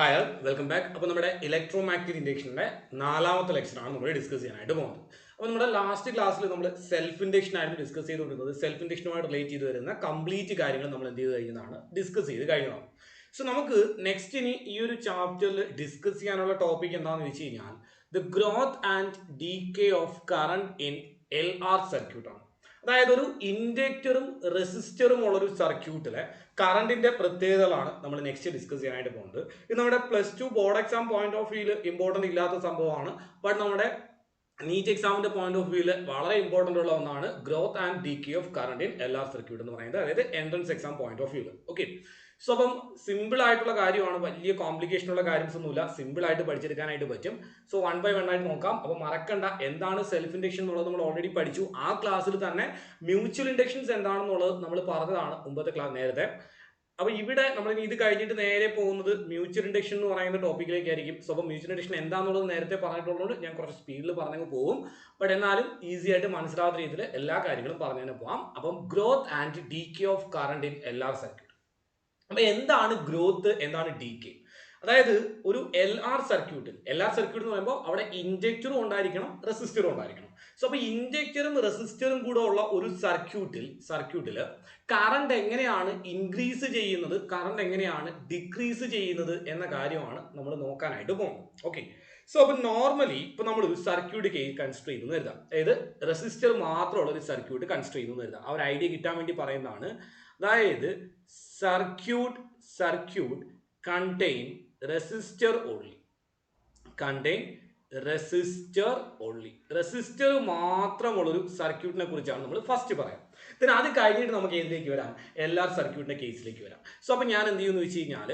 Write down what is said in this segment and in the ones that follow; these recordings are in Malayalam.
Hi welcome back. അപ്പോൾ നമ്മുടെ ഇലക്ട്രോമാഗ്നറ്റിക് ഇൻഡക്ഷൻ്റെ നാലാമത്തെ ലെക്ചറാണ് നമ്മൾ ഡിസ്കസ് ചെയ്യാനായിട്ട് പോകുന്നത്. അപ്പോൾ നമ്മുടെ ലാസ്റ്റ് ക്ലാസ്സിൽ നമ്മൾ സെൽഫ് ഇൻഡക്ഷൻ ആയിരുന്നു ഡിസ്കസ് ചെയ്തുകൊണ്ടിരുന്നത്. സെൽഫ് ഇൻഡക്ഷനുമായിട്ട് റിലേറ്റ് ചെയ്ത് വരുന്ന കംപ്ലീറ്റ് കാര്യങ്ങൾ നമ്മൾ എന്ത് ചെയ്ത് കഴിഞ്ഞതാണ് ഡിസ്കസ് ചെയ്ത് കഴിഞ്ഞതാണ്. സോ നമുക്ക് നെക്സ്റ്റ് ഇനി ഈ ഒരു ചാപ്റ്ററിൽ ഡിസ്കസ് ചെയ്യാനുള്ള ടോപ്പിക് എന്താണെന്ന് വെച്ച് കഴിഞ്ഞാൽ the growth and decay of current in LR സർക്യൂട്ടാണ്. അതായത് ഒരു ഇൻഡക്ടറും റെസിസ്റ്ററും ഉള്ള ഒരു സർക്യൂട്ടിലെ കറണ്ടിന്റെ പ്രത്യേകതകളാണ് നമ്മൾ നെക്സ്റ്റ് ഡിസ്കസ് ചെയ്യാനായിട്ട് പോകുന്നത്. ഇത് നമ്മുടെ +2 ബോർഡ് എക്സാം പോയിന്റ് ഓഫ് വ്യൂവിൽ ഇമ്പോർട്ടന്റ് ഇല്ലാത്ത സംഭവമാണ്. ബട്ട് നമ്മുടെ നീറ്റ് എക്സാമിന്റെ പോയിന്റ് ഓഫ് വ്യൂവിൽ വളരെ ഇമ്പോർട്ടന്റ് ഉള്ള ഒന്നാണ് growth and decay of current in LR circuit എന്ന് പറയുന്നത്. അതായത് എൻട്രൻസ് എക്സാം പോയിന്റ് ഓഫ് വ്യൂവിൽ. ഓക്കെ, സോ അപ്പം സിമ്പിൾ ആയിട്ടുള്ള കാര്യമാണ്, വലിയ കോംപ്ലിക്കേഷൻ ഉള്ള കാര്യംസ് ഒന്നുമില്ല, സിമ്പിൾ ആയിട്ട് പഠിച്ചെടുക്കാനായിട്ട് പറ്റും. സോ 1 by 1 ആയിട്ട് നോക്കാം. അപ്പോൾ മറക്കണ്ട, എന്താണ് സെൽഫ് ഇൻഡക്ഷൻ എന്നുള്ളത് നമ്മൾ ഓൾറെഡി പഠിച്ചു. ആ ക്ലാസ്സിൽ തന്നെ മ്യൂച്വൽ ഇൻഡക്ഷൻസ് എന്താണെന്നുള്ളത് നമ്മൾ പറഞ്ഞതാണ് മുമ്പത്തെ ക്ലാസ് നേരത്തെ. അപ്പോൾ ഇവിടെ നമ്മൾ ഇത് കഴിഞ്ഞിട്ട് നേരെ പോകുന്നത് മ്യൂച്വൽ ഇൻഡക്ഷൻ എന്ന് പറയുന്ന ടോപ്പിക്കിലേക്കായിരിക്കും. സോ അപ്പോൾ മ്യൂച്വൽ ഇൻഡക്ഷൻ എന്താണെന്നുള്ളത് നേരത്തെ പറഞ്ഞിട്ടുള്ളതുകൊണ്ട് ഞാൻ കുറച്ച് സ്പീഡിൽ പറഞ്ഞങ്ങ് പോകും. ബട്ട് എന്നാലും ഈസി ആയിട്ട് മനസ്സിലാവുന്ന രീതിയിൽ എല്ലാ കാര്യങ്ങളും പറഞ്ഞു തന്നെ പോകാം. അപ്പം growth and decay of current in LR circuit. അപ്പൊ എന്താണ് ഗ്രോത്ത്, എന്താണ് ഡീകേ? അതായത് ഒരു LR സർക്യൂട്ട് എന്ന് പറയുമ്പോൾ അവിടെ ഇൻഡക്ടറും ഉണ്ടായിരിക്കണം, റെസിസ്റ്ററും ഉണ്ടായിരിക്കണം. സോ അപ്പൊ ഇൻഡക്ടറും റെസിസ്റ്ററും കൂടെ ഉള്ള ഒരു സർക്യൂട്ടില് കറണ്ട് എങ്ങനെയാണ് ഇൻക്രീസ് ചെയ്യുന്നത്, കറണ്ട് എങ്ങനെയാണ് ഡിക്രീസ് ചെയ്യുന്നത് എന്ന കാര്യമാണ് നമ്മൾ നോക്കാനായിട്ട് പോകുന്നത്. ഓക്കെ, സോ അപ്പൊ നോർമലി ഇപ്പൊ നമ്മൾ ഒരു സർക്യൂട്ട് കൺസിഡർ ചെയ്യുന്നു കരുതാം. അതായത് റെസിസ്റ്റർ മാത്രമുള്ള ഒരു സർക്യൂട്ട് കൺസിഡർ ചെയ്യുന്നു കരുതാം. ആ ഒരു ഐഡിയ കിട്ടാൻ വേണ്ടി പറയുന്നതാണ്. അതായത് circuit contain resistor only. Resistor മാത്രമുള്ള ഒരു സർക്യൂട്ടിനെ കുറിച്ചാണ് നമ്മൾ ഫസ്റ്റ് പറയാം. then അത് കഴിഞ്ഞിട്ട് നമുക്ക് ഏതിലേക്ക് വരാം? LR സർക്യൂട്ടിന്റെ കേസിലേക്ക് വരാം. സോ അപ്പൊ ഞാൻ എന്ത് ചെയ്യുന്നു വെച്ച് കഴിഞ്ഞാൽ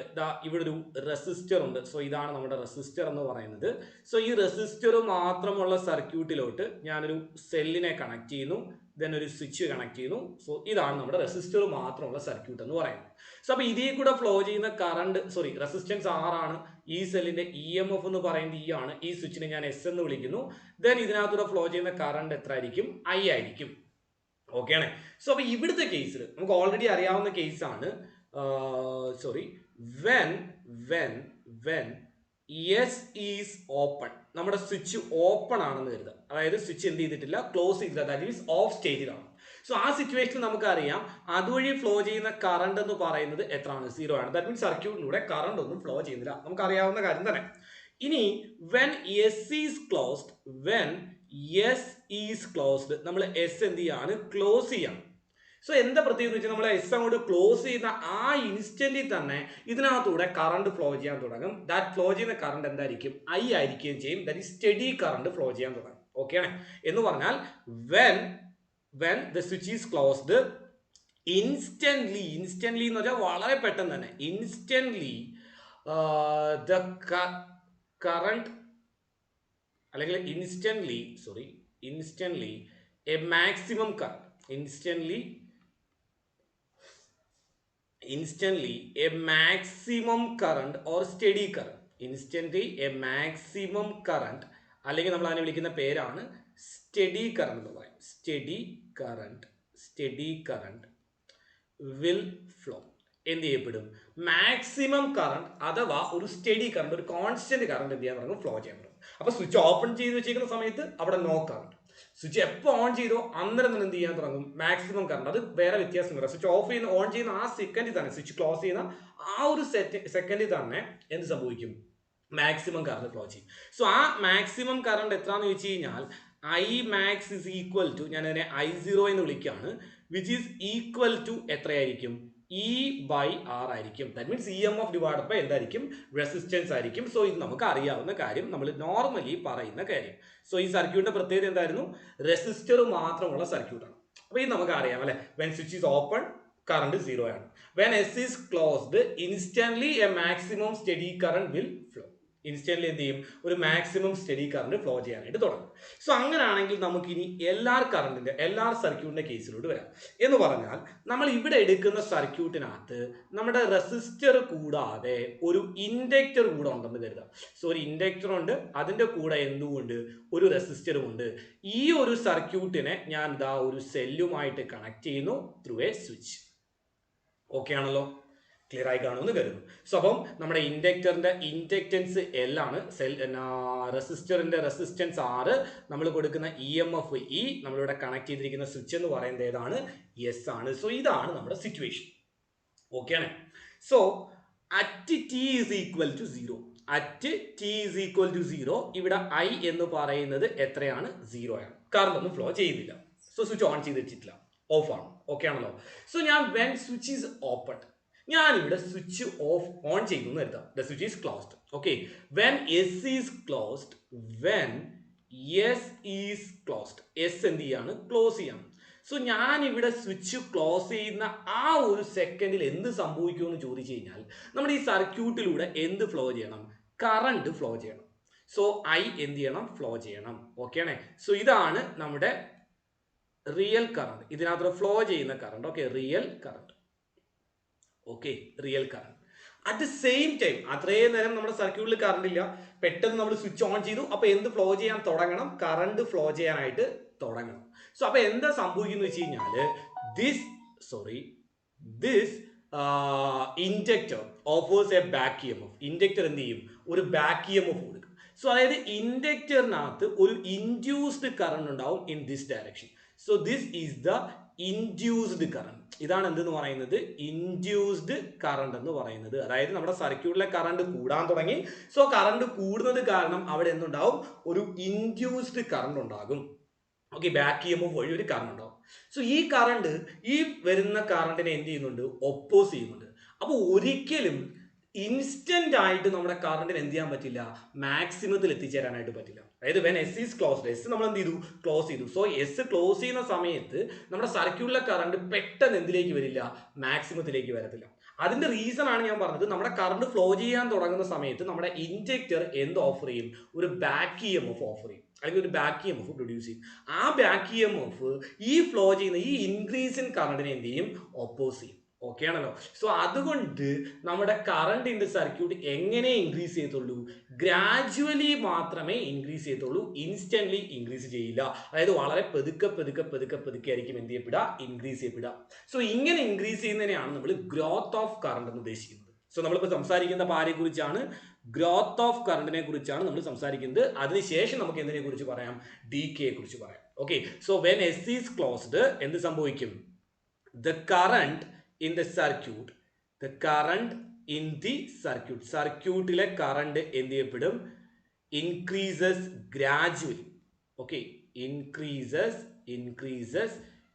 ഇവിടെ ഒരു റെസിസ്റ്റർ ഉണ്ട്. സോ ഇതാണ് നമ്മുടെ റെസിസ്റ്റർ എന്ന് പറയുന്നത്. സോ ഈ റെസിസ്റ്റർ മാത്രമുള്ള സർക്യൂട്ടിലോട്ട് ഞാനൊരു സെല്ലിനെ കണക്ട് ചെയ്യുന്നു, then ഒരു സ്വിച്ച് കണക്ട് ചെയ്യുന്നു. സോ ഇതാണ് നമ്മുടെ റെസിസ്റ്റർ മാത്രമുള്ള സർക്യൂട്ട് എന്ന് പറയുന്നത്. സോ അപ്പൊ ഇതിൽ കൂടെ ഫ്ലോ ചെയ്യുന്ന കറണ്ട്, റെസിസ്റ്റൻസ് R ആണ്. ഈ സെല്ലിന്റെ EMF എന്ന് പറയുന്നത് E ആണ്. ഈ സ്വിച്ചിനെ ഞാൻ S എന്ന് വിളിക്കുന്നു. then ഇതിനകത്തൂടെ ഫ്ലോ ചെയ്യുന്ന കറണ്ട് എത്ര ആയിരിക്കും? I ആയിരിക്കും. ഓക്കെ ആണ്. സോ അപ്പൊ ഇവിടുത്തെ കേസിൽ നമുക്ക് ഓൾറെഡി അറിയാവുന്ന കേസാണ്. when S is open, നമ്മുടെ സ്വിച്ച് ഓപ്പൺ ആണെന്ന് കരുതാം. അതായത് സ്വിച്ച് എന്ത് ചെയ്തിട്ടില്ല, ക്ലോസ് ചെയ്തില്ല, ദാറ്റ് മീൻസ് ഓഫ് സ്റ്റേജിലാണ്. സോ ആ സിറ്റുവേഷനിൽ നമുക്കറിയാം അതുവഴി ഫ്ലോ ചെയ്യുന്ന കറണ്ട് എന്ന് പറയുന്നത് എത്രയാണ്? 0 ആണ്. ദാറ്റ് മീൻസ് സർക്യൂട്ടിലൂടെ കറണ്ട് ഒന്നും ഫ്ലോ ചെയ്യുന്നില്ല, നമുക്കറിയാവുന്ന കാര്യം തന്നെ. ഇനി when S is closed നമ്മൾ S എന്ത് ചെയ്യാണ്? ക്ലോസ് ചെയ്യാണ്. സോ എന്താ പ്രത്യേകത വെച്ചാൽ നമ്മൾ S അങ്ങോട്ട് ക്ലോസ് ചെയ്യുന്ന ആ ഇൻസ്റ്റന്റിൽ തന്നെ ഇതിനകത്തൂടെ കറണ്ട് ഫ്ലോ ചെയ്യാൻ തുടങ്ങും. ദാറ്റ് ഫ്ലോ ചെയ്യുന്ന കറണ്ട് എന്തായിരിക്കും? I ആയിരിക്കുകയും ചെയ്യും. That is steady current flow ചെയ്യാൻ തുടങ്ങും. ഓക്കെ ആണ്. എന്ന് പറഞ്ഞാൽ when the switch is closed, instantly എന്ന് പറഞ്ഞാൽ വളരെ പെട്ടെന്ന് തന്നെ the current അല്ലെങ്കിൽ instantly a maximum current a maximum current or steady current, അല്ലെങ്കിൽ നമ്മൾ അതിനെ വിളിക്കുന്ന പേരാണ് സ്റ്റഡി കറണ്ട് എന്ന് പറയും. Study current will flow. എന്ത് ചെയ്യപ്പെടും? മാക്സിമം കറണ്ട് അഥവാ ഒരു സ്റ്റഡി കറണ്ട്, ഒരു കോൺസ്റ്റന്റ് കറണ്ട് എന്ത് ചെയ്യാൻ തുടങ്ങും? ഫ്ലോ ചെയ്യാൻ തുടങ്ങും. അപ്പൊ സ്വിച്ച് ഓപ്പൺ ചെയ്ത് വെച്ചിരിക്കുന്ന സമയത്ത് അവിടെ നോ കറണ്ട്. സ്വിച്ച് എപ്പോൾ ഓൺ ചെയ്തോ അന്നേരം തന്നെ എന്ത് ചെയ്യാൻ തുടങ്ങും? Maximum current. അത് വേറെ വ്യത്യാസമില്ല. സ്വിച്ച് ഓൺ ചെയ്യുന്ന ആ സെക്കൻഡിൽ തന്നെ, സ്വിച്ച് ക്ലോസ് ചെയ്യുന്ന ആ ഒരു സെക്കൻഡിൽ തന്നെ എന്ത് സംഭവിക്കും? മാക്സിമം കറണ്ട് ഫ്ലോ ചെയ്യും. സോ ആ മാക്സിമം കറണ്ട് എത്രയാണെന്ന് ചോദിച്ചു കഴിഞ്ഞാൽ I max is equal to, ഞാൻ അതിനെ I0 എന്ന് വിളിക്കുകയാണ്, വിച്ച് ഈസ് ഈക്വൽ ടു എത്രയായിരിക്കും? E/R ആയിരിക്കും. That means EMF divided by എന്തായിരിക്കും? റെസിസ്റ്റൻസ് ആയിരിക്കും. സോ ഇത് നമുക്ക് അറിയാവുന്ന കാര്യം, നമ്മൾ നോർമലി പറയുന്ന കാര്യം. സോ ഈ സർക്യൂട്ടിന്റെ പ്രത്യേകത എന്തായിരുന്നു? റെസിസ്റ്റർ മാത്രമുള്ള സർക്യൂട്ടാണ്. അപ്പൊ ഇത് നമുക്ക് അറിയാം അല്ലെ. when switch is open current 0 ആണ്. when S is closed instantly a maximum steady current will flow. Instantly എന്ത് ചെയ്യും? ഒരു മാക്സിമം സ്റ്റഡി കറണ്ട് ഫ്ലോ ചെയ്യാനായിട്ട് തുടങ്ങും. സോ അങ്ങനെയാണെങ്കിൽ നമുക്ക് ഇനി LR സർക്യൂട്ടിന്റെ കേസിലോട്ട് വരാം. എന്ന് പറഞ്ഞാൽ നമ്മൾ ഇവിടെ എടുക്കുന്ന സർക്യൂട്ടിനകത്ത് നമ്മുടെ റെസിസ്റ്റർ കൂടാതെ ഒരു ഇൻഡക്ടർ കൂടെ ഉണ്ടെന്ന് കരുതാം. സോ ഒരു ഇൻഡക്ടർ ഉണ്ട്, അതിന്റെ കൂടെ എന്തുകൊണ്ട്? ഒരു റെസിസ്റ്ററും ഉണ്ട്. ഈ ഒരു സർക്യൂട്ടിനെ ഞാൻ ഒരു സെല്ലുമായിട്ട് കണക്ട് ചെയ്യുന്നു ത്രൂ എ സ്വിച്ച്. ഓക്കെ ആണല്ലോ. ക്ലിയർ ആയി കാണുമെന്ന് കരുതുന്നു. സോ അപ്പം നമ്മുടെ ഇൻഡക്ടറിന്റെ ഇൻഡക്റ്റൻസ് L ആണ്, റെസിസ്റ്ററിന്റെ റെസിസ്റ്റൻസ് R, നമ്മൾ കൊടുക്കുന്ന EMF E, നമ്മളിവിടെ കണക്ട് ചെയ്തിരിക്കുന്ന സ്വിച്ച് എന്ന് പറയുന്നത് ഏതാണ്? S ആണ്. സോ ഇതാണ് നമ്മുടെ സിറ്റുവേഷൻ. ഓക്കെ ആണ്. So at t is equal to 0, at t is equal to 0 ഇവിടെ I എന്ന് പറയുന്നത് എത്രയാണ്? 0 ആണ്. കറണ്ട് ഒന്നും ഫ്ലോ ചെയ്യുന്നില്ല. സോ സ്വിച്ച് ഓൺ ചെയ്ത് വെച്ചിട്ടില്ല, ഓഫ് ആണ്. ഓക്കെ ആണല്ലോ. സോ ഞാൻ വെൻ സ്വിച്ച് ഈസ് ഓപ്പൺ, ഞാൻ ഇവിടെ സ്വിച്ച് ഓൺ ചെയ്തു എന്ന് കരുതാം. The switch is closed. Okay, when S is closed, when S is closed, S എന്ത് ചെയ്യാണ്? ക്ലോസ് ചെയ്യാണ്. സോ ഞാൻ ഇവിടെ സ്വിച്ച് ക്ലോസ് ചെയ്യുന്ന ആ ഒരു സെക്കൻഡിൽ എന്ത് സംഭവിക്കുമെന്ന് ചോദിച്ചു കഴിഞ്ഞാൽ, നമ്മുടെ ഈ സർക്യൂട്ടിലൂടെ എന്ത് ഫ്ലോ ചെയ്യണം? കറണ്ട് ഫ്ലോ ചെയ്യണം. സോ ഐ എന്ത് ചെയ്യണം? ഫ്ലോ ചെയ്യണം. ഓക്കെ ആണേ. സോ ഇതാണ് നമ്മുടെ റിയൽ കറണ്ട്, ഇതിനകത്ത് ഫ്ലോ ചെയ്യുന്ന current. Okay, real current. Okay, real current. At the same time, അത്രയും നേരം നമ്മുടെ സർക്യൂട്ടിൽ കറണ്ട് ഇല്ല, പെട്ടെന്ന് നമ്മൾ സ്വിച്ച് ഓൺ ചെയ്തു. അപ്പൊ എന്ത് ഫ്ലോ ചെയ്യാൻ തുടങ്ങണം? കറണ്ട് ഫ്ലോ ചെയ്യാനായിട്ട് തുടങ്ങണം. സോ അപ്പൊ എന്താ സംഭവിക്കുന്നത് വെച്ച് കഴിഞ്ഞാല്, this inductor offers A back EMF. Inductor എന്ത് ചെയ്യും? ഒരു ബാക്ക് EMF കൊടുക്കും. സോ അതായത് ഇൻഡക്ടറിനകത്ത് ഒരു ഇൻഡ്യൂസ്ഡ് കറണ്ട് ഉണ്ടാവും in this direction. So this is the induced current. ഇതാണ് എന്തെന്ന് പറയുന്നത്? ഇൻഡ്യൂസ്ഡ് കറണ്ട് എന്ന് പറയുന്നത്. അതായത് നമ്മുടെ സർക്യൂട്ടിലെ കറണ്ട് കൂടാൻ തുടങ്ങി. സോ കറണ്ട് കൂടുന്നത് കാരണം അവിടെ എന്തുണ്ടാവും? ഒരു ഇൻഡ്യൂസ്ഡ് കറണ്ട് ഉണ്ടാകും. ഓക്കെ, ബാക്ക് EMF വഴി ഒരു കറണ്ട് ഉണ്ടാവും. സോ ഈ കറണ്ട് ഈ വരുന്ന കറണ്ടിനെ എന്ത് ചെയ്യുന്നുണ്ട്? ഒപ്പോസ് ചെയ്യുന്നുണ്ട്. അപ്പൊ ഒരിക്കലും ഇൻസ്റ്റന്റ് ആയിട്ട് നമ്മുടെ കറണ്ടിന് എന്ത് ചെയ്യാൻ പറ്റില്ല? മാക്സിമത്തിൽ എത്തിച്ചേരാനായിട്ട് പറ്റില്ല. അതായത് when S is closed, S നമ്മൾ എന്ത് ചെയ്തു? ക്ലോസ് ചെയ്തു. സോ എസ് ക്ലോസ് ചെയ്യുന്ന സമയത്ത് നമ്മുടെ സർക്യൂട്ടിലെ കറണ്ട് പെട്ടെന്ന് എന്തിലേക്ക് വരില്ല? മാക്സിമത്തിലേക്ക് വരത്തില്ല. അതിന്റെ റീസൺ ആണ് ഞാൻ പറഞ്ഞത്. നമ്മുടെ കറണ്ട് ഫ്ലോ ചെയ്യാൻ തുടങ്ങുന്ന സമയത്ത് നമ്മുടെ ഇൻഡക്ടർ എന്ത് ഓഫർ ചെയ്യും? ഒരു ബാക്ക് EMF ഓഫർ ചെയ്യും, അല്ലെങ്കിൽ ഒരു ബാക്ക് EMF പ്രൊഡ്യൂസ് ചെയ്യും. ആ ബാക്ക് EMF ഈ ഫ്ലോ ചെയ്യുന്ന ഈ ഇൻക്രീസ് ഇൻ കറണ്ടിനെ എന്ത് ചെയ്യും? ഓപ്പോസ് ചെയ്യും. ഓക്കെ ആണല്ലോ. സോ അതുകൊണ്ട് നമ്മുടെ കറണ്ട് ഇൻ ദ സർക്യൂട്ട് എങ്ങനെ ഇൻക്രീസ് ചെയ്യത്തുള്ളൂ? ഗ്രാജുവലി മാത്രമേ ഇൻക്രീസ് ചെയ്യത്തുള്ളൂ, ഇൻസ്റ്റന്റ്ലി ഇൻക്രീസ് ചെയ്യില്ല. അതായത് വളരെ പതുക്കെ പതുക്കെ പതുക്കെ പതുക്കെ ആയിരിക്കും എന്ത് ചെയ്യപ്പെടുക? ഇൻക്രീസ് ചെയ്യപ്പെടുക. സോ ഇങ്ങനെ ഇൻക്രീസ് ചെയ്യുന്നതിനെയാണ് നമ്മൾ ഗ്രോത്ത് ഓഫ് കറണ്ട് എന്ന് ഉദ്ദേശിക്കുന്നത്. സോ നമ്മളിപ്പോൾ സംസാരിക്കുന്ന ആരെ കുറിച്ചാണ്? ഗ്രോത്ത് ഓഫ് കറണ്ടിനെ കുറിച്ചാണ് നമ്മൾ സംസാരിക്കുന്നത്. അതിനുശേഷം നമുക്ക് എന്തിനെ കുറിച്ച് പറയാം? ഡികെയെ കുറിച്ച് പറയാം. Okay, so when S is closed എന്ത് സംഭവിക്കും? The current in the circuit, the current in the circuit, സർക്യൂട്ടിലെ കറണ്ട് എന്ത് ചെയ്യപ്പെടും? increases gradually. Okay, increases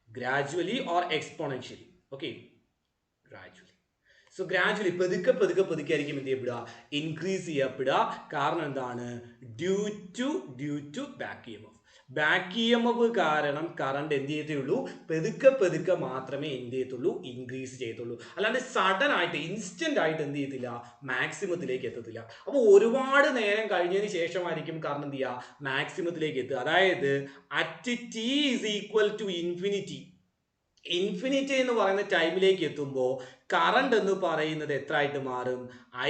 gradually or exponentially. Okay, gradually. So gradually പതുക്കെ പതുക്കെ പതുക്കെ ആയിരിക്കും എന്ത് ചെയ്യപ്പെടുക? ഇൻക്രീസ് ചെയ്യപ്പെടുക. കാരണം എന്താണ്? Due to back EMF. Back EMF കാരണം കറണ്ട് എന്ത് ചെയ്യത്തുള്ളൂ? പതുക്കെ പതുക്കെ മാത്രമേ എന്ത് ചെയ്യത്തുള്ളൂ? ഇൻക്രീസ് ചെയ്യത്തുള്ളൂ. അല്ലാണ്ട് സഡൻ ആയിട്ട് ഇൻസ്റ്റന്റ് ആയിട്ട് എന്ത് ചെയ്യത്തില്ല? മാക്സിമത്തിലേക്ക് എത്തത്തില്ല. അപ്പോൾ ഒരുപാട് നേരം കഴിഞ്ഞതിന് ശേഷമായിരിക്കും കറണ്ട് എന്ത് ചെയ്യുക? മാക്സിമത്തിലേക്ക് എത്തുക. അതായത് at t is equal to infinity, infinity എന്ന് പറയുന്ന ടൈമിലേക്ക് എത്തുമ്പോൾ കറണ്ട് എന്ന് പറയുന്നത് എത്ര ആയിട്ട് മാറും?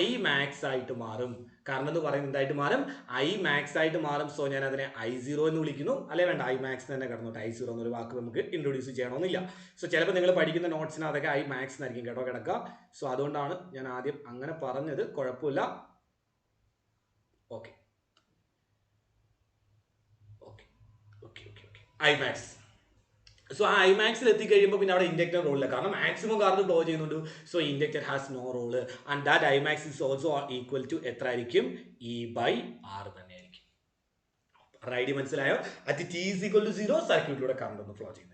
ഐ മാക്സ് ആയിട്ട് മാറും. കറണ്ട് എന്ന് പറയുന്നത് എന്തായിട്ട് മാറും? ഐ മാക്സ് ആയിട്ട് മാറും. സോ ഞാൻ അതിനെ I0 എന്ന് വിളിക്കുന്നു. അല്ലെ വേണ്ട, ഐ മാക്സ് തന്നെ കിടന്നോട്ടെ. I0 എന്നൊരു വാക്ക് നമുക്ക് ഇൻട്രൊഡ്യൂസ് ചെയ്യണമെന്നില്ല. സോ ചിലപ്പോൾ നിങ്ങൾ പഠിക്കുന്ന നോട്ട്സിന് അതൊക്കെ ഐ മാക്സ് എന്നായിരിക്കും കേട്ടോ കിടക്കുക. സോ അതുകൊണ്ടാണ് ഞാൻ ആദ്യം അങ്ങനെ പറഞ്ഞത്. കുഴപ്പമില്ല. Okay okay okay okay okay I max. So ആ ഐമാക്സിൽ എത്തിക്കഴിയുമ്പോൾ പിന്നെ അവിടെ ഇൻഡക്ടർ റോളില്ല. കാരണം മാക്സിമം കറണ്ട് ഫ്ലോ ചെയ്യുന്നുണ്ട്. So inductor has no role. And that I max is also equal to എത്ര ആയിരിക്കും? E/R തന്നെ ആയിരിക്കും. ഐഡിയ മനസ്സിലായോ? At t is equal to 0 സർക്യൂട്ടിലൂടെ കറണ്ട് ഒന്നും ഫ്ലോ ചെയ്യുന്നില്ല.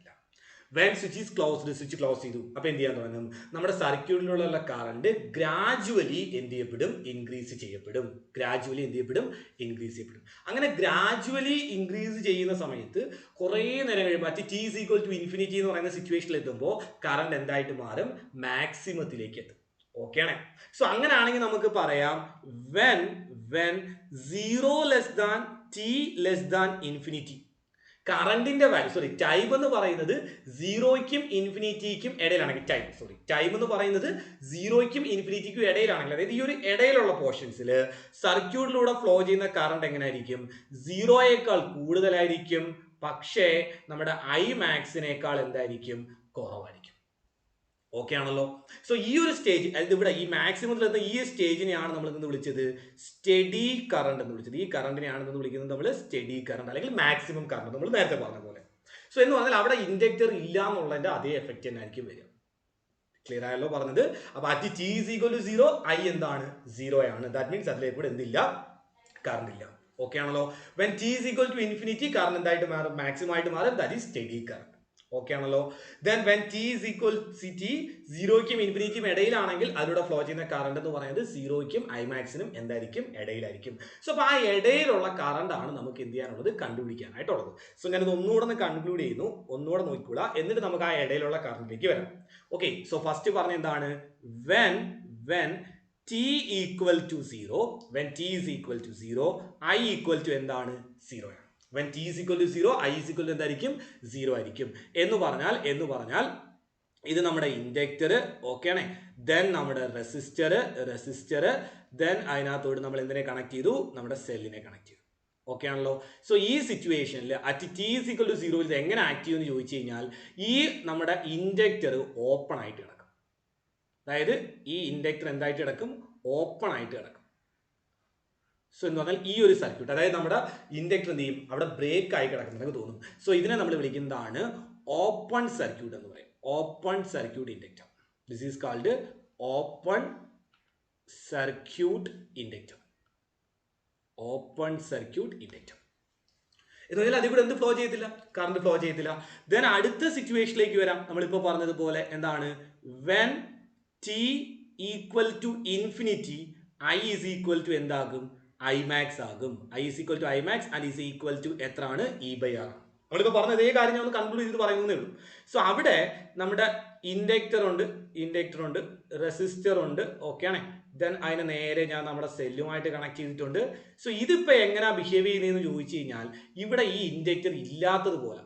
When switch is closed, switch close ചെയ്തു. അപ്പോൾ എന്ത് ചെയ്യാൻ തുടങ്ങും? നമ്മുടെ സർക്യൂട്ടിലുള്ള കറണ്ട് ഗ്രാജുവലി എന്ത് ചെയ്യപ്പെടും? ഇൻക്രീസ് ചെയ്യപ്പെടും. ഗ്രാജുവലി എന്ത് ചെയ്യപ്പെടും? ഇൻക്രീസ് ചെയ്യപ്പെടും. അങ്ങനെ ഗ്രാജുവലി ഇൻക്രീസ് ചെയ്യുന്ന സമയത്ത് കുറേ നേരം കഴിയുമ്പോൾ at t is equal to infinity എന്ന് പറയുന്ന സിറ്റുവേഷനിൽ എത്തുമ്പോൾ കറണ്ട് എന്തായിട്ട് മാറും? മാക്സിമത്തിലേക്ക് എത്തും. ഓക്കെ ആണ്. സോ അങ്ങനെയാണെങ്കിൽ നമുക്ക് പറയാം when 0 less than t less than infinity, കറണ്ടിന്റെ വാല്യൂ ടൈം എന്ന് പറയുന്നത് 0ക്കും ഇൻഫിനിറ്റിക്കും ഇടയിലാണെങ്കിൽ ടൈം എന്ന് പറയുന്നത് 0ക്കും ഇൻഫിനിറ്റിക്കും ഇടയിലാണെങ്കിൽ, അതായത് ഈ ഒരു ഇടയിലുള്ള പോർഷൻസിൽ സർക്യൂട്ടിലൂടെ ഫ്ലോ ചെയ്യുന്ന കറണ്ട് എങ്ങനെയായിരിക്കും? 0യേക്കാൾ കൂടുതലായിരിക്കും. പക്ഷേ നമ്മുടെ ഐ മാക്സിനേക്കാൾ എന്തായിരിക്കും? കുറവായിരിക്കും. ഓക്കെ ആണല്ലോ. സോ ഈ ഒരു സ്റ്റേജ്, അതായത് ഇവിടെ ഈ മാക്സിമത്തിലെത്തുന്ന ഈ സ്റ്റേജിനെയാണ് നമ്മൾ എന്ന് വിളിച്ചത് സ്റ്റഡി കറണ്ട് എന്ന് വിളിച്ചത്. ഈ കറണ്ടിനെയാണ് എന്ന് വിളിക്കുന്നത് നമ്മൾ സ്റ്റഡി കറണ്ട് അല്ലെങ്കിൽ മാക്സിമം കറണ്ട്, നമ്മൾ നേരത്തെ പറഞ്ഞ പോലെ. സോ എന്ന് പറഞ്ഞാൽ അവിടെ ഇൻഡക്ടർ ഇല്ല എന്നുള്ളതിന്റെ അതേ എഫക്റ്റ് തന്നെ ആയിരിക്കും വരിക. ക്ലിയർ ആയല്ലോ പറഞ്ഞത്. അപ്പൊ at T is equal to 0, I എന്താണ് 0 ആണ്. ദാറ്റ് മീൻസ് അതിലേക്ക് കൂടെ എന്തില്ല, കറണ്ട് ഇല്ല. ഓക്കെ ആണല്ലോ. When T is equal to infinity current എന്തായിട്ട് മാറും, മാക്സിമം ആയിട്ട് മാറും. That is steady current. Okay ആണല്ലോ. Then when T is equal t 0ക്കും ഇൻഫിനിറ്റിയും ഇടയിലാണെങ്കിൽ അതിലൂടെ ഫ്ലോ ചെയ്യുന്ന കറണ്ട് എന്ന് പറയുന്നത് 0ക്കും ഐമാക്സിനും എന്തായിരിക്കും, ഇടയിലായിരിക്കും. സോ അപ്പൊ ആ ഇടയിലുള്ള കറണ്ട് ആണ് നമുക്ക് എന്ത് ചെയ്യാനുള്ളത്, കണ്ടുപിടിക്കാനായിട്ടുള്ളത്. സോ ഞാനത് ഒന്നുകൂടെ കൺക്ലൂഡ് ചെയ്യുന്നു, ഒന്നുകൂടെ നോക്കിക്കൂടാ, എന്നിട്ട് നമുക്ക് ആ ഇടയിലുള്ള കറണ്ടിലേക്ക് വരാം. ഓക്കെ. സോ ഫസ്റ്റ് പറഞ്ഞ എന്താണ്, when t equal to 0, when t is equal to 0, i equal to എന്താണ്, 0 ആണ്. When t is equal to 0, i is equal to എന്തായിരിക്കും, 0 ആയിരിക്കും. എന്ന് പറഞ്ഞാൽ ഇത് നമ്മുടെ ഇൻഡക്ടർ, ഓക്കെ ആണ്. ദെൻ നമ്മുടെ റെസിസ്റ്റർ, ദെൻ അതിനകത്തോട് നമ്മൾ എന്തിനെ കണക്ട് ചെയ്തു, നമ്മുടെ സെല്ലിനെ കണക്ട് ചെയ്തു. ഓക്കെ ആണല്ലോ. സോ ഈ സിറ്റുവേഷനിൽ at T is equal to 0 ഇത് എങ്ങനെ ആക്ട് ചെയ്യുമെന്ന് ചോദിച്ചു കഴിഞ്ഞാൽ ഈ നമ്മുടെ ഇൻഡക്ടർ ഓപ്പൺ ആയിട്ട് കിടക്കും. അതായത് ഈ ഇൻഡക്ടർ എന്തായിട്ട് കിടക്കും, ഓപ്പൺ ആയിട്ട് കിടക്കും. സോ എന്ന് പറഞ്ഞാൽ ഈ ഒരു സർക്യൂട്ട്, അതായത് നമ്മുടെ ഇൻഡക്ടർ എന്ത് ചെയ്യും, അവിടെ ബ്രേക്ക് ആയി കിടക്കുന്നതൊക്കെ തോന്നും. സോ ഇതിനെ നമ്മൾ വിളിക്കുന്നതാണ് ഓപ്പൺ സർക്യൂട്ട് എന്ന് പറയും. Open circuit inductor. This is called open circuit inductor. Open circuit inductor എന്ന് പറഞ്ഞാൽ അതിൽ കൂടെ എന്ത് ഫ്ലോ ചെയ്യത്തില്ല, കറണ്ട് ഫ്ലോ ചെയ്യത്തില്ല. ദെൻ അടുത്ത സിറ്റുവേഷനിലേക്ക് വരാം. നമ്മളിപ്പോൾ പറഞ്ഞതുപോലെ എന്താണ്, when T equal to infinity, I is equal to എന്താകും, ഐ മാക്സ് ആകും. I is equal to I max and is equal to എത്രയാണ്, ഇ ബൈ ആർ. നമ്മളിപ്പോൾ പറഞ്ഞ ഇതേ കാര്യം ഞാൻ ഒന്ന് കൺക്ലൂഡ് ചെയ്ത് പറയുന്നേ ഉള്ളൂ. സോ അവിടെ നമ്മുടെ ഇൻഡക്ടർ ഉണ്ട്, റെസിസ്റ്റർ ഉണ്ട്, ഓക്കെ ആണ്. ദെൻ അതിനെ നേരെ ഞാൻ നമ്മുടെ സെല്ലുമായിട്ട് കണക്ട് ചെയ്തിട്ടുണ്ട്. സോ ഇതിപ്പോൾ എങ്ങനെയാ ബിഹേവ് ചെയ്യുന്നതെന്ന് ചോദിച്ചു കഴിഞ്ഞാൽ ഇവിടെ ഈ ഇൻഡക്ടർ ഇല്ലാത്തതുപോലെ,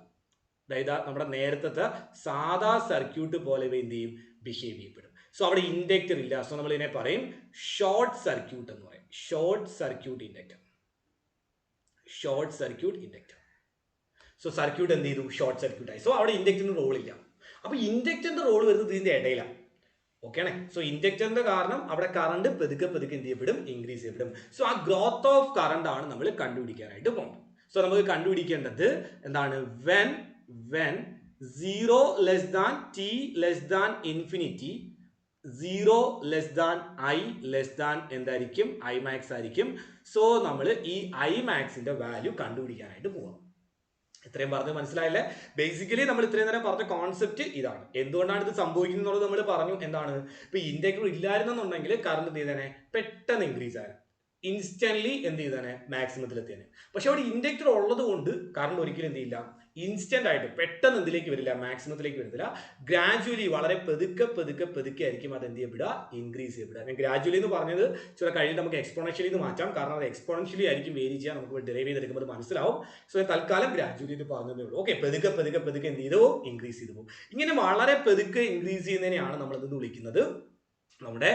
അതായത് നമ്മുടെ നേരത്തെ സാധാ സർക്യൂട്ട് പോലെ എന്ത് ചെയ്യും, ബിഹേവ് ചെയ്യപ്പെടും. സോ അവിടെ ഇൻഡക്ടർ ഇല്ല. സോ നമ്മൾ ഇതിനെ പറയും ഷോർട്ട് സർക്യൂട്ട് എന്ന് പറയും. Short circuit inductor. So circuit എന്ത് ചെയ്തു, ഷോർട്ട് സർക്യൂട്ട് ആയി. സോ അവിടെ ഇൻഡക്ടറിന് റോൾ ഇല്ല. അപ്പൊ ഇൻഡക്ടറിന്റെ റോൾ വരുന്നത് ഇതിന്റെ ഇടയിലാണ്. ഓക്കെ ആണ്. സോ ഇൻഡക്ടറിന്റെ കാരണം അവിടെ കറണ്ട് പതുക്കെ എന്ത് ചെയ്യപ്പെടും, ഇൻക്രീസ് ചെയ്യപ്പെടും. സോ ആ ഗ്രോത്ത് ഓഫ് കറണ്ട് ആണ് നമ്മൾ കണ്ടുപിടിക്കാനായിട്ട് പോകുന്നത്. സോ നമുക്ക് കണ്ടുപിടിക്കേണ്ടത് എന്താണ്, when 0 less than t less than infinity, 0 less than I less than എന്തായിരിക്കും, ഐ മാക്സ് ആയിരിക്കും. സോ നമ്മൾ ഈ ഐ മാക്സിന്റെ വാല്യൂ കണ്ടുപിടിക്കാനായിട്ട് പോകാം. ഇത്രയും പറഞ്ഞ് മനസ്സിലായില്ലേ? ബേസിക്കലി നമ്മൾ ഇത്രയും നേരം പറഞ്ഞ കോൺസെപ്റ്റ് ഇതാണ്. എന്തുകൊണ്ടാണ് ഇത് സംഭവിക്കുന്നത് എന്നുള്ളത് നമ്മൾ പറഞ്ഞു. എന്താണ്, ഇപ്പൊ ഇൻഡക്ടർ ഇല്ലായിരുന്നെന്നുണ്ടെങ്കിൽ കറണ്ട് എന്ത് ചെയ്തേനെ, പെട്ടെന്ന് ഇൻക്രീസ് ആയി, ഇൻസ്റ്റന്റ്ലി എന്ത് ചെയ്തേനെ, മാക്സിമത്തിൽ എത്തിയേനെ. പക്ഷെ അവിടെ ഇൻഡക്ടർ ഉള്ളത് കൊണ്ട് കറണ്ട് ഒരിക്കലും എന്ത് ചെയ്യില്ല, ഇൻസ്റ്റന്റ് ആയിട്ട് പെട്ടെന്ന് എന്തിലേക്ക് വരില്ല, മാക്സിമത്തിലേക്ക് വരത്തില്ല. ഗ്രാജുവലി വളരെ പതുക്കെ ആയിരിക്കും അത് എന്ത് ചെയ്യപ്പെടുക, ഇൻക്രീസ് ചെയ്യപ്പെടുക. ഞാൻ ഗ്രാജുവലി എന്ന് പറഞ്ഞത് ചില കഴിഞ്ഞ് നമുക്ക് എക്സ്പോണൻഷ്യലി എന്ന് മാറ്റാം. കാരണം അത് എക്സ്പോണൻഷ്യലി ആയിരിക്കും വേരി ചെയ്യാൻ, നമുക്ക് ഡെറൈവ് ചെയ്തെടുക്കുമ്പോൾ മനസ്സിലാവും. സോ തൽക്കാലം ഗ്രാജുവലി എന്ന് പറഞ്ഞതേ ഉള്ളൂ. ഓക്കെ, പതുക്കെ എന്ത് ചെയ്തു, ഇൻക്രീസ് ചെയ്തു പോകും. ഇങ്ങനെ വളരെ പതുക്കെ ഇൻക്രീസ് ചെയ്യുന്നതിനെയാണ് നമ്മൾ എന്ത് വിളിക്കുന്നത്, നമ്മുടെ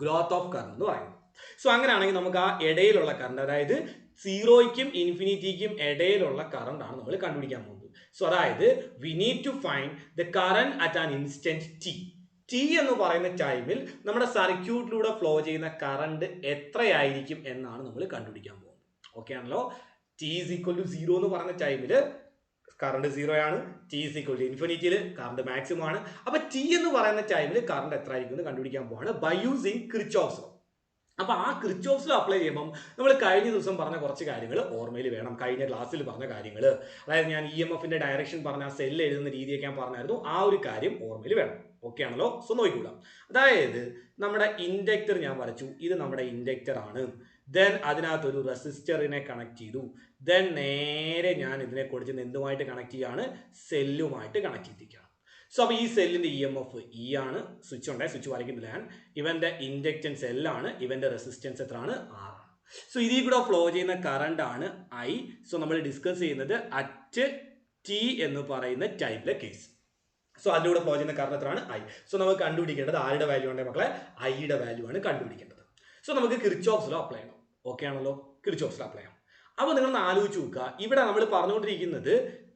ഗ്രോത്ത് ഓഫ് കറണ്ട് എന്ന് പറയുന്നത്. സോ അങ്ങനെയാണെങ്കിൽ നമുക്ക് ആ ഇടയിലുള്ള കറണ്ട്, അതായത് 0ക്കും ഇൻഫിനിറ്റിക്കും ഇടയിലുള്ള കറണ്ട് ആണ് നമ്മൾ കണ്ടുപിടിക്കാൻ പോകുന്നത്. സോ അതായത് we need to find the current at an instant T എന്ന് പറയുന്ന ടൈമിൽ നമ്മുടെ സർക്യൂട്ടിലൂടെ ഫ്ലോ ചെയ്യുന്ന കറണ്ട് എത്രയായിരിക്കും എന്നാണ് നമ്മൾ കണ്ടുപിടിക്കാൻ പോകുന്നത്. ഓക്കെ ആണല്ലോ. ടി ഈസ് ഈക്വൽ ടു 0 എന്ന് പറയുന്ന ടൈമിൽ കറണ്ട് 0 ആണ്. ടി ഈസ് ഈക്വൽ ടു ഇൻഫിനിറ്റിയിൽ കറണ്ട് മാക്സിമം ആണ്. അപ്പൊ ടി എന്ന് പറയുന്ന ടൈമിൽ കറണ്ട് എത്ര ആയിരിക്കും എന്ന് കണ്ടുപിടിക്കാൻ പോവാണ് ബൈ യൂസിങ് കിർച്ചോഫ്സ് ലോ. അപ്പൊ ആ കിർച്ചോഫ്സ് ലോ അപ്ലൈ ചെയ്യുമ്പോൾ നമ്മൾ കഴിഞ്ഞ ദിവസം പറഞ്ഞ കുറച്ച് കാര്യങ്ങൾ ഓർമ്മയിൽ വേണം. കഴിഞ്ഞ ക്ലാസ്സിൽ പറഞ്ഞ കാര്യങ്ങൾ, അതായത് ഞാൻ EMFന്റെ ഡയറക്ഷൻ പറഞ്ഞ സെല്ല് എഴുതുന്ന രീതിയൊക്കെ ഞാൻ പറഞ്ഞായിരുന്നു. ആ ഒരു കാര്യം ഓർമ്മയിൽ വേണം. ഓക്കെ ആണല്ലോ. സോ നോക്കിക്കൂടാ. അതായത് നമ്മുടെ ഇൻഡക്ടർ ഞാൻ വരച്ചു. ഇത് നമ്മുടെ ഇൻഡക്ടർ ആണ്. ദെൻ അതിനകത്തൊരു റെസിസ്റ്ററിനെ കണക്ട് ചെയ്തു. ദെൻ നേരെ ഞാൻ ഇതിനെ കുറിച്ച് എന്തുമായിട്ട് കണക്ട് ചെയ്യാണ്, സെല്ലുമായിട്ട് കണക്ട് ചെയ്തിരിക്കുകയാണ്. സോ അപ്പോൾ ഈ സെല്ലിന്റെ EMF E ആണ്. സ്വിച്ച് ഉണ്ടായി, സ്വിച്ച് വരയ്ക്കുന്നില്ല ഞാൻ. ഇവന്റെ ഇൻഡക്റ്റൻസ് L ആണ്. ഇവന്റെ റെസിസ്റ്റൻസ് എത്രയാണ്, R ആണ്. സോ ഇതിൽ കൂടെ ഫ്ലോ ചെയ്യുന്ന കറണ്ട് ആണ് I. സോ നമ്മൾ ഡിസ്കസ് ചെയ്യുന്നത് അറ്റ് T എന്ന് പറയുന്ന ടൈപ്പിലെ കേസ്. സോ അതിലൂടെ ഫ്ലോ ചെയ്യുന്ന കറണ്ട് എത്രയാണ്, I. സോ നമുക്ക് കണ്ടുപിടിക്കേണ്ടത് ആരുടെ വാല്യൂ ആണ് മക്കളെ, ഐയുടെ വാല്യൂ ആണ് കണ്ടുപിടിക്കേണ്ടത്. സോ നമുക്ക് കിർച്ചോഫ്സ് ലോ അപ്ലൈ ചെയ്യണം. ഓക്കെ ആണല്ലോ. കിർച്ചോഫ്സ് ലോ അപ്ലൈ ചെയ്യണം. അപ്പോൾ നിങ്ങളൊന്ന് ആലോചിച്ച് നോക്കുക. ഇവിടെ നമ്മൾ പറഞ്ഞുകൊണ്ടിരിക്കുന്നത്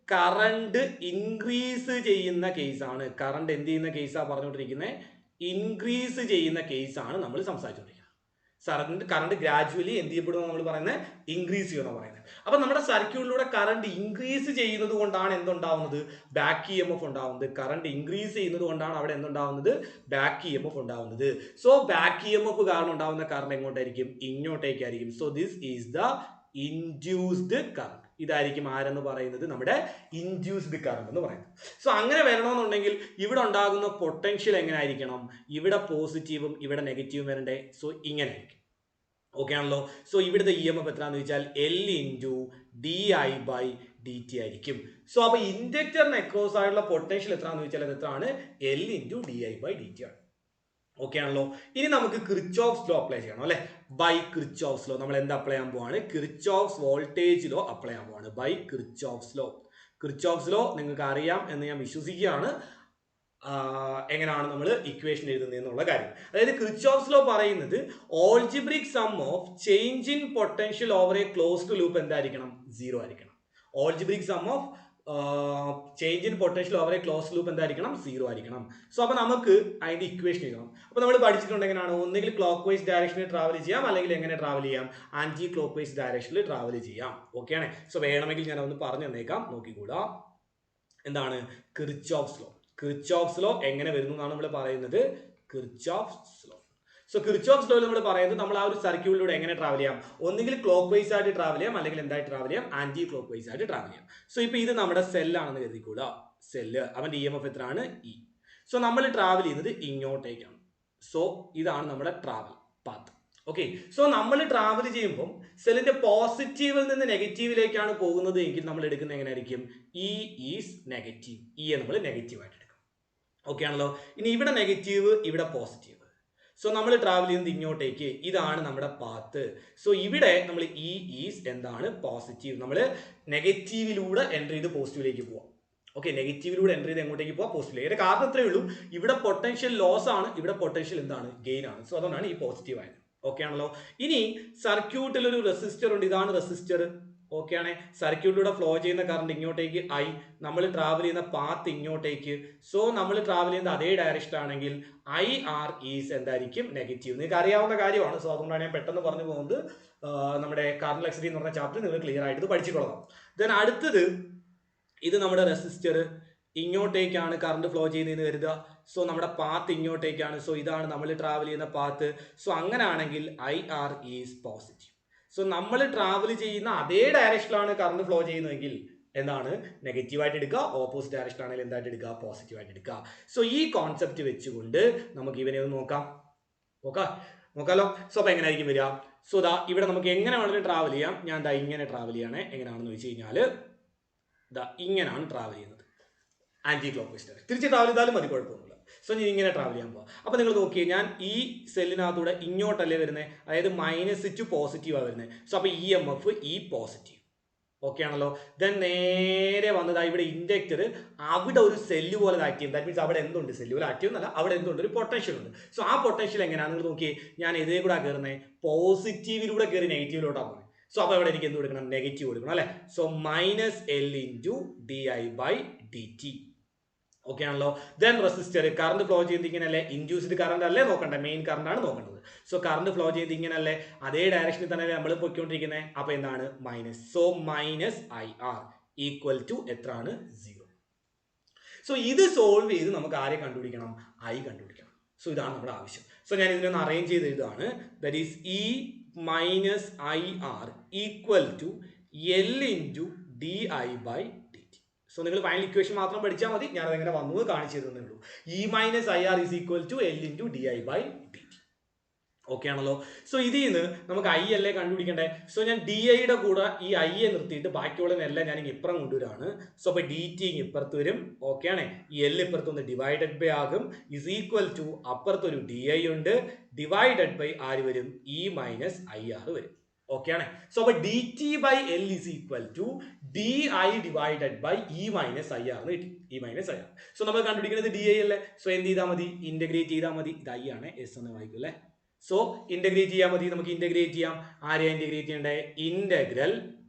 കറണ്ട് ഇൻക്രീസ് ചെയ്യുന്ന കേസാണ്. കറണ്ട് എന്ത് ചെയ്യുന്ന കേസാണ് പറഞ്ഞുകൊണ്ടിരിക്കുന്നത്? ഇൻക്രീസ് ചെയ്യുന്ന കേസാണ് നമ്മൾ സംസാരിച്ചുകൊണ്ടിരിക്കുന്നത്. കറണ്ട് ഗ്രാജുവലി എന്ത് ചെയ്യപ്പെടുമെന്ന് നമ്മൾ പറയുന്നത്? ഇൻക്രീസ് ചെയ്യുമെന്ന് പറയുന്നത്. അപ്പൊ നമ്മുടെ സർക്യൂട്ടിലൂടെ കറണ്ട് ഇൻക്രീസ് ചെയ്യുന്നത് കൊണ്ടാണ് എന്തുണ്ടാവുന്നത്? ബാക്ക് ഇ എം എഫ് ഉണ്ടാവുന്നത്. കറണ്ട് ഇൻക്രീസ് ചെയ്യുന്നത് കൊണ്ടാണ് അവിടെ എന്തുണ്ടാവുന്നത്? ബാക്ക് ഇ എം എഫ് ഉണ്ടാവുന്നത്. So back E M F കാരണം ഉണ്ടാവുന്ന കറണ്ട് എങ്ങോട്ടായിരിക്കും? ഇങ്ങോട്ടേക്കായിരിക്കും. So this is the induced current. ഇതായിരിക്കും ആരെന്ന് പറയുന്നത്? നമ്മുടെ ഇൻഡ്യൂസ്ഡ് കറണ്ട് എന്ന് പറയുന്നത്. സോ അങ്ങനെ വരണമെന്നുണ്ടെങ്കിൽ ഇവിടെ ഉണ്ടാകുന്ന പൊട്ടൻഷ്യൽ എങ്ങനെ ആയിരിക്കണം? ഇവിടെ പോസിറ്റീവും ഇവിടെ നെഗറ്റീവും വരണ്ടേ? സോ ഇങ്ങനെ ആയിരിക്കും. ഓക്കെ ആണല്ലോ. സോ ഇവിടുത്തെ ഇ എം എഫ് എത്രയാണെന്ന് വെച്ചാൽ L into D I by D T ആയിരിക്കും. സോ അപ്പൊ ഇൻഡക്ടറിന് അക്രോസ് ആയിട്ടുള്ള പൊട്ടൻഷ്യൽ എത്രയാണെന്ന് വെച്ചാൽ അത് എത്രയാണ്? L into D I by D T ആണ്. ഓക്കെ ആണല്ലോ. ഇനി നമുക്ക് കിർച്ചോഫ്സ് ലോ അപ്ലൈ ചെയ്യണം അല്ലെ? ബൈ കിർച്ചോഫ്സ് ലോ നമ്മൾ എന്താ അപ്ലൈ ചെയ്യാൻ പോവാണ്? കിർച്ചോഫ്സ് വോൾട്ടേജ് ലോ അപ്ലൈ ചെയ്യാൻ പോവാണ്. By Kirchhoff's law. Kirchhoff's law നിങ്ങൾക്ക് അറിയാം എന്ന് ഞാൻ വിശ്വസിക്കുകയാണ്. എങ്ങനെയാണ് നമ്മൾ ഇക്വേഷൻ എഴുതുന്നത് എന്നുള്ള കാര്യം. അതായത് കിർച്ചോഫ്സ് ലോ പറയുന്നത് algebraic sum of change in potential over a closed loop എന്തായിരിക്കണം? 0 ആയിരിക്കണം. Algebraic sum of change in potential over a close loop എന്തായിരിക്കണം? 0 ആയിരിക്കണം. സോ അപ്പൊ നമുക്ക് അതിന്റെ ഇക്വേഷൻ എഴുതണം. അപ്പൊ നമ്മൾ പഠിച്ചിട്ടുണ്ട് എങ്ങനെയാണ്? ഒന്നുകിൽ ക്ലോക്ക് വൈസ് ഡയറക്ഷനിൽ ട്രാവൽ ചെയ്യാം, അല്ലെങ്കിൽ എങ്ങനെ ട്രാവൽ ചെയ്യാം? ആന്റി ക്ലോക്ക് വൈസ് ഡയറക്ഷനിൽ ട്രാവൽ ചെയ്യാം. ഓക്കെ ആണ്. സോ വേണമെങ്കിൽ ഞാൻ ഒന്ന് പറഞ്ഞു തന്നേക്കാം, നോക്കിക്കൂടാ. എന്താണ് കിർച്ചോഫ്സ് ലോ? കിർച്ചോഫ്സ് ലോ എങ്ങനെ വരുന്നു എന്നാണ് നമ്മൾ പറയുന്നത്? Kirchhoff's law. സോ കിർച്ചോഫ്സ് ലോയിൽ നമ്മൾ പറയുന്നത് നമ്മൾ ആ ഒരു സർക്യൂട്ടിലൂടെ എങ്ങനെ ട്രാവൽ ചെയ്യാം? ഒന്നുകിൽ ക്ലോക്ക് വൈസ് ആയിട്ട് ട്രാവൽ ചെയ്യാം, അല്ലെങ്കിൽ എന്തായിട്ട് ട്രാവൽ ചെയ്യാം? ആന്റി ക്ലോക്ക് വൈസ് ആയിട്ട് ട്രാവൽ ചെയ്യാം. സോ ഇപ്പൊ ഇത് നമ്മുടെ സെല്ലാണെന്ന് കരുതിക്കൂടാ. സെല്ല്, അവന്റെ ഇ എം എഫ് എത്രയാണ്? ഇ. സോ നമ്മൾ ട്രാവൽ ചെയ്യുന്നത് ഇങ്ങോട്ടേക്കാണ്. സോ ഇതാണ് നമ്മുടെ ട്രാവൽ പാത്ത്. ഓക്കെ. സോ നമ്മൾ ട്രാവൽ ചെയ്യുമ്പോൾ സെല്ലിന്റെ പോസിറ്റീവിൽ നിന്ന് നെഗറ്റീവിലേക്കാണ് പോകുന്നത് എങ്കിൽ നമ്മൾ എടുക്കുന്നത് എങ്ങനെയായിരിക്കും? E is negative. ഇ നമ്മൾ നെഗറ്റീവ് ആയിട്ട് എടുക്കും. ഓക്കെ ആണല്ലോ. ഇനി ഇവിടെ നെഗറ്റീവ്, ഇവിടെ പോസിറ്റീവ്. സോ നമ്മൾ ട്രാവൽ ചെയ്യുന്നത് ഇങ്ങോട്ടേക്ക്. ഇതാണ് നമ്മുടെ പാത്ത്. സോ ഇവിടെ നമ്മൾ ഇ ഈസ് എന്താണ്? പോസിറ്റീവ്. നമ്മൾ നെഗറ്റീവിലൂടെ എൻ്റർ ചെയ്ത് പോസിറ്റീവിലേക്ക് പോവാം. ഓക്കെ, നെഗറ്റീവിലൂടെ എൻ്റർ ചെയ്ത് എങ്ങോട്ടേക്ക് പോവാം? പോസിറ്റീവിലേക്ക്. അതിന്റെ കാരണം ഇത്രയേ ഉള്ളൂ, ഇവിടെ പൊട്ടൻഷ്യൽ ലോസ് ആണ്, ഇവിടെ പൊട്ടൻഷ്യൽ എന്താണ്? ഗെയിൻ ആണ്. സോ അതുകൊണ്ടാണ് ഈ പോസിറ്റീവ് ആയത്. ഓക്കെ ആണല്ലോ. ഇനി സർക്യൂട്ടിൽ ഒരു റെസിസ്റ്റർ ഉണ്ട്. ഇതാണ് റെസിസ്റ്റർ. ഓക്കെ ആണ്. സർക്യൂട്ടിലൂടെ ഫ്ലോ ചെയ്യുന്ന കറണ്ട് ഇങ്ങോട്ടേക്ക് ഐ. നമ്മൾ ട്രാവൽ ചെയ്യുന്ന പാത്ത് ഇങ്ങോട്ടേക്ക്. സോ നമ്മൾ ട്രാവൽ ചെയ്യുന്ന അതേ ഡയറക്ഷൻ ആണെങ്കിൽ ഐ ആർ ഈസ് എന്തായിരിക്കും? നെഗറ്റീവ്. നിങ്ങൾക്ക് അറിയാവുന്ന കാര്യമാണ്. സോ അതുകൊണ്ടാണ് ഞാൻ പെട്ടെന്ന് പറഞ്ഞു പോകുന്നത്. നമ്മുടെ കറണ്ട് ഇലക്ട്രിസിറ്റി എന്ന് പറഞ്ഞ ചാപ്റ്റർ നിങ്ങൾ ക്ലിയർ ആയിട്ട് പഠിച്ചിട്ടുള്ളതാണ്. ദെൻ അടുത്തത്, ഇത് നമ്മുടെ റെസിസ്റ്റർ. ഇങ്ങോട്ടേക്കാണ് കറണ്ട് ഫ്ലോ ചെയ്യുന്നതെന്ന് കരുതുക. സോ നമ്മുടെ പാത്ത് ഇങ്ങോട്ടേക്കാണ്. സോ ഇതാണ് നമ്മൾ ട്രാവൽ ചെയ്യുന്ന പാത്ത്. സോ അങ്ങനെയാണെങ്കിൽ I R is positive. So നമ്മൾ ട്രാവൽ ചെയ്യുന്ന അതേ ഡയറക്ഷനിലാണ് കറണ്ട് ഫ്ലോ ചെയ്യുന്നതെങ്കിൽ എന്താണ്? നെഗറ്റീവായിട്ട് എടുക്കുക. ഓപ്പോസിറ്റ് ഡയറക്ഷൻ ആണെങ്കിൽ എന്തായിട്ട് എടുക്കുക? പോസിറ്റീവായിട്ട് എടുക്കുക. സോ ഈ കോൺസെപ്റ്റ് വെച്ചുകൊണ്ട് നമുക്ക് ഇവനെ ഒന്ന് നോക്കാലോ. സോ അപ്പൊ എങ്ങനെയായിരിക്കും വരിക? സോ ദാ ഇവിടെ നമുക്ക് എങ്ങനെ വേണമെങ്കിലും ട്രാവൽ ചെയ്യാം. ഞാൻ ദാ ഇങ്ങനെ ട്രാവൽ ചെയ്യണേ. എങ്ങനെയാണെന്ന് വെച്ച് കഴിഞ്ഞാൽ ദാ ഇങ്ങനെയാണ് ട്രാവൽ ചെയ്യുന്നത്. Anticlockwise direction. തിരിച്ച് ട്രാവൽ ചെയ്താലും മതി, കുഴപ്പമൊന്നുമില്ല. സോ ഞാൻ ഇങ്ങനെ ട്രാവൽ ചെയ്യാൻ പോകാം. അപ്പൊ നിങ്ങൾ നോക്കിയേ, ഞാൻ ഈ സെല്ലിനകത്തൂടെ ഇങ്ങോട്ടല്ലേ വരുന്നത്? അതായത് മൈനസ് ടു പോസിറ്റീവാണ് വരുന്നത്. സോ അപ്പൊ E M F E positive. Okay ആണല്ലോ. ദെൻ നേരെ വന്നതാ ഇവിടെ ഇൻഡക്ടർ അവിടെ ഒരു സെല്ല് പോലെ ആക്ട് ചെയ്യും. ദാറ്റ് മീൻസ് അവിടെ എന്തുണ്ട്? സെല്ല് പോലെ ആക്ട് ചെയ്യുന്നല്ല, അവിടെ എന്തുണ്ട്? ഒരു പൊട്ടൻഷ്യൽ ഉണ്ട്. സോ ആ പൊട്ടൻഷ്യൽ എങ്ങനെയാണ്? നിങ്ങൾ നോക്കിയേ, ഞാൻ എതിരെ കൂടെ കയറുന്നത് പോസിറ്റീവിലൂടെ കയറി നെഗറ്റീവിലോട്ടാണ് പോകുന്നത്. സോ അപ്പോൾ ഇവിടെ എനിക്ക് എന്ത് കൊടുക്കണം? നെഗറ്റീവ് കൊടുക്കണം അല്ലെ? So minus L into D I by D T. Okay ആണല്ലോ. ദെൻ റെസിസ്റ്റർ, കറണ്ട് ഫ്ലോ ചെയ്യുന്നത് ഇങ്ങനെയല്ലേ? ഇൻഡ്യൂസ്ഡ് കറണ്ട് അല്ലേ നോക്കണ്ടേ? മെയിൻ കറണ്ട് ആണ് നോക്കേണ്ടത്. സോ കറണ്ട് ഫ്ലോ ചെയ്യുന്നത് ഇങ്ങനെയല്ലേ? അതേ ഡയറക്ഷനിൽ തന്നെ നമ്മൾ പൊയ്ക്കൊണ്ടിരിക്കുന്നത്. അപ്പൊ എന്താണ്? Minus. So minus I R equal to എത്രയാണ്? 0. സോ ഇത് സോൾവ് ചെയ്ത് നമുക്ക് ആരെ കണ്ടുപിടിക്കണം? ഐ കണ്ടുപിടിക്കണം. സോ ഇതാണ് നമ്മുടെ ആവശ്യം. സോ ഞാൻ ഇതിനൊന്ന് അറേഞ്ച് ചെയ്ത് എഴുതാണ്. That is E minus I R equal to L into D I by D T. So നിങ്ങൾ ഫൈനൽ ഇക്വേഷൻ മാത്രം പഠിച്ചാൽ മതി. ഞാൻ അതെങ്ങനെ വന്നത് കാണിച്ചു തരുന്നേ ഉള്ളൂ. E minus I R is equal to L into D I by D T. Okay ആണല്ലോ. സോ ഇതിൽ നിന്ന് നമുക്ക് ഐ അല്ലേ കണ്ടുപിടിക്കണ്ടേ? സോ ഞാൻ ഡി ഐയുടെ കൂടെ ഈ ഐയെ നിർത്തിയിട്ട് ബാക്കിയുള്ളതെല്ലാം ഞാൻ ഇപ്പുറം കൊണ്ടുവരാണ്. സോ അപ്പൊ ഡി ടി ഇപ്പുറത്ത് വരും. ഓക്കെ ആണ്. ഈ എൽ ഇപ്പുറത്തൊന്ന് ഡിവൈഡഡ് ബൈ ആകും. ഇസ് ഈക്വൽ ടു അപ്പുറത്തൊരു ഡി ഐ ഉണ്ട്, ഡിവൈഡഡ് ബൈ ആര് വരും? ഇ മൈനസ് ഐ ആർ വരും. ഓക്കെ ആണ്. സോ അപ്പൊ D T by L is equal to D I divided by E minus I R എന്ന് കിട്ടി. E minus I R. So നമ്മൾ കണ്ടുപിടിക്കുന്നത് ഡി ഐ അല്ലേ? സോ എന്ത് ചെയ്താൽ മതി? ഇന്റഗ്രേറ്റ് ചെയ്താൽ മതി. ഇത് ഐ ആണ്, എസ് എന്ന് വായിക്കും അല്ലേ? സോ ഇന്റഗ്രേറ്റ് ചെയ്യാൻ മതി. നമുക്ക് ഇന്റഗ്രേറ്റ് ചെയ്യാം. ആരെയാ ഇന്റഗ്രേറ്റ് ചെയ്യണ്ടേ? Integral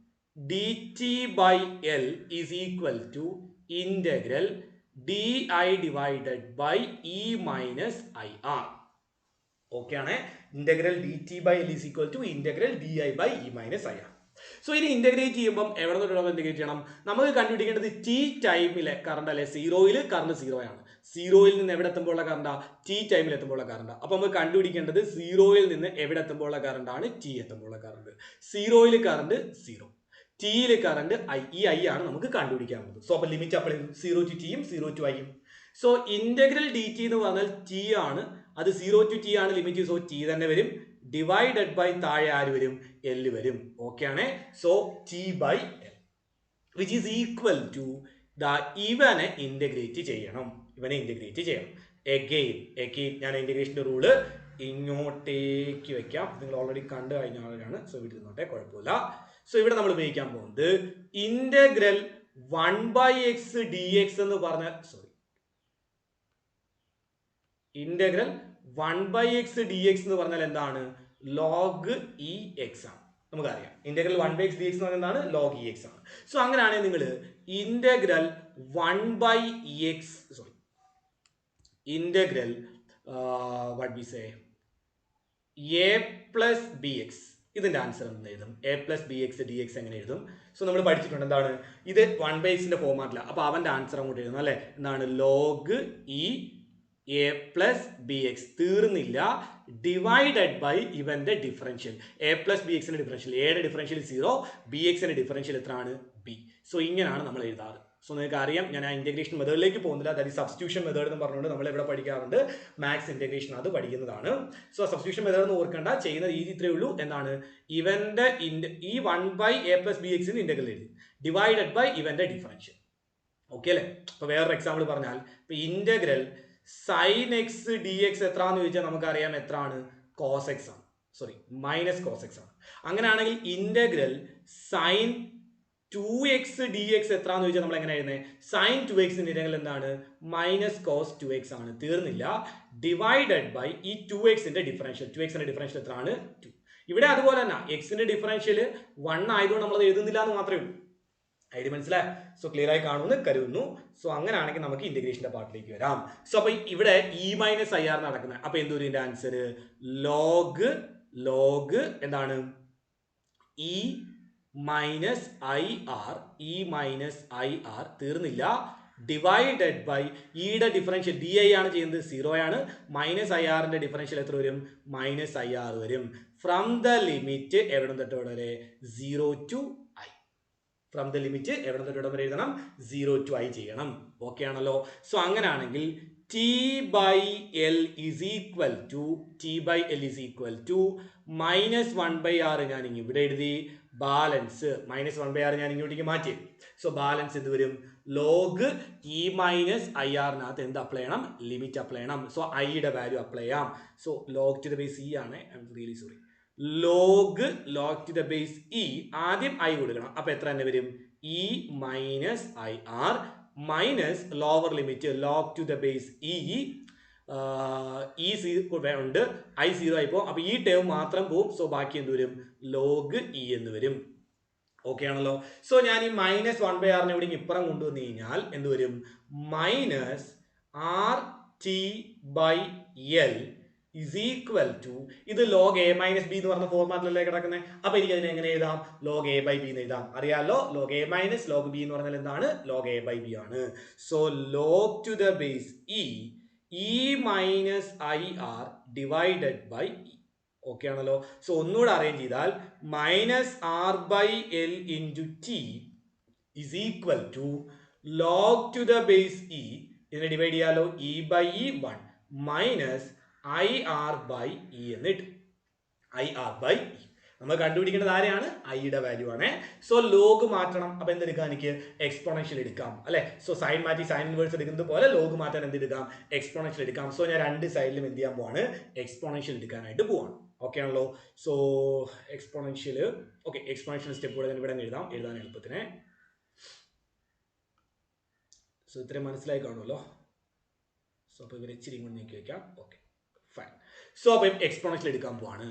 dt by L is equal to integral di divided by e minus IR. Okay ആണ്. Integral D T by L is equal to integral D I by E minus I R. So ഇനി ഇന്റഗ്രേറ്റ് ചെയ്യുമ്പോൾ എവിടെ തൊട്ട് ഇന്റഗ്രേറ്റ് ചെയ്യണം? നമുക്ക് കണ്ടുപിടിക്കേണ്ടത് ടി ടൈമിലെ കറണ്ട് അല്ലെ. സീറോയിൽ കറണ്ട് സീറോ ആണ്. സീറോയിൽ നിന്ന് എവിടെ എത്തുമ്പോഴുള്ള കറണ്ടാ? ടി ടൈമിൽ എത്തുമ്പോഴുള്ള കറണ്ടാ. അപ്പൊ നമുക്ക് കണ്ടുപിടിക്കേണ്ടത് സീറോയിൽ നിന്ന് എവിടെ എത്തുമ്പോഴുള്ള കറണ്ടാണ്? ടി എത്തുമ്പോഴുള്ള കറണ്ട്. സീറോയിൽ കറണ്ട് സീറോ, ടിയിൽ കറണ്ട് ഐ. ഈ ഐ ആണ് നമുക്ക് കണ്ടുപിടിക്കാനുള്ളത്. സോ അപ്പൊ ലിമിറ്റ് അപ്ലൈ ചെയ്തു. 0 to ടിയും 0 to ഐയും. സോ ഇന്റഗ്രൽ ഡി ടി എന്ന് പറഞ്ഞാൽ ടി ആണ്, അത് 0 to ടി ആണ് ലിമിറ്റ്. സോ ടി തന്നെ വരും. ഡിവൈഡഡ് ബൈ താഴെ ആര് വരും? എൽ വരും. ഓക്കെ ആണ്. So T by L which is equal to ഇവനെ ഇന്റഗ്രേറ്റ് ചെയ്യണം. എഗെയിൻ ഞാൻ ഇന്റഗ്രേഷന്റെ റൂള് ഇങ്ങോട്ടേക്ക് വെക്കാം. നിങ്ങൾ ഓൾറെഡി കണ്ടു കഴിഞ്ഞ ആളാണ്. സോ ഇവിടെ ഇരുന്നോട്ടെ, കുഴപ്പമില്ല. സോ ഇവിടെ നമ്മൾ ഉപയോഗിക്കാൻ പോകുന്നത് ഇന്റഗ്രൽ 1/x dx എന്ന് പറഞ്ഞ ഇന്റഗ്രൽ 1/x dx എന്ന് പറഞ്ഞാൽ എന്താണ്? ലോഗ് ഇ എക്സ് ആണ്. നമുക്കറിയാം ഇന്റഗ്രൽ 1/x dx എന്ന് പറഞ്ഞാൽ എന്താണ്? ലോഗ് ഇ എക്സ് ആണ്. സോ അങ്ങനെയാണെങ്കിൽ നിങ്ങൾ integral 1/x integral what we say a plus bx ഇതിന്റെ ആൻസർ എന്ന് എഴുതും. a plus bx dx എങ്ങനെ എഴുതും? സോ നമ്മൾ പഠിച്ചിട്ടുണ്ട് എന്താണ് ഇത് 1/xന്റെ ഫോർമാറ്റിലാണ്. അപ്പൊ അവന്റെ ആൻസർ അങ്ങോട്ട് എഴുതും അല്ലെ. എന്താണ്? Log E A plus B X, തീർന്നില്ല, ഡിവൈഡഡ് ബൈ ഇവന്റെ ഡിഫറൻഷ്യൽ. എ പ്ലസ് ബി എക്സിന്റെ ഡിഫറൻഷ്യൽ, എയുടെ ഡിഫറൻഷ്യൽ 0, ബി എക്സിന്റെ ഡിഫറൻഷ്യൽ എത്രയാണ്? ബി. സോ ഇങ്ങനെയാണ് നമ്മൾ എഴുതാറ്. സോ നിങ്ങൾക്ക് അറിയാം, ഞാൻ ആ ഇന്റഗ്രേഷൻ മെത്തേഡിലേക്ക് പോകുന്നില്ല. ദാറ്റ് ഈസ് സബ്സ്റ്റിറ്റ്യൂഷൻ മെത്തേഡ് എന്ന് പറഞ്ഞുകൊണ്ട് നമ്മൾ ഇവിടെ പഠിക്കാറുണ്ട്. മാത്സ് ഇന്റഗ്രേഷൻ അത് പഠിക്കുന്നതാണ്. സോ സബ്സ്റ്റിറ്റ്യൂഷൻ മെത്തേഡ് എന്ന് ഓർക്കേണ്ട, ചെയ്യുന്ന രീതി ഇത്രയേ ഉള്ളൂ. എന്താണ്? ഇവന്റെ ഈ 1/a plus bx ഇന്റഗ്രൽ എഴുതി, ഡിവൈഡഡ് ബൈ ഇവന്റെ ഡിഫറൻഷ്യൽ. ഓക്കെ അല്ലേ? അപ്പൊ വേറൊരു എക്സാമ്പിൾ പറഞ്ഞാൽ ഇപ്പൊ integral sine X D X എത്രാന്ന് ചോദിച്ചാൽ നമുക്കറിയാം എത്രയാണ്? കോസ് എക്സ് ആണ്. മൈനസ് കോസ് എക്സ് ആണ്. അങ്ങനെയാണെങ്കിൽ ഇന്റഗ്രൽ സൈൻ 2x dx എത്രാന്ന് ചോദിച്ചാൽ നമ്മൾ എങ്ങനെ എഴുതുന്നത്? സൈൻ 2x ഇന്റഗ്രൽ എന്താണ്? മൈനസ് കോസ് 2x ആണ്. തീർന്നില്ല, ഡിവൈഡഡ് ബൈ ഈ 2xന്റെ ഡിഫറൻഷ്യൽ. 2xന്റെ ഡിഫറൻഷ്യൽ എത്രയാണ്? 2. ഇവിടെ അതുപോലെ തന്നെ എക്സിന്റെ ഡിഫറൻഷ്യൽ 1 ആയതുകൊണ്ട് നമ്മൾ എഴുതുന്നില്ല എന്ന് മാത്രമേ ഉള്ളൂ. ഐഡിയ മനസ്സിലായി? സോ ക്ലിയർ ആയി കാണുമെന്ന് കരുതുന്നു. സോ അങ്ങനെയാണെങ്കിൽ നമുക്ക് ഇന്റഗ്രേഷന്റെ പാർട്ടിലേക്ക് വരാം. സോ അപ്പൊ ഇവിടെ ഇ മൈനസ് ഐ ആർ നടക്കുന്നത്. അപ്പൊ എന്തൊരു ആൻസർ? ലോഗ് എന്താണ്? E minus I R. E minus I R, തീർന്നില്ല, ഡിവൈഡഡ് ബൈ ഇയുടെ ഡിഫറൻഷ്യൽ ഡി ഐ ആണ് ചെയ്യുന്നത്, 0 ആണ്. മൈനസ് ഐ ആറിന്റെ ഡിഫറൻഷ്യൽ എത്ര വരും? മൈനസ് ഐ ആർ വരും. ഫ്രം ദ ലിമിറ്റ് എവിടെ തൊട്ട് വരെ? 0 to i. From the limit എവിടെ തൊട്ട് വരെ എഴുതണം? 0 to i ചെയ്യണം. ഓക്കെ ആണല്ലോ? സോ അങ്ങനെയാണെങ്കിൽ T by L is equal to minus 1/r ഞാൻ ഇവിടെ എഴുതി, ബാലൻസ് മൈനസ് 1/r ഞാൻ ഇങ്ങോട്ടേക്ക് മാറ്റി. സോ ബാലൻസ് എന്ത് വരും? ലോഗ് ഇ മൈനസ് ഐ ആറിനകത്ത് എന്ത് അപ്ലൈ ചെയ്യണം? ലിമിറ്റ് അപ്ലൈ ചെയ്യണം. സോ ഐയുടെ വാല്യൂ അപ്ലൈ ചെയ്യാം. So log to the base E ആണ്. I'm really sorry. Log to the base E, ആദ്യം ഐ കൊടുക്കണം. അപ്പൊ എത്ര തന്നെ വരും? E minus I R minus lower limit log to the base E. E ഉണ്ട്, ഐ 0 ആയിപ്പോ. അപ്പൊ ഈ ടേം മാത്രം പോവും. സോ ബാക്കി എന്ത് വരും? ലോഗ് ഇ എന്ന് വരും. ഓക്കെ ആണല്ലോ? സോ ഞാൻ ഈ മൈനസ് 1/r ഇവിടെ ഇപ്പുറം കൊണ്ടുവന്നു കഴിഞ്ഞാൽ എന്ത് വരും? Minus R T by L is equal to, ഇത് ലോഗ് എ മൈനസ് ബി എന്ന് പറഞ്ഞ ഫോർമാറ്റിലല്ലേ കിടക്കുന്നത്. അപ്പൊ എനിക്ക് അതിനെ എങ്ങനെ എഴുതാം? ലോഗ് എ ബൈ ബി എന്ന് എഴുതാം. അറിയാലോ, log A minus log B എന്ന് പറഞ്ഞാൽ എന്താണ്? ലോഗ് എ ബൈ ബി ആണ്. So log to the base E minus I R divided by E. Okay ആണല്ലോ? സോ ഒന്നുകൂടെ അറേഞ്ച് ചെയ്താൽ minus R by L into T is equal to log to the base E, ഇതിനെ ഡിവൈഡ് ചെയ്യാലോ, E by E 1 minus I R by E എന്ന് കിട്ടും. ഐ ആർ ബൈ ഇ നമ്മൾ കണ്ടുപിടിക്കേണ്ടത് ആരെയാണ്? ഐയുടെ വാല്യൂ ആണ്. സോ ലോഗ് മാറ്റണം. അപ്പൊ എന്തെടുക്കാം? എനിക്ക് എക്സ്പോണൻഷ്യൽ എടുക്കാം അല്ലെ. സോ സൈൻ മാറ്റി സൈൻ ഇൻവേഴ്സ് എടുക്കുന്നത് പോലെ ലോഗ് മാറ്റാൻ എന്തെടുക്കാം? എക്സ്പോണൻഷ്യൽ എടുക്കാം. സോ ഞാൻ രണ്ട് സൈഡിലും എന്ത് ചെയ്യാൻ പോവാണ്? എക്സ്പോണൻഷ്യൽ എടുക്കാനായിട്ട് പോവാണ്. ഓക്കെ ആണല്ലോ? So exponential, okay, exponential step കൂടെ ഇവിടെ എഴുതാൻ എളുപ്പത്തിന്. സോ ഇത്രയും മനസ്സിലായി കാണുമല്ലോ. സോ അപ്പൊ ഇവരെ ഇച്ചിരി കൊണ്ട് നീക്കി വെക്കാം. Okay, fine. സോ അപ്പം എക്സ്പോണൻഷ്യൽ എടുക്കാൻ പോവാണ്.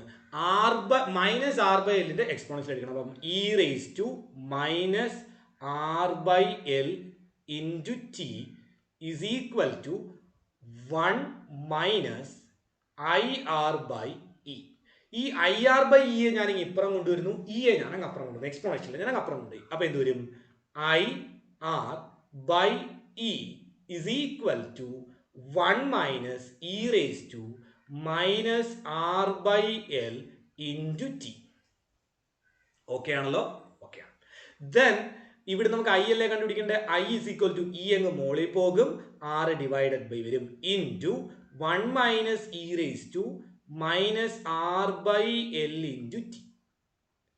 മൈനസ് ആർ ബൈ എല്ലിന്റെ എക്സ്പോണൻഷ്യൽ എടുക്കണം. അപ്പം E raise to minus R by L into T is equal to 1 minus I R by E. ഈ ഐ ആർ ബൈ ഇയെ ഞാൻ ഇപ്പുറം കൊണ്ടുവരുന്നു, ഇയെ ഞാൻ അങ്ങ് അപ്പുറം കൊണ്ടുവരുന്നു, എക്സ്പോണൻഷ്യൽ ഞാൻ അങ്ങ് അപ്പുറം കൊണ്ടുപോയി. അപ്പൊ എന്ത് വരും? I R by E is equal to 1 minus E raise to minus R by L into T. Okay ആണല്ലോ? ഓക്കെ ആണ്. ദെൻ ഇവിടെ നമുക്ക് ഐ അല്ലേ കണ്ടുപിടിക്കേണ്ടത്? I is equal to E അങ്ങ് മോളിൽ പോകും, ആർ ഡിവൈഡഡ് ബൈ വരും into 1 minus E raise to minus R by L into T.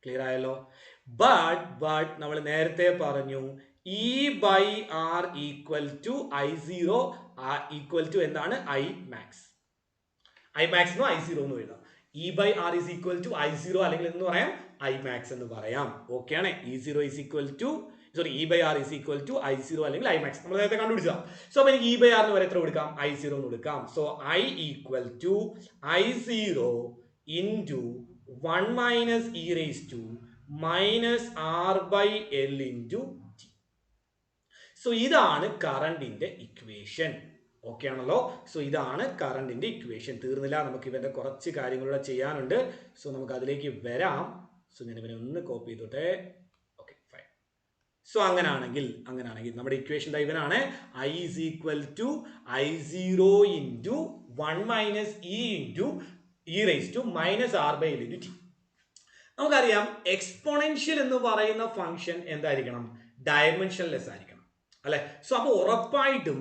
Clear ആയല്ലോ? ബട്ട് നമ്മൾ നേരത്തെ പറഞ്ഞു E by R equal to I0 equal to എന്താണ്? I max. ഐ മാക്സ് എന്നോ I0 എന്ന് എഴുതാം. E by R is equal to I0 അല്ലെങ്കിൽ എന്ന് പറയാം ഐ മാക്സ് എന്ന് പറയാം. ഓക്കെ ആണ്? E0 is equal to E by R is equal to I0 അല്ലെങ്കിൽ ഐ മാക്സ് നമ്മൾ നേരത്തെ കണ്ടുപിടിച്ചതാണ്. സോ അപ്പൊ എനിക്ക് ഇ ബൈ ആറിന് വരെ എത്ര കൊടുക്കാം? I0 എന്ന് കൊടുക്കാം. So I equal to I0 into 1 minus E raise to minus R by L into T. So ഇതാണ് കറണ്ടിന്റെ ഇക്വേഷൻ. ഓക്കെ ആണല്ലോ? സോ ഇതാണ് കറണ്ടിന്റെ ഇക്വേഷൻ. തീർന്നില്ല, നമുക്ക് ഇവന്റെ കുറച്ച് കാര്യങ്ങളൂടെ ചെയ്യാനുണ്ട്. സോ നമുക്ക് അതിലേക്ക് വരാം. സോ ഞാൻ ഇവനെ ഒന്ന് കോപ്പി ചെയ്തോട്ടെ. Okay fine. സോ അങ്ങനാണെങ്കിൽ നമ്മുടെ ഇക്വേഷൻ ഇവനാണ്. I is equal to I0 into 1 minus E into E raise to minus R by L into T. നമുക്കറിയാം എക്സ്പോണൻഷ്യൽ എന്ന് പറയുന്ന ഫംഗ്ഷൻ എന്തായിരിക്കണം? ഡയമെൻഷൻലെസ് ആയിരിക്കണം അല്ലെ? സോ അപ്പോൾ ഉറപ്പായിട്ടും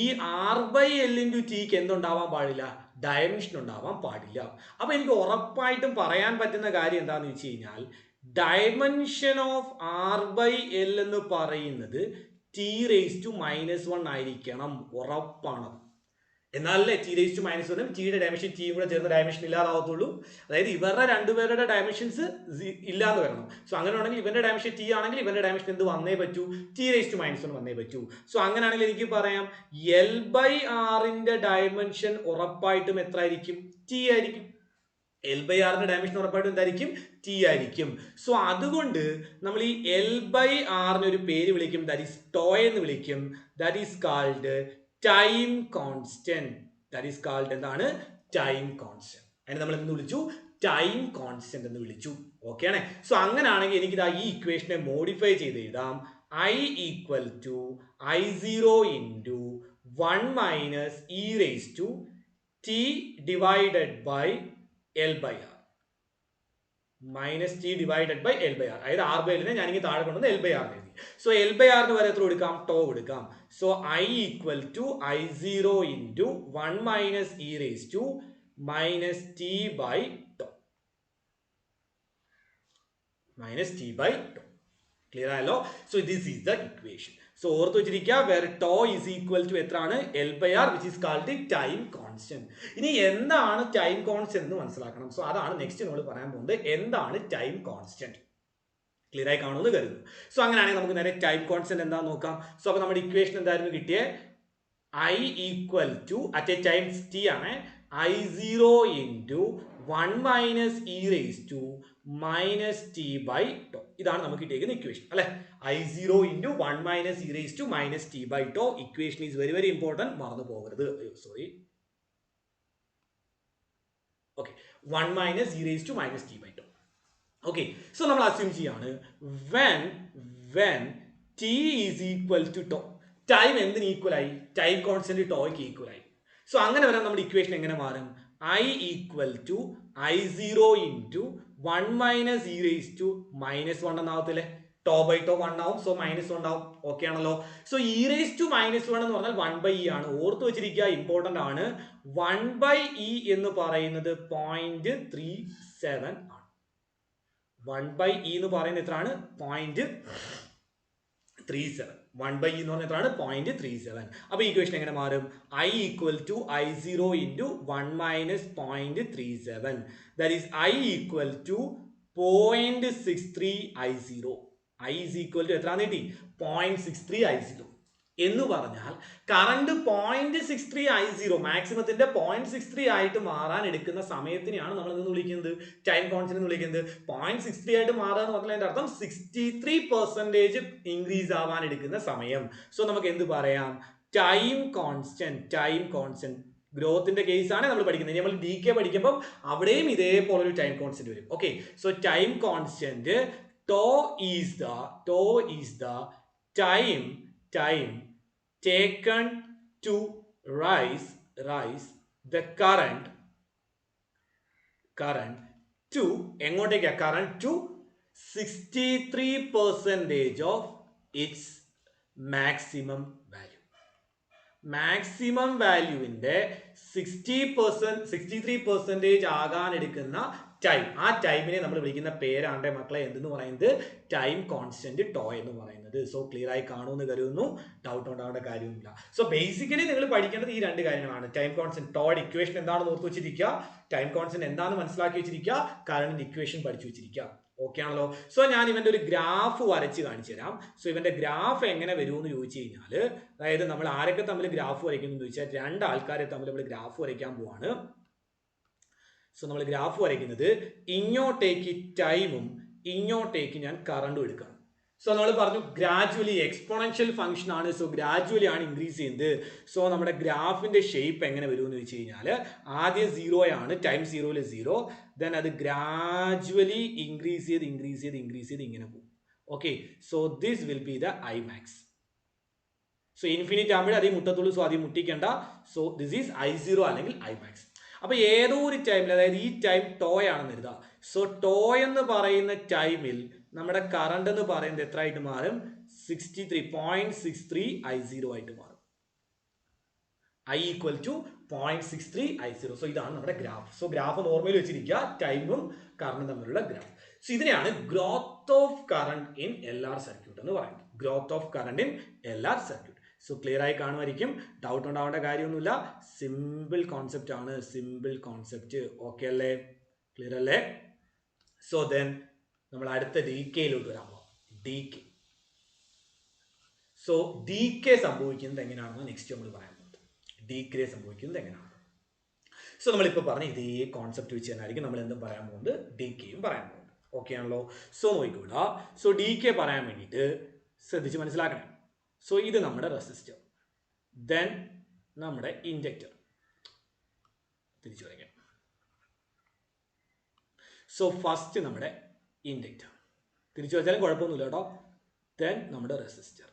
ഈ ആർ ബൈ എൽ ഇൻറ്റു ടിക്ക് എന്തുണ്ടാവാൻ പാടില്ല? ഡയമെൻഷൻ ഉണ്ടാവാൻ പാടില്ല. അപ്പൊ എനിക്ക് ഉറപ്പായിട്ടും പറയാൻ പറ്റുന്ന കാര്യം എന്താണെന്ന് വെച്ച് കഴിഞ്ഞാൽ dimension of R by L എന്ന് പറയുന്നത് ടി റേസ് ടു -1 ആയിരിക്കണം. ഉറപ്പാണ്. എന്നാലല്ലേ ടി റേസ് ടു -1 ടിയുടെ ഡയമെൻഷൻ ടിയും കൂടെ ചേർന്ന ഡയമെൻഷൻ ഇല്ലാതാവത്തുള്ളൂ. അതായത് ഇവരുടെ രണ്ടുപേരുടെ ഡയമെൻഷൻസ് ഇല്ലാന്ന് വരണം. സോ അങ്ങനെ ആണെങ്കിൽ ഇവന്റെ ഡയമെൻഷൻ ടി ആണെങ്കിൽ ഇവന്റെ ഡയമെൻഷൻ എന്ത് വന്നേ പറ്റൂ? ടി റേസ് ടു -1 വന്നേ പറ്റൂ. സോ അങ്ങനെയാണെങ്കിൽ എനിക്ക് പറയാം എൽ ബൈ ആറിന്റെ ഡയമെൻഷൻ ഉറപ്പായിട്ടും എത്ര ആയിരിക്കും? ടി ആയിരിക്കും. എൽ ബൈ ആറിന്റെ ഡയമെൻഷൻ ഉറപ്പായിട്ടും എന്തായിരിക്കും? ടി ആയിരിക്കും. സോ അതുകൊണ്ട് നമ്മൾ ഈ എൽ ബൈ ആറിന് ഒരു പേര് വിളിക്കും, ദാറ്റ് ഈസ് ടോ എന്ന് വിളിക്കും. That is called time constant. That is called എന്താണ്? Time constant. അതിന് നമ്മൾ എന്ത് വിളിച്ചു? ടൈം കോൺസ്റ്റന്റ് എന്ന് വിളിച്ചു. ഓക്കെ ആണ്? സോ അങ്ങനെയാണെങ്കിൽ എനിക്ക് ഈ ഇക്വേഷനെ മോഡിഫൈ ചെയ്ത് എഴുതാം. I equal to I0 into 1 minus E raise to T divided by L by R minus T divided by L by R. അതായത് ആർ ബൈ എല്ലിനെ ഞാനിങ്ങനെ താഴെ കൊണ്ടുവന്ന് എൽ ബൈ ആർ എഴുതി. സോ എൽ ബൈ ആറിന് വരെ എത്ര കൊടുക്കാം? ടോ കൊടുക്കാം. So I equal to I0 into 1 minus E raise to minus T by tau. Minus T by tau. Clear ആയല്ലോ? So this is the equation. So ഓർത്ത് വെച്ചിരിക്കുക, where tau is equal to എത്രയാണ്? L by R which is called time constant. ഇനി എന്താണ് ടൈം കോൺസ്റ്റന്റ് എന്ന് മനസ്സിലാക്കണം. സോ അതാണ് നെക്സ്റ്റ് നമ്മൾ പറയാൻ പോകുന്നത്. എന്താണ് ടൈം കോൺസ്റ്റന്റ്? ക്ലിയർ ആയി കാണുമെന്ന് കരുതുന്നു. സോ അങ്ങനെയാണെങ്കിൽ നമുക്ക് നേരെ ടൈം കോൺസ്റ്റന്റ് എന്താണെന്ന് നോക്കാം. സോ അപ്പോൾ നമ്മുടെ ഇക്വേഷൻ എന്തായിരുന്നു കിട്ടിയേ? I equal to at a time T ആണ് I0 into 1 minus E raise to minus T by tau. ഇതാണ് നമുക്ക് കിട്ടിയിരിക്കുന്ന ഇക്വേഷൻ അല്ലെ? I0 into 1 minus E raise to minus T by tau. Equation is very very important, മറന്നു പോകരുത്. Sorry. Okay, 1 minus E raise to minus T by tau. Okay, so നമ്മൾ അസ്യൂം ചെയ്യാണ് when t is equal to tau. Time എന്തിന് ഈക്വൽ ആയി? ടൈം കോൺസ്റ്റന്റ് ടോയ്ക്ക് ഈക്വൽ ആയി. സോ അങ്ങനെ വരാൻ നമ്മുടെ ഇക്വേഷൻ എങ്ങനെ മാറും? I equal to I0 into 1 minus E raise to -1 എന്നാവത്തില്ലേ? ടോ ബൈ ടോ 1 ആവും. സോ -1 ആവും. ഓക്കെ ആണല്ലോ? സോ ഇ റേസ് ടു -1 എന്ന് പറഞ്ഞാൽ 1 ബൈ ഇ ആണ്. ഓർത്ത് വെച്ചിരിക്കുക, ഇമ്പോർട്ടന്റ് ആണ്. 1 ബൈ ഇ എന്ന് പറയുന്നത് 0.37 ആണ്. 1 ബൈ ഇ എന്ന് പറയുന്നത് എത്രയാണ്? 0.37. 1 ബൈ ഇ എന്ന് പറഞ്ഞാൽ എത്രയാണ്? 0.37. അപ്പൊ ഇക്വേഷൻ എങ്ങനെ മാറും? I equal to I0 into 1 minus 0.37. That is I equal to 0.63 I0. I is equal to എത്ര നീട്ടി? 0.63 I0. എന്ന് പറഞ്ഞാൽ കറണ്ട് 0.63 മാക്സിമത്തിന്റെ 0.63 ആയിട്ട് മാറാൻ എടുക്കുന്ന സമയത്തിനെയാണ് നമ്മൾ എന്ന് വിളിക്കുന്നത് ടൈം കോൺസ്റ്റന്റ് എന്ന് വിളിക്കുന്നത്. 0.63 ആയിട്ട് മാറുക എന്ന് പറഞ്ഞാൽ അതിന്റെ അർത്ഥം 63% ഇൻക്രീസ് ആവാൻ എടുക്കുന്ന സമയം. സോ നമുക്ക് എന്ത് പറയാം? ടൈം കോൺസ്റ്റന്റ് ഗ്രോത്തിന്റെ കേസ് ആണ് നമ്മൾ പഠിക്കുന്നത്. നമ്മൾ ഡി കെ പഠിക്കുമ്പോൾ അവിടെയും ഇതേപോലെ ഒരു ടൈം കോൺസ്റ്റന്റ് വരും. Okay, so time constant tau is the time taken to rise the current to എങ്ങോട്ടേക്കാ? current to 63% of its maximum value. Maximum വാല്യൂവിന്റെ 63% ആകാൻ എടുക്കുന്ന ടൈം, ആ ടൈമിനെ നമ്മൾ വിളിക്കുന്ന പേരാണ് മക്കളെ എന്തെന്ന് പറയുന്നത്? ടൈം കോൺസ്റ്റന്റ് ടോ എന്ന് പറയുന്നത്. സോ ക്ലിയർ ആയി കാണുമെന്ന് കരുതുന്നു. ഡൗട്ട് ഉണ്ടാവേണ്ട കാര്യമില്ല. സോ ബേസിക്കലി നിങ്ങൾ പഠിക്കേണ്ടത് ഈ രണ്ട് കാര്യങ്ങളാണ്. ടൈം കോൺസ്റ്റന്റ് ടോയുടെ ഇക്വേഷൻ എന്താണെന്ന് ഓർത്ത് വെച്ചിരിക്കുക, ടൈം കോൺസ്റ്റന്റ് എന്താണെന്ന് മനസ്സിലാക്കി വെച്ചിരിക്കുക, കറണ്ട് ഇക്വേഷൻ പഠിച്ചു വെച്ചിരിക്കുക. ഓക്കെ ആണല്ലോ? സോ ഞാൻ ഇവന്റെ ഒരു ഗ്രാഫ് വരച്ച് കാണിച്ചു തരാം. സോ ഇവന്റെ ഗ്രാഫ് എങ്ങനെ വരുമെന്ന് ചോദിച്ചു കഴിഞ്ഞാൽ, അതായത് നമ്മൾ ആരൊക്കെ തമ്മിൽ ഗ്രാഫ് വരയ്ക്കുന്നു എന്ന് ചോദിച്ചാൽ രണ്ടാൾക്കാരെ തമ്മിൽ നമ്മൾ ഗ്രാഫ് വരയ്ക്കാൻ പോവാണ്. സോ നമ്മൾ ഗ്രാഫ് വരയ്ക്കുന്നത് ഇങ്ങോട്ടേക്ക് ടൈമും ഇങ്ങോട്ടേക്ക് ഞാൻ കറണ്ടും എടുക്കണം. സോ നമ്മൾ പറഞ്ഞു ഗ്രാജുവലി എക്സ്പോണൻഷ്യൽ ഫംഗ്ഷൻ ആണ്. സോ ഗ്രാജുവലി ആണ് ഇൻക്രീസ് ചെയ്യുന്നത്. സോ നമ്മുടെ ഗ്രാഫിന്റെ ഷേപ്പ് എങ്ങനെ വരുമെന്ന് വെച്ച് കഴിഞ്ഞാൽ ആദ്യം 0 ആണ്, ടൈം 0 0, ദെൻ അത് ഗ്രാജുവലി ഇൻക്രീസ് ചെയ്ത് ഇങ്ങനെ പോകും. Okay, so this will be the I max. So infinite ആകുമ്പോഴേ അതേ മുട്ടത്തുള്ളൂ. സോ ആദ്യം മുട്ടിക്കേണ്ട. സോ ദിസ് ഈസ് I0 അല്ലെങ്കിൽ ഐ മാക്സ്. അപ്പൊ ഏതോ ഒരു ടൈമിൽ, അതായത് ഈ ടൈം ടോ ആണെന്ന് എഴുതാം. സോ ടോ എന്ന് പറയുന്ന ടൈമിൽ നമ്മുടെ കറണ്ട് എന്ന് പറയുന്നത് എത്ര ആയിട്ട് മാറും? 0.63 I0 ആയിട്ട് മാറും. I equal to 0.63 I0. So ഇതാണ് നമ്മുടെ ഗ്രാഫ്. സോ ഗ്രാഫ് നോർമലി വെച്ചിരിക്കുക, ടൈമും കറണ്ടും തമ്മിലുള്ള ഗ്രാഫ്. സോ ഇതിനെയാണ് growth of current in LR circuit എന്ന് പറയുന്നത്. Growth of current in LR circuit. So clear ആയി കാണുമായിരിക്കും. ഡൗട്ട് ഉണ്ടാവേണ്ട കാര്യമൊന്നുമില്ല. സിമ്പിൾ കോൺസെപ്റ്റ് ആണ്, സിമ്പിൾ കോൺസെപ്റ്റ്. ഓക്കെ അല്ലേ? ക്ലിയർ അല്ലേ? സോ ദെൻ നമ്മൾ അടുത്ത ഡി കെയിലോട്ട് വരാൻ പോകാം. D K. So D K സംഭവിക്കുന്നത് എങ്ങനെയാണെന്ന് നെക്സ്റ്റ് നമ്മൾ പറയാൻ പോകുന്നത്. ഡി കെ സംഭവിക്കുന്നത് എങ്ങനെയാണ്? സോ നമ്മളിപ്പോൾ പറഞ്ഞ ഇതേ കോൺസെപ്റ്റ് വെച്ച് തന്നെയായിരിക്കും നമ്മൾ എന്തും പറയാൻ പോകുന്നത്, ഡി കെയും പറയാൻ പോകുന്നത്. ഓക്കെ ആണല്ലോ? സോ നോക്കിക്കൂടാ. സോ ഡി കെ പറയാൻ വേണ്ടിയിട്ട് ശ്രദ്ധിച്ച് മനസ്സിലാക്കണം. സോ ഇത് നമ്മുടെ റെസിസ്റ്റർ, ദെൻ നമ്മുടെ ഇൻഡക്ടർ. തിരിച്ചു വരയ്ക്കാം. സോ ഫസ്റ്റ് നമ്മുടെ ഇൻഡക്ടർ തിരിച്ചു വെച്ചാലും കുഴപ്പമൊന്നുമില്ല കേട്ടോ. ദെൻ നമ്മുടെ റെസിസ്റ്റർ,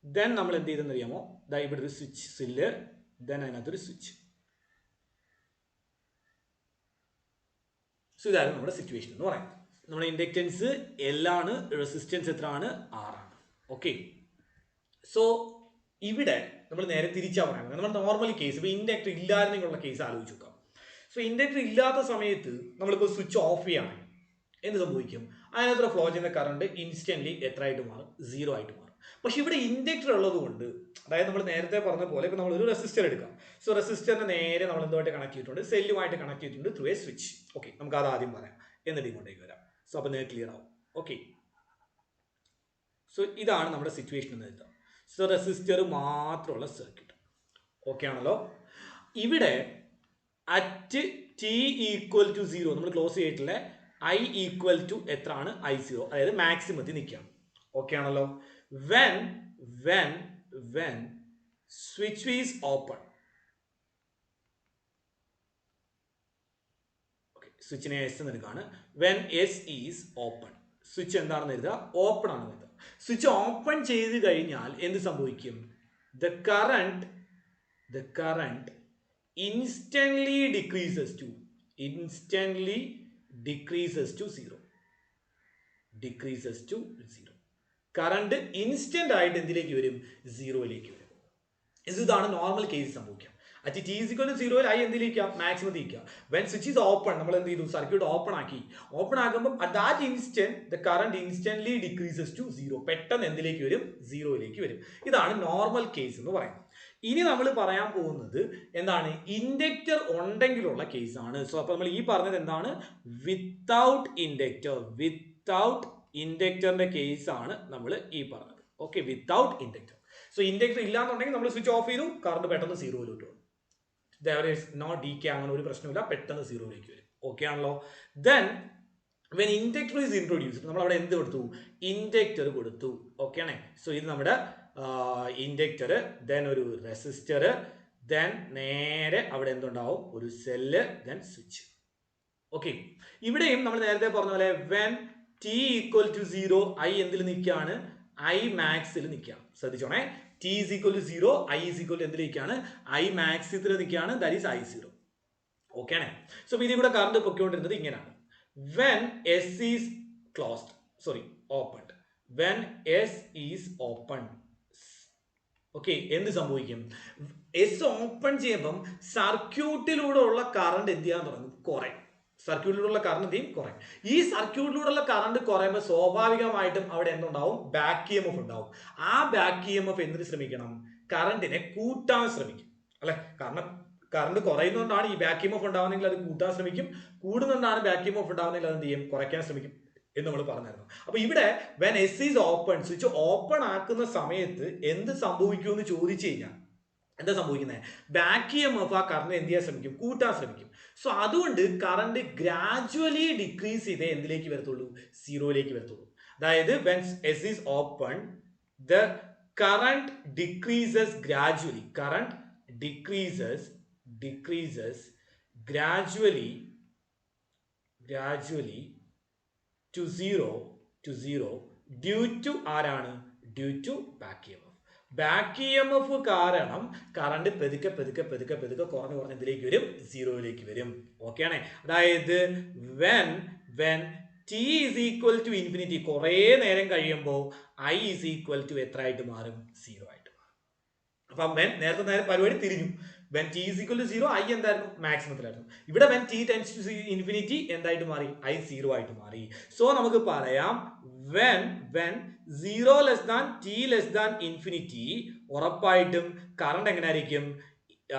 ദെൻ നമ്മൾ എന്ത് ചെയ്തെന്ന് അറിയാമോ? ഇവിടെ ഒരു സ്വിച്ച് സില്ല്, ദെൻ അതിനകത്തൊരു സ്വിച്ച്. സോ ഇതായിരുന്നു നമ്മുടെ സിറ്റുവേഷൻ എന്ന് പറയുന്നത്. നമ്മുടെ ഇൻഡക്റ്റൻസ് L ആണ്, റെസിസ്റ്റൻസ് എത്ര ആണ്? R ആണ്. ഓക്കെ, സോ ഇവിടെ നമ്മൾ നേരെ തിരിച്ചാ പറയുന്നത്. നമ്മൾ നോർമലി കേസ് ഇപ്പോൾ ഇൻഡക്ടർ ഇല്ലായിരുന്നെങ്കിലുള്ള കേസ് ആലോചിച്ച് നോക്കാം. സോ ഇൻഡക്ടർ ഇല്ലാത്ത സമയത്ത് നമ്മളിപ്പോൾ സ്വിച്ച് ഓഫ് ചെയ്യാണ്, എന്ത് സംഭവിക്കും? അതിനകത്ത് ഫ്ലോ ചെയ്യുന്ന കറണ്ട് ഇൻസ്റ്റന്റ്ലി എത്ര ആയിട്ട് മാറും? 0 ആയിട്ട് മാറും. പക്ഷെ ഇവിടെ ഇൻഡക്ടർ ഉള്ളത് കൊണ്ട്, അതായത് നമ്മൾ നേരത്തെ പറഞ്ഞ പോലെ ഇപ്പോൾ നമ്മൾ ഒരു റെസിസ്റ്റർ എടുക്കാം. സോ റെസിസ്റ്ററിനെ നേരെ നമ്മൾ എന്തുമായിട്ട് കണക്ട് ചെയ്തിട്ടുണ്ട്? സെല്ലുമായിട്ട് കണക്ട് ചെയ്തിട്ടുണ്ട് ത്രൂ എ സ്വിച്ച്. ഓക്കെ, നമുക്ക് അത് ആദ്യം പറയാം, എന്നിട്ട് ഇങ്ങോട്ടേക്ക് വരാം. സോ അപ്പോൾ നേരെ ക്ലിയർ ആവും. ഓക്കെ, സോ ഇതാണ് നമ്മുടെ സിറ്റുവേഷൻ എന്ന് എഴുതാം. സോ റെസിസ്റ്റർ മാത്രമുള്ള സർക്യൂട്ട്. ഓക്കെ ആണല്ലോ? ഇവിടെ അറ്റ് ടി ഈക്വൽ ടു 0 നമ്മൾ ക്ലോസ് ചെയ്തിട്ടില്ല. I ഈക്വൽ ടു എത്ര ആണ്? I0, അതായത് മാക്സിമത്തിൽ നിൽക്കുകയാണ്. ഓക്കെ ആണല്ലോ? when switch is open, സ്വിച്ചിനെ S എന്ന് എടുക്കുകയാണ്. when S is open, switch എന്താണെന്ന് എഴുതുക? ഓപ്പൺ ആണെന്ന് എഴുതുക. സ്വിച്ച് ഓപ്പൺ ചെയ്ത് കഴിഞ്ഞാൽ എന്ത് സംഭവിക്കും? the current instantly decreases to 0. Current instant ആയിട്ട് എന്തിലേക്ക് വരും? 0യിലേക്ക് വരും. ഇതാണ് നോർമൽ കേസ് സംഭവിക്കാം. At T is equal to 0 ആയി എന്തിലേക്കാം? മാക്സിമത്തിലേക്കുക. വെൻ സ്വിച്ച് ഈസ് ഓപ്പൺ, നമ്മൾ എന്ത് ചെയ്തു? സർക്യൂട്ട് ഓപ്പൺ ആക്കി. ഓപ്പൺ ആക്കുമ്പോൾ at that instant the current instantly decreases to 0. പെട്ടെന്ന് എന്തിലേക്ക് വരും? 0യിലേക്ക് വരും. ഇതാണ് നോർമൽ കേസ് എന്ന് പറയുന്നത്. ഇനി നമ്മൾ പറയാൻ പോകുന്നത് എന്താണ്? ഇൻഡക്ടർ ഉണ്ടെങ്കിലുള്ള കേസാണ്. സോ അപ്പോൾ നമ്മൾ ഈ പറഞ്ഞത് എന്താണ്? വിത്തൗട്ട് ഇൻഡക്ടറിന്റെ കേസാണ് നമ്മൾ ഈ പറഞ്ഞത്. Okay, without inductor. So inductor ഇല്ലാന്നുണ്ടെങ്കിൽ നമ്മൾ സ്വിച്ച് ഓഫ് ചെയ്തു, കറണ്ട് പെട്ടെന്ന് സീറോയിലോട്ട് വരും. ദർ ഈസ് നോ ഡീകെ, അങ്ങനെ ഒരു പ്രശ്നമില്ല, പെട്ടെന്ന് സീറോയിലേക്ക് വരും. ഓക്കെ ആണല്ലോ. Then when inductor is introduced, നമ്മൾ അവിടെ എന്ത് കൊടുത്തു? ഇൻഡക്ടർ കൊടുത്തു. ഓക്കെ ആണേ. സോ ഇത് നമ്മുടെ ഇൻഡക്ടർ, ദെൻ ഒരു റെസിസ്റ്റർ, ദെൻ നേരെ അവിടെ എന്തുണ്ടാവും? ഒരു സെല്ല്, ദെൻ സ്വിച്ച്. ഓക്കെ, ഇവിടെയും നമ്മൾ നേരത്തെ പറഞ്ഞ പോലെ when T equal to 0, I എന്തിൽ നിൽക്കുകയാണ്? ഐ മാക്സിൽ നിൽക്കുകയാണ്. ശ്രദ്ധിച്ചോണേ, T is equal to 0, I is equal to എന്തിലേക്കാണ്? ഐ മാക്സിൽ നിൽക്കുകയാണ്, ദാറ്റ് ഈസ് I0. ഓക്കെ ആണ്. സോ ഇതിൽ കൂടെ കറണ്ട് പൊയ്ക്കൊണ്ടിരുന്നത് ഇങ്ങനെയാണ്. When S is closed, sorry opened, when S is open, okay, എന്ത് സംഭവിക്കും? എസ് ഓപ്പൺ ചെയ്യുമ്പം സർക്യൂട്ടിലൂടെ ഉള്ള കറണ്ട് എന്ത് ചെയ്യാൻ തുടങ്ങും? കുറയും. സർക്യൂട്ടിലൂടെയുള്ള കറണ്ട് എന്ത് ചെയ്യും? കുറയും. ഈ സർക്യൂട്ടിലൂടെയുള്ള കറണ്ട് കുറയുമ്പോൾ സ്വാഭാവികമായിട്ടും അവിടെ എന്തുണ്ടാവും? ബാക്ക് EMF ഉണ്ടാവും. ആ ബാക്ക് EMF എന്തിനു ശ്രമിക്കണം? കറണ്ടിനെ കൂട്ടാൻ ശ്രമിക്കും, അല്ലെ? കാരണം കറണ്ട് കുറയുന്നതുകൊണ്ടാണ് ഈ ബാക്ക് EMF ഉണ്ടാവുന്നെങ്കിൽ അത് കൂട്ടാൻ ശ്രമിക്കും, കൂടുന്നതുകൊണ്ടാണ് ബാക്ക് EMF ഉണ്ടാവുന്നെങ്കിൽ അത് എന്ത് ചെയ്യും? കുറയ്ക്കാൻ ശ്രമിക്കും എന്ന് നമ്മൾ പറഞ്ഞായിരുന്നു. അപ്പൊ ഇവിടെ when S is open, switch open ആക്കുന്ന സമയത്ത് എന്ത് സംഭവിക്കുമെന്ന് ചോദിച്ചു കഴിഞ്ഞാൽ എന്താ സംഭവിക്കുന്നത്? ബാക്ക് EMF ആ കറണ്ട് എന്ത് ചെയ്യാൻ ശ്രമിക്കും? കൂട്ടാൻ ശ്രമിക്കും. സോ അതുകൊണ്ട് കറണ്ട് ഗ്രാജുവലി ഡിക്രീസ് ചെയ്തേ എന്തിലേക്ക് വരത്തുള്ളൂ? സീറോയിലേക്ക് വരത്തുള്ളൂ. അതായത് when S is open, the current decreases gradually, current decreases gradually to zero due to ആരാണ്? Due to back EMF. Back EMF കാരണം കറണ്ട് പെതുക്കെ കുറഞ്ഞു എന്തിലേക്ക് വരും? സീറോയിലേക്ക് വരും. ഓക്കെ ആണ്. അതായത് when T is equal to infinity, കുറേ നേരം കഴിയുമ്പോൾ ഐ ഈസ് ഈക്വൽ ടു എത്ര ആയിട്ട് മാറും? സീറോ ആയിട്ട് മാറും. അപ്പം നേരത്തെ പരിപാടി തിരിഞ്ഞു. When T is equal to 0, I എന്തായിരുന്നു? മാക്സിമത്തിലായിരുന്നു. ഇവിടെ when T tends to infinity എന്തായിട്ട് മാറി? ഐ 0 ആയിട്ട് മാറി. സോ നമുക്ക് പറയാം when 0 less than T less than infinity, ഉറപ്പായിട്ടും കറണ്ട് എങ്ങനെ ആയിരിക്കും?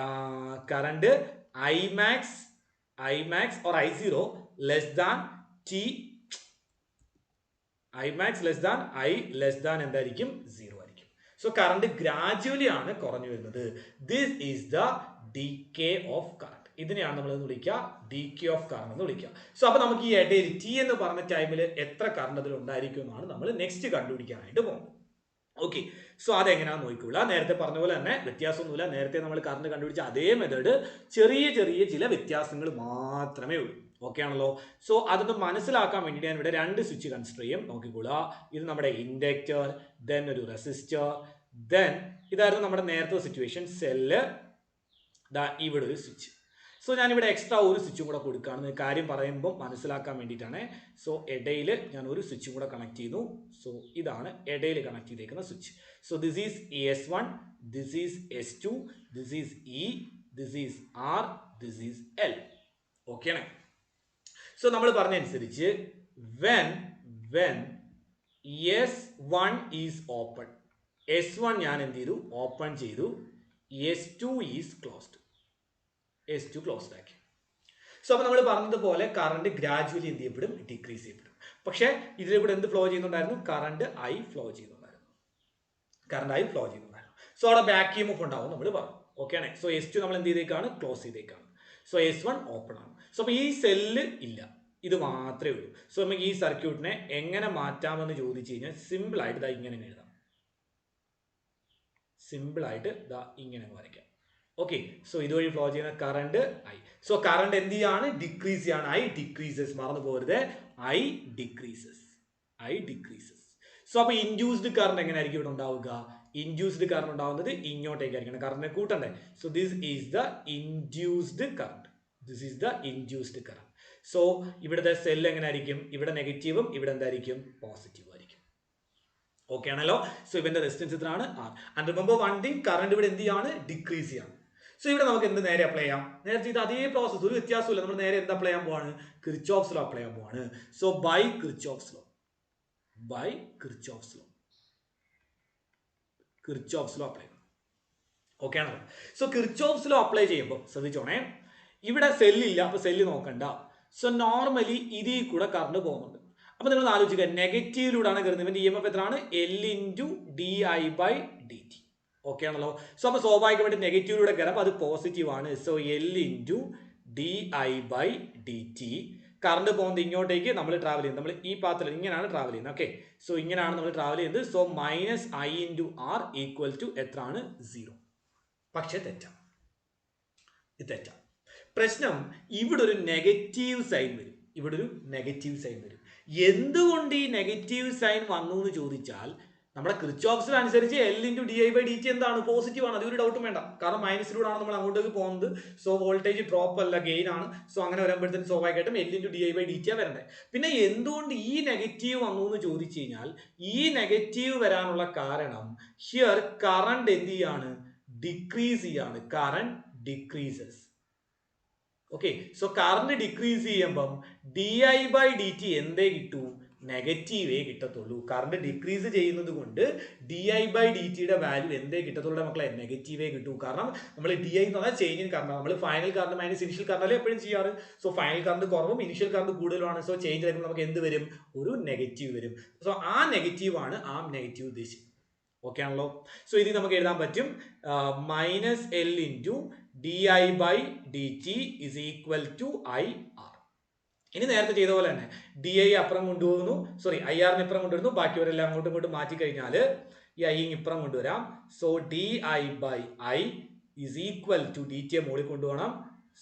Current I max or I0 less than T, I max less than I less than എന്തായിരിക്കും? 0 ആയിരിക്കും. സോ കറണ്ട് ഗ്രാജുവലി ആണ് കുറഞ്ഞു വരുന്നത്. This is the decay of current. ഇതിനെയാണ് നമ്മൾ വിളിക്കുക ഡീകേ ഓഫ് കറണ്ട് എന്ന് വിളിക്കുക. സോ അപ്പൊ നമുക്ക് ഈ ഇടയിൽ ടി എന്ന് പറഞ്ഞ ടൈമിൽ എത്ര കറണ്ട് അതിൽ ഉണ്ടായിരിക്കും എന്നാണ് നമ്മൾ നെക്സ്റ്റ് കണ്ടുപിടിക്കാനായിട്ട് പോകുന്നത്. ഓക്കെ, സോ അതെങ്ങനെയാണെന്ന് നോക്കിക്കൊള്ളുക. നേരത്തെ പറഞ്ഞ പോലെ തന്നെ വ്യത്യാസമൊന്നുമില്ല. നേരത്തെ നമ്മൾ കറണ്ട് കണ്ടുപിടിച്ച അതേ മെത്തേഡ്, ചെറിയ ചില വ്യത്യാസങ്ങൾ മാത്രമേ ഉള്ളൂ. ഓക്കെ ആണല്ലോ. സോ അതൊന്ന് മനസ്സിലാക്കാൻ വേണ്ടിയിട്ട് ഞാൻ ഇവിടെ 2 സ്വിച്ച് കൺസിഡർ ചെയ്യും. നോക്കിക്കൊള്ളുക. ഇത് നമ്മുടെ ഇൻഡക്ടർ, ദെൻ ഒരു റെസിസ്റ്റർ, ദെൻ ഇതായിരുന്നു നമ്മുടെ നേരത്തെ സിറ്റുവേഷൻ, സെല്ല്, ഇവിടെ ഒരു സ്വിച്ച്. സോ ഞാനിവിടെ എക്സ്ട്രാ ഒരു സ്വിച്ചും കൂടെ കൊടുക്കുകയാണ്, കാര്യം പറയുമ്പോൾ മനസ്സിലാക്കാൻ വേണ്ടിയിട്ടാണ്. സോ ഇടയിൽ ഞാൻ ഒരു സ്വിച്ചും കൂടെ കണക്ട് ചെയ്യുന്നു. സോ ഇതാണ് ഇടയിൽ കണക്ട് ചെയ്തേക്കുന്ന switch. So this is S1, this is S2, this is E, this is R, this is L. Okay ആണ്. സോ നമ്മൾ പറഞ്ഞനുസരിച്ച് when S1 is open, S1 ഞാൻ എന്ത് ചെയ്തു? ഓപ്പൺ ചെയ്തു. S2 is closed, S2 closed ആക്കി. സോ അപ്പോൾ നമ്മൾ പറഞ്ഞതുപോലെ കറണ്ട് ഗ്രാജുവലി എന്ത് ചെയ്യപ്പെടും? ഡിക്രീസ് ചെയ്യപ്പെടും. പക്ഷേ ഇതിൽ കൂടെ എന്ത് ഫ്ലോ ചെയ്യുന്നുണ്ടായിരുന്നു? കറണ്ട് ഐ ഫ്ലോ ചെയ്യുന്നുണ്ടായിരുന്നു. സോ അവിടെ ബാക്ക് EMF ഉണ്ടാവും നമ്മൾ പറഞ്ഞു. ഓക്കെ ആണ്. സോ S2 നമ്മൾ എന്ത് ചെയ്തേക്കാണ്? ക്ലോസ് ചെയ്തേക്കാണ്. സോ S1 ഓപ്പൺ ആണ്. സോ അപ്പോൾ ഈ സെല്ല് ഇല്ല, ഇത് മാത്രമേ ഉള്ളൂ. സോ നമുക്ക് ഈ സർക്യൂട്ടിനെ എങ്ങനെ മാറ്റാമെന്ന് ചോദിച്ചു കഴിഞ്ഞാൽ സിമ്പിളായിട്ട് ഇതാ ഇങ്ങനെ എഴുതാം. സിമ്പിളായിട്ട് ഇതാ ഇങ്ങനെ വരയ്ക്കാം. ഓക്കെ, സോ ഇതുവഴി ഫ്ലോ ചെയ്യുന്ന കറണ്ട് ഐ. സോ കറണ്ട് എന്ത് ചെയ്യാണ്? ഡിക്രീസ് ചെയ്യാണ്. ഐ ഡിക്രീസസ്, മറന്നു പോകരുത്, ഐ ഡിക്രീസസ്. സോ അപ്പൊ ഇൻഡ്യൂസ്ഡ് കറണ്ട് എങ്ങനെ ആയിരിക്കും ഇവിടെ ഉണ്ടാവുക? ഇൻഡ്യൂസ്ഡ് കറണ്ട് ഉണ്ടാവുന്നത് ഇങ്ങോട്ടേക്കായിരിക്കണം, കറണ്ടിനെ കൂട്ടണ്ടേ. So this is the induced current. So ഇവിടുത്തെ സെല്ല് എങ്ങനെ ആയിരിക്കും? ഇവിടെ നെഗറ്റീവും ഇവിടെ എന്തായിരിക്കും? പോസിറ്റീവ് ആയിരിക്കും. ഓക്കെ ആണല്ലോ. സോ ഇവന്റെ റെസിസ്റ്റൻസ് ഇത്രയാണ് R. And remember one thing, current ഇവിടെ എന്ത് ചെയ്യാണ്? ഡിക്രീസ് ചെയ്യാണ്. സോ ഇവിടെ നമുക്ക് എന്ത് നേരെ അപ്ലൈ ചെയ്യാം? നേരത്തെ ഇത് അതേ പ്രോസസ്, ഒരു വ്യത്യാസമില്ല. നമ്മൾ നേരെ എന്ത് അപ്ലൈ ചെയ്യാൻ പോവാണ്? കിർച്ചോഫ്സ് ലോ അപ്ലൈ ചെയ്യാൻ പോവാണ്. So by Kirchhoff's law apply ചെയ്യണം. ഓക്കെ ആണല്ലോ. സോ കിർച്ചോഫ്സ് ലോ അപ്ലൈ ചെയ്യുമ്പോൾ ശ്രദ്ധിച്ചോണേ, ഇവിടെ സെല്ലില്ല, അപ്പൊ സെല്ല് നോക്കണ്ട. സോ നോർമലി ഇതിൽ കൂടെ കറണ്ട് പോകുന്നുണ്ട്. അപ്പോൾ നിങ്ങൾ ആലോചിക്കുക, നെഗറ്റീവിലൂടെയാണ് കയറുന്നത്. ഇവന്റെ EMF എത്രയാണ്? L into di/dt. ഓക്കെ ആണല്ലോ. സോ അപ്പോൾ സ്വാഭാവികമായിട്ട് നെഗറ്റീവിലൂടെ കയറാം, അത് പോസിറ്റീവ് ആണ്. So L into di/dt. Current പോകുന്നത് ഇങ്ങോട്ടേക്ക് നമ്മൾ ട്രാവൽ ചെയ്യുന്നത്, നമ്മൾ ഈ പാത്തിൽ ഇങ്ങനെയാണ് ട്രാവൽ ചെയ്യുന്നത്. ഓക്കെ, സോ ഇങ്ങനെയാണ് നമ്മൾ ട്രാവൽ ചെയ്യുന്നത്. സോ -I/R ഈക്വൽ ടു എത്രയാണ്? 0. പക്ഷെ തെറ്റാണ്, ഇത് തെറ്റാണ്. പ്രശ്നം ഇവിടെ ഒരു നെഗറ്റീവ് സൈൻ വരും, ഇവിടെ ഒരു നെഗറ്റീവ് സൈൻ വരും. എന്തുകൊണ്ട് ഈ നെഗറ്റീവ് സൈൻ വന്നു എന്ന് ചോദിച്ചാൽ, നമ്മുടെ കിർച്ചോഫ്സ് അനുസരിച്ച് L ഇൻറ്റു di/dt എന്താണ്? പോസിറ്റീവ് ആണ്. അതൊരു ഡൗട്ടും വേണ്ട, കാരണം മൈനസിലൂടെയാണ് നമ്മൾ അങ്ങോട്ടേക്ക് പോകുന്നത്. സോ വോൾട്ടേജ് ഡ്രോപ്പ് അല്ല, ഗെയിൻ ആണ്. സോ അങ്ങനെ വരുമ്പോഴത്തേക്കും സ്വാഭാവികമായിട്ടും L ഇൻറ്റു di/dt വരണ്ടേ. പിന്നെ എന്തുകൊണ്ട് ഈ നെഗറ്റീവ് വന്നു എന്ന് ചോദിച്ചു കഴിഞ്ഞാൽ, ഈ നെഗറ്റീവ് വരാനുള്ള കാരണം ഹിയർ കറണ്ട് എന്ത് ചെയ്യാണ്? ഡിക്രീസ് ചെയ്യാണ്. Current decreases. Okay, so current decrease ചെയ്യുമ്പം di/dt എന്തേ കിട്ടൂ? നെഗറ്റീവേ കിട്ടത്തുള്ളൂ. കറണ്ട് ഡിക്രീസ് ചെയ്യുന്നത് കൊണ്ട് di/dt വാല്യൂ എന്തേ കിട്ടത്തുള്ളൂ മക്കളെ? നെഗറ്റീവേ കിട്ടൂ. കാരണം നമ്മൾ di എന്ന് പറഞ്ഞാൽ ചേഞ്ച് ഇൻ കറണ്ട്, നമ്മൾ final current minus initial current അല്ലേ എപ്പോഴും ചെയ്യാറ്. സോ ഫൈനൽ കറണ്ട് കുറവും ഇനിഷ്യൽ കറണ്ട് കൂടുതലുമാണ്. സോ ചേഞ്ച് വരുമ്പോൾ നമുക്ക് എന്ത് വരും? ഒരു നെഗറ്റീവ് വരും. സോ ആ നെഗറ്റീവ് ആണ് ആ നെഗറ്റീവ് ഉദ്ദേശിച്ചത്. ഓക്കെ ആണല്ലോ. സോ ഇത് നമുക്ക് എഴുതാൻ പറ്റും -L into di/dt is equal to IR. ഇനി നേരത്തെ ചെയ്ത പോലെ തന്നെ di അപ്പുറം കൊണ്ടുപോകുന്നു, സോറി IR ഇപ്പുറം കൊണ്ടുവരുന്നു, ബാക്കിಯವരെല്ലാം അങ്ങോട്ടും ഇങ്ങോട്ടും മാറ്റി കഴിഞ്ഞാൽ ഈ I ഇപ്പുറം കൊണ്ടുവരാം. So di/I is equal to dt മുകളിൽ കൊണ്ടുപോകണം.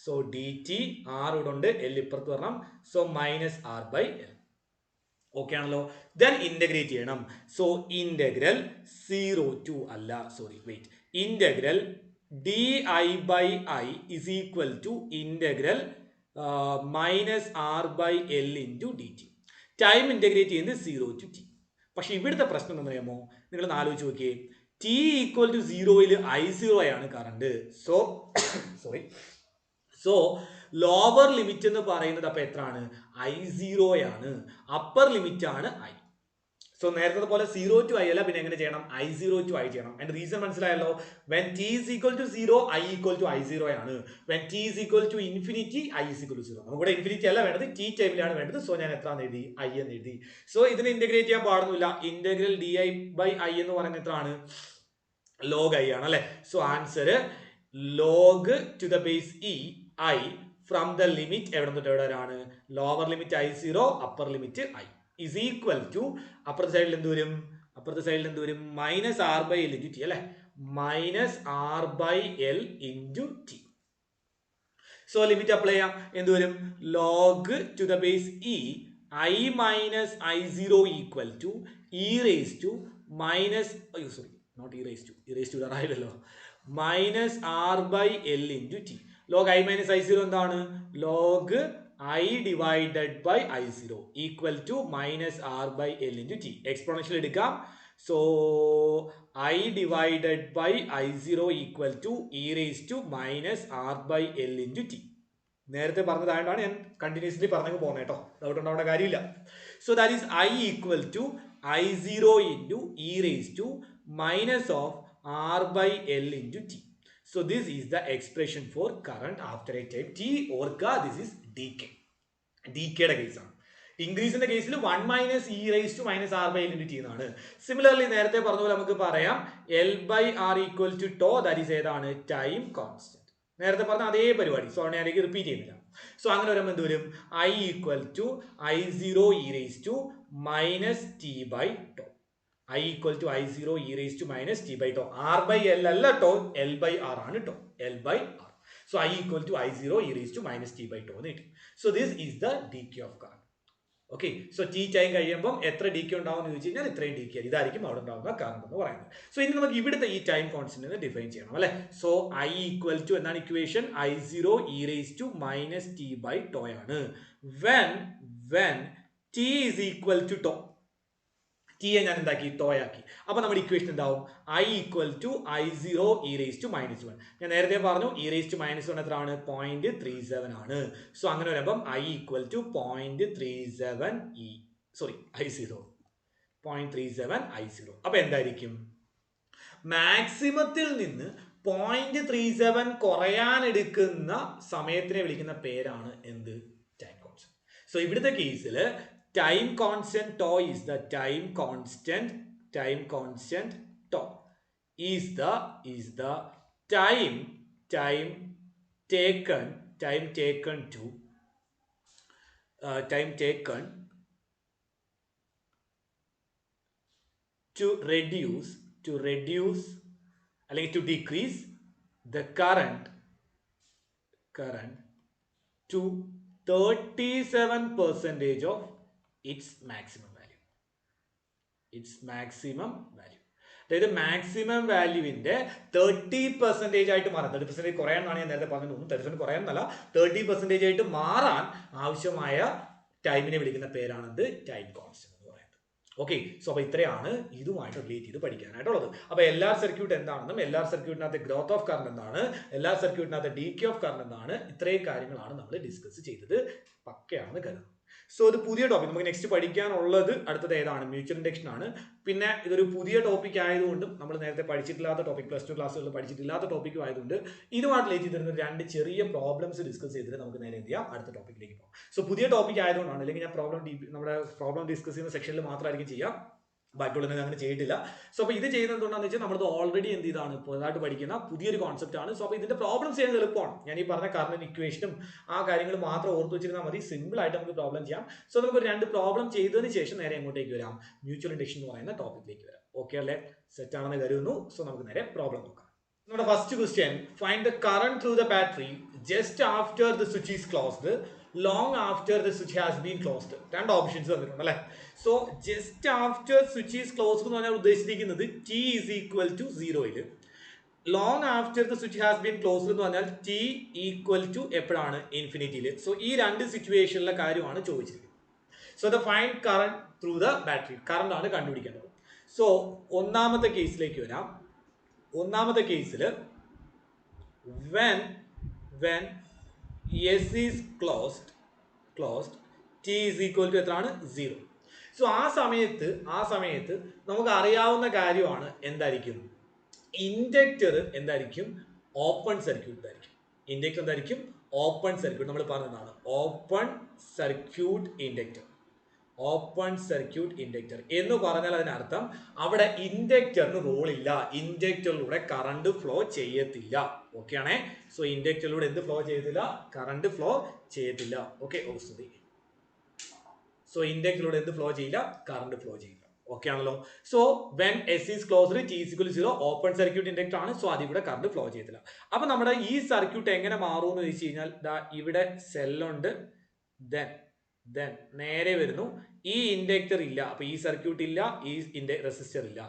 സോ dt R ഇവിടെ ഉണ്ട്, L ഇപ്പുറത്ത് വരണം. So -R/L. ഓക്കെ ആണല്ലോ. ദെൻ ഇന്റഗ്രേറ്റ് ചെയ്യണം. സോ ഇന്റഗ്രൽ 0 ടു അല്ല, sorry wait, integral di/I is equal to integral -R/L into dt. Time integrate ചെയ്യുന്നത് 0 ടു t. പക്ഷെ ഇവിടുത്തെ പ്രശ്നം എന്താ പറയുമോ? നിങ്ങൾ ആലോചിച്ച് നോക്കിയേ, t ഈക്വൽ ടു 0യിൽ I0 ആണ് current. So sorry, so lower limit എന്ന് പറയുന്നത് അപ്പൊ എത്രയാണ്? I0 ആണ്. അപ്പർ ലിമിറ്റ് ആണ് I. സോ നേരത്തെ പോലെ 0 ടു I അല്ല, പിന്നെ എങ്ങനെ ചെയ്യണം? I0 ടു I ചെയ്യണം. അതിന്റെ റീസൺ മനസ്സിലായല്ലോ. When t is equal to 0, I equal to I0 ആണ്. When t is equal to infinity, I is equal to 0. നമുക്കിവിടെ ഇൻഫിനിറ്റി അല്ല വേണ്ടത്, t ടൈമിലാണ് വേണ്ടത്. സോ ഞാൻ എത്ര എഴുതി? I എന്ന് എഴുതി. സോ ഇതിനെ ഇന്റഗ്രേറ്റ് ചെയ്യാൻ പാടുന്നില്ല. ഇന്റഗ്രൽ di/I എന്ന് പറയുന്നത് എത്രയാണ്? log I ആണ് അല്ലെ. So answer log to the base e I from the limit എവിടെ തൊട്ട് എവിടെ വരെയാണ്? Lower limit I0, upper limit I is equal to അപ്പുറത്തെ സൈഡിൽ എന്ത് വരും? അപ്പുറത്തെ സൈഡിൽ എന്ത് വരും? -R/L ഇൻറ്റു ടി അല്ലെ, -R/L into T. So limit apply ചെയ്യാം. എന്ത് വരും? log to the base e I minus I0 equal to e raised to minus, sorry, not e raised to ആയില്ലല്ലോ, -R/L into T. log I minus I0 എന്താണ്? log I divided by I0 equal to -R/L into t. Exponential എടുക്കാം. So I divided by I0 equal to e raised to -R/L into t. നേരത്തെ പറഞ്ഞതായതാണ് ഞാൻ കണ്ടിന്യൂസ്ലി പറഞ്ഞു പോകുന്നത് കേട്ടോ, ഡൗട്ട് ഉണ്ടാവേണ്ട കാര്യമില്ല. So that is I equal to I0 into e raised to minus of R/L into t. So this is the expression for current after a time t. Orca, this is decay. Decayയുടെ കേസാണ്. ഇൻക്രീസിന്റെ കേസിൽ 1 minus E rise to minus R by L into T എന്നാണ്. സിമിലർലി നേരത്തെ പറഞ്ഞ പോലെ നമുക്ക് പറയാം L/R equal to tau, that is ഏതാണ്? Time constant. നേരത്തെ പറഞ്ഞ അതേ പരിപാടി. സോ ഞാൻ റിപ്പീറ്റ് ചെയ്യുന്നില്ല. സോ അങ്ങനെ വരുമ്പോൾ എന്ത് വരും? I equal to I0 E rise to minus T by tau. I equal to I0 E rise to minus T by tau. R/L അല്ല ടോ, L/R ആണ് tau. L/R. So I equal to I0 e raised to minus t by tau. So this is the decay of current. Okay. So t time കഴിയുമ്പോൾ എത്ര decay ഉണ്ടാവും എന്ന് ചോദിച്ചു കഴിഞ്ഞാൽ ഇത്രയും decay. ഇതായിരിക്കും അവിടെ ഉണ്ടാവുന്ന കറണ്ട് എന്ന് പറയുന്നത്. സോ ഇനി നമുക്ക് ഇവിടുത്തെ ഈ ടൈം കോൺസ്റ്റന്റ് ഡിഫൈൻ ചെയ്യണം അല്ലെ. സോ I ഈക്വൽ ടു എന്താണ് equation? I0 e raised to minus t by tau ആണ്. When t is equal to tau. t ഞാൻ എന്താക്കി? ടോ ആക്കി. അപ്പൊ നമ്മുടെ ഇക്വേഷൻ എന്താവും? I equal to I0 e raised to minus 1. ഞാൻ നേരത്തെ പറഞ്ഞു e raised to minus 1 എത്രയാണ്? 0.37 ആണ്. സോ അങ്ങനെ വരുമ്പം I equal to 0.37 e, sorry I0 0.37 I0. അപ്പൊ എന്തായിരിക്കും? മാക്സിമത്തിൽ നിന്ന് 0.37 കുറയാൻ എടുക്കുന്ന സമയത്തിനെ വിളിക്കുന്ന പേരാണ് എന്ത്? Time constant. സോ ഇവിടുത്തെ കേസിൽ time constant tau is the time constant tau is the time time taken to time taken to reduce അല്ലെങ്കിൽ to decrease the current to 37% of its maximum value. അതായത് മാക്സിമം വാല്യൂവിന്റെ 30% ആയിട്ട് മാറാൻ 30% കുറയാന്നാണ് ഞാൻ നേരത്തെ പറഞ്ഞു. 30% കുറയാന്നല്ല, 30% ആയിട്ട് മാറാൻ ആവശ്യമായ ടൈമിനെ വിളിക്കുന്ന പേരാണത് ടൈം കോൺസ്റ്റന്റ് എന്ന് പറയുന്നത്. ഓക്കെ, സോ അപ്പോൾ ഇത്രയാണ് ഇതുമായിട്ട് റിലേറ്റ് ചെയ്ത് പഠിക്കാനായിട്ടുള്ളത്. അപ്പോൾ LR സർക്യൂട്ട് എന്താണെന്നും LR സർക്യൂട്ടിനകത്ത് ഗ്രോത്ത് ഓഫ് കറണ്ട് എന്താണ്, LR സർക്യൂട്ടിനകത്ത് ഡീകേ ഓഫ് കറണ്ട് എന്താണ്, ഇത്രയും കാര്യങ്ങളാണ് നമ്മൾ ഡിസ്കസ് ചെയ്തത്. പക്കയാണെന്ന് കരുതുന്നു. സോ ഇത് പുതിയ ടോപ്പിക് നമുക്ക് നെക്സ്റ്റ് പഠിക്കാനുള്ളത് അടുത്തത് ഏതാണ്? മ്യൂച്വൽ ഇൻഡക്ഷൻ ആണ്. പിന്നെ ഇതൊരു പുതിയ ടോപ്പിക് ആയതുകൊണ്ടും നമ്മൾ നേരത്തെ പഠിച്ചിട്ടില്ലാത്ത ടോപ്പിക്, +2 ക്ലാസ്സുകളിൽ പഠിച്ചിട്ടില്ലാത്ത ടോപ്പിക്കും ആയതുകൊണ്ട് ഇതുമായിട്ട് റിലേറ്റ് ചെയ്തിരുന്ന 2 ചെറിയ പ്രോബ്ലംസ് ഡിസ്കസ് ചെയ്തിട്ട് നമുക്ക് നേരെ എന്ത് ചെയ്യാം, അടുത്ത ടോപ്പിക്കിലേക്ക് പോകാം. സോ പുതിയ ടോപ്പിക് ആയതുകൊണ്ടാണ്, അല്ലെങ്കിൽ ഞാൻ നമ്മുടെ പ്രോബ്ലം ഡിസ്കസ് ചെയ്യുന്ന സെക്ഷനിൽ മാത്രമായിരിക്കും ചെയ്യാം, ബാക്കിയുള്ളത് അങ്ങനെ ചെയ്തിട്ടില്ല. സോ അപ്പോൾ ഇത് ചെയ്യുന്നത് എന്തുകൊണ്ടാണെന്ന് വെച്ചാൽ നമ്മളത് ഓൾറെഡി എന്ത് ചെയ്താണ്, പുതുതായിട്ട് പഠിക്കുന്ന പുതിയൊരു കോൺസെപ്റ്റ് ആണ്. സോ അപ്പോൾ ഇതിന്റെ പ്രോബ്ലംസ് ചെയ്യുന്നത് എളുപ്പമാണ്. ഞാൻ ഈ പറഞ്ഞ കറണ്ട് ഇക്വേഷനും ആ കാര്യങ്ങൾ മാത്രം ഓർത്ത് വെച്ചിരുന്നാൽ മതി, സിമ്പിൾ ആയിട്ട് നമുക്ക് പ്രോബ്ലം ചെയ്യാം. സോ നമുക്ക് ഒരു 2 പ്രോബ്ലം ചെയ്തതിന് ശേഷം നേരെ എങ്ങോട്ടേക്ക് വരാം, മ്യൂച്വൽ ഇൻഡക്ഷൻ എന്ന് പറയുന്ന ടോപ്പിക്കിലേക്ക് വരാം. ഓക്കെ അല്ലേ, സെറ്റ് ആണെന്ന് കരുതുന്നു. സോ നമുക്ക് നേരെ പ്രോബ്ലം നോക്കാം. നമ്മുടെ first question, find the current through the battery just after the switch is closed long after the switch has been closed. 2 options തന്നിട്ടുണ്ട് അല്ലേ. So just after switch is closed എന്ന് പറഞ്ഞാൽ ഉദ്ദേശിച്ചിരിക്കുന്നത് t ഈസ് ഈക്വൽ ടു 0യിൽ, long after the switch has been closed എന്ന് പറഞ്ഞാൽ t ഈക്വൽ ടു എപ്പോഴാണ്, ഇൻഫിനിറ്റിയിൽ. സോ ഈ 2 സിറ്റുവേഷനിലെ കാര്യമാണ് ചോദിച്ചിരിക്കുന്നത്. So the find current through the battery, current ആണ് കണ്ടുപിടിക്കേണ്ടത്. സോ ഒന്നാമത്തെ കേസിലേക്ക് വരാം. ഒന്നാമത്തെ കേസിൽ when S is closed t is equal to എത്രയാണ്, 0. സോ ആ സമയത്ത് നമുക്ക് അറിയാവുന്ന കാര്യമാണ് എന്തായിരിക്കും, ഇൻഡക്ടർ എന്തായിരിക്കും, ഓപ്പൺ സർക്യൂട്ട് ആയിരിക്കും. ഇൻഡക്ടർ എന്തായിരിക്കും, ഓപ്പൺ സർക്യൂട്ട്. നമ്മൾ പറഞ്ഞതാണ് ഓപ്പൺ സർക്യൂട്ട് ഇൻഡക്ടർ എന്ന് പറഞ്ഞാൽ അതിനർത്ഥം അവിടെ ഇൻഡക്ടറിന് റോൾ ഇല്ല, ഇൻഡക്ടറിലൂടെ കറണ്ട് ഫ്ലോ ചെയ്യത്തില്ല. ഓക്കെ ആണേ. സോ ഇൻഡക്ടറിലൂടെ എന്ത് ഫ്ലോ ചെയ്യത്തില്ല, കറണ്ട് ഫ്ലോ ചെയ്യത്തില്ല. ഓക്കെ, സോ ഇൻഡക്ടറിലൂടെ എന്ത് ഫ്ലോ ചെയ്യില്ല, കറണ്ട് ഫ്ലോ ചെയ്യില്ല. ഓക്കെ ആണല്ലോ. So when S is closed t is equal to 0, open circuit inductor ആണ്. സോ അതിവിടെ കറണ്ട് ഫ്ലോ ചെയ്യത്തില്ല. അപ്പൊ നമ്മുടെ ഈ സർക്യൂട്ട് എങ്ങനെ മാറും എന്ന് വെച്ച് കഴിഞ്ഞാൽ, ഇവിടെ സെല്ലുണ്ട്, ദെൻ നേരെ വരുന്നു, ഈ ഇൻഡക്ടർ ഇല്ല, അപ്പൊ ഈ സർക്യൂട്ട് ഇല്ല, ഈ റെസിസ്റ്റർ ഇല്ല.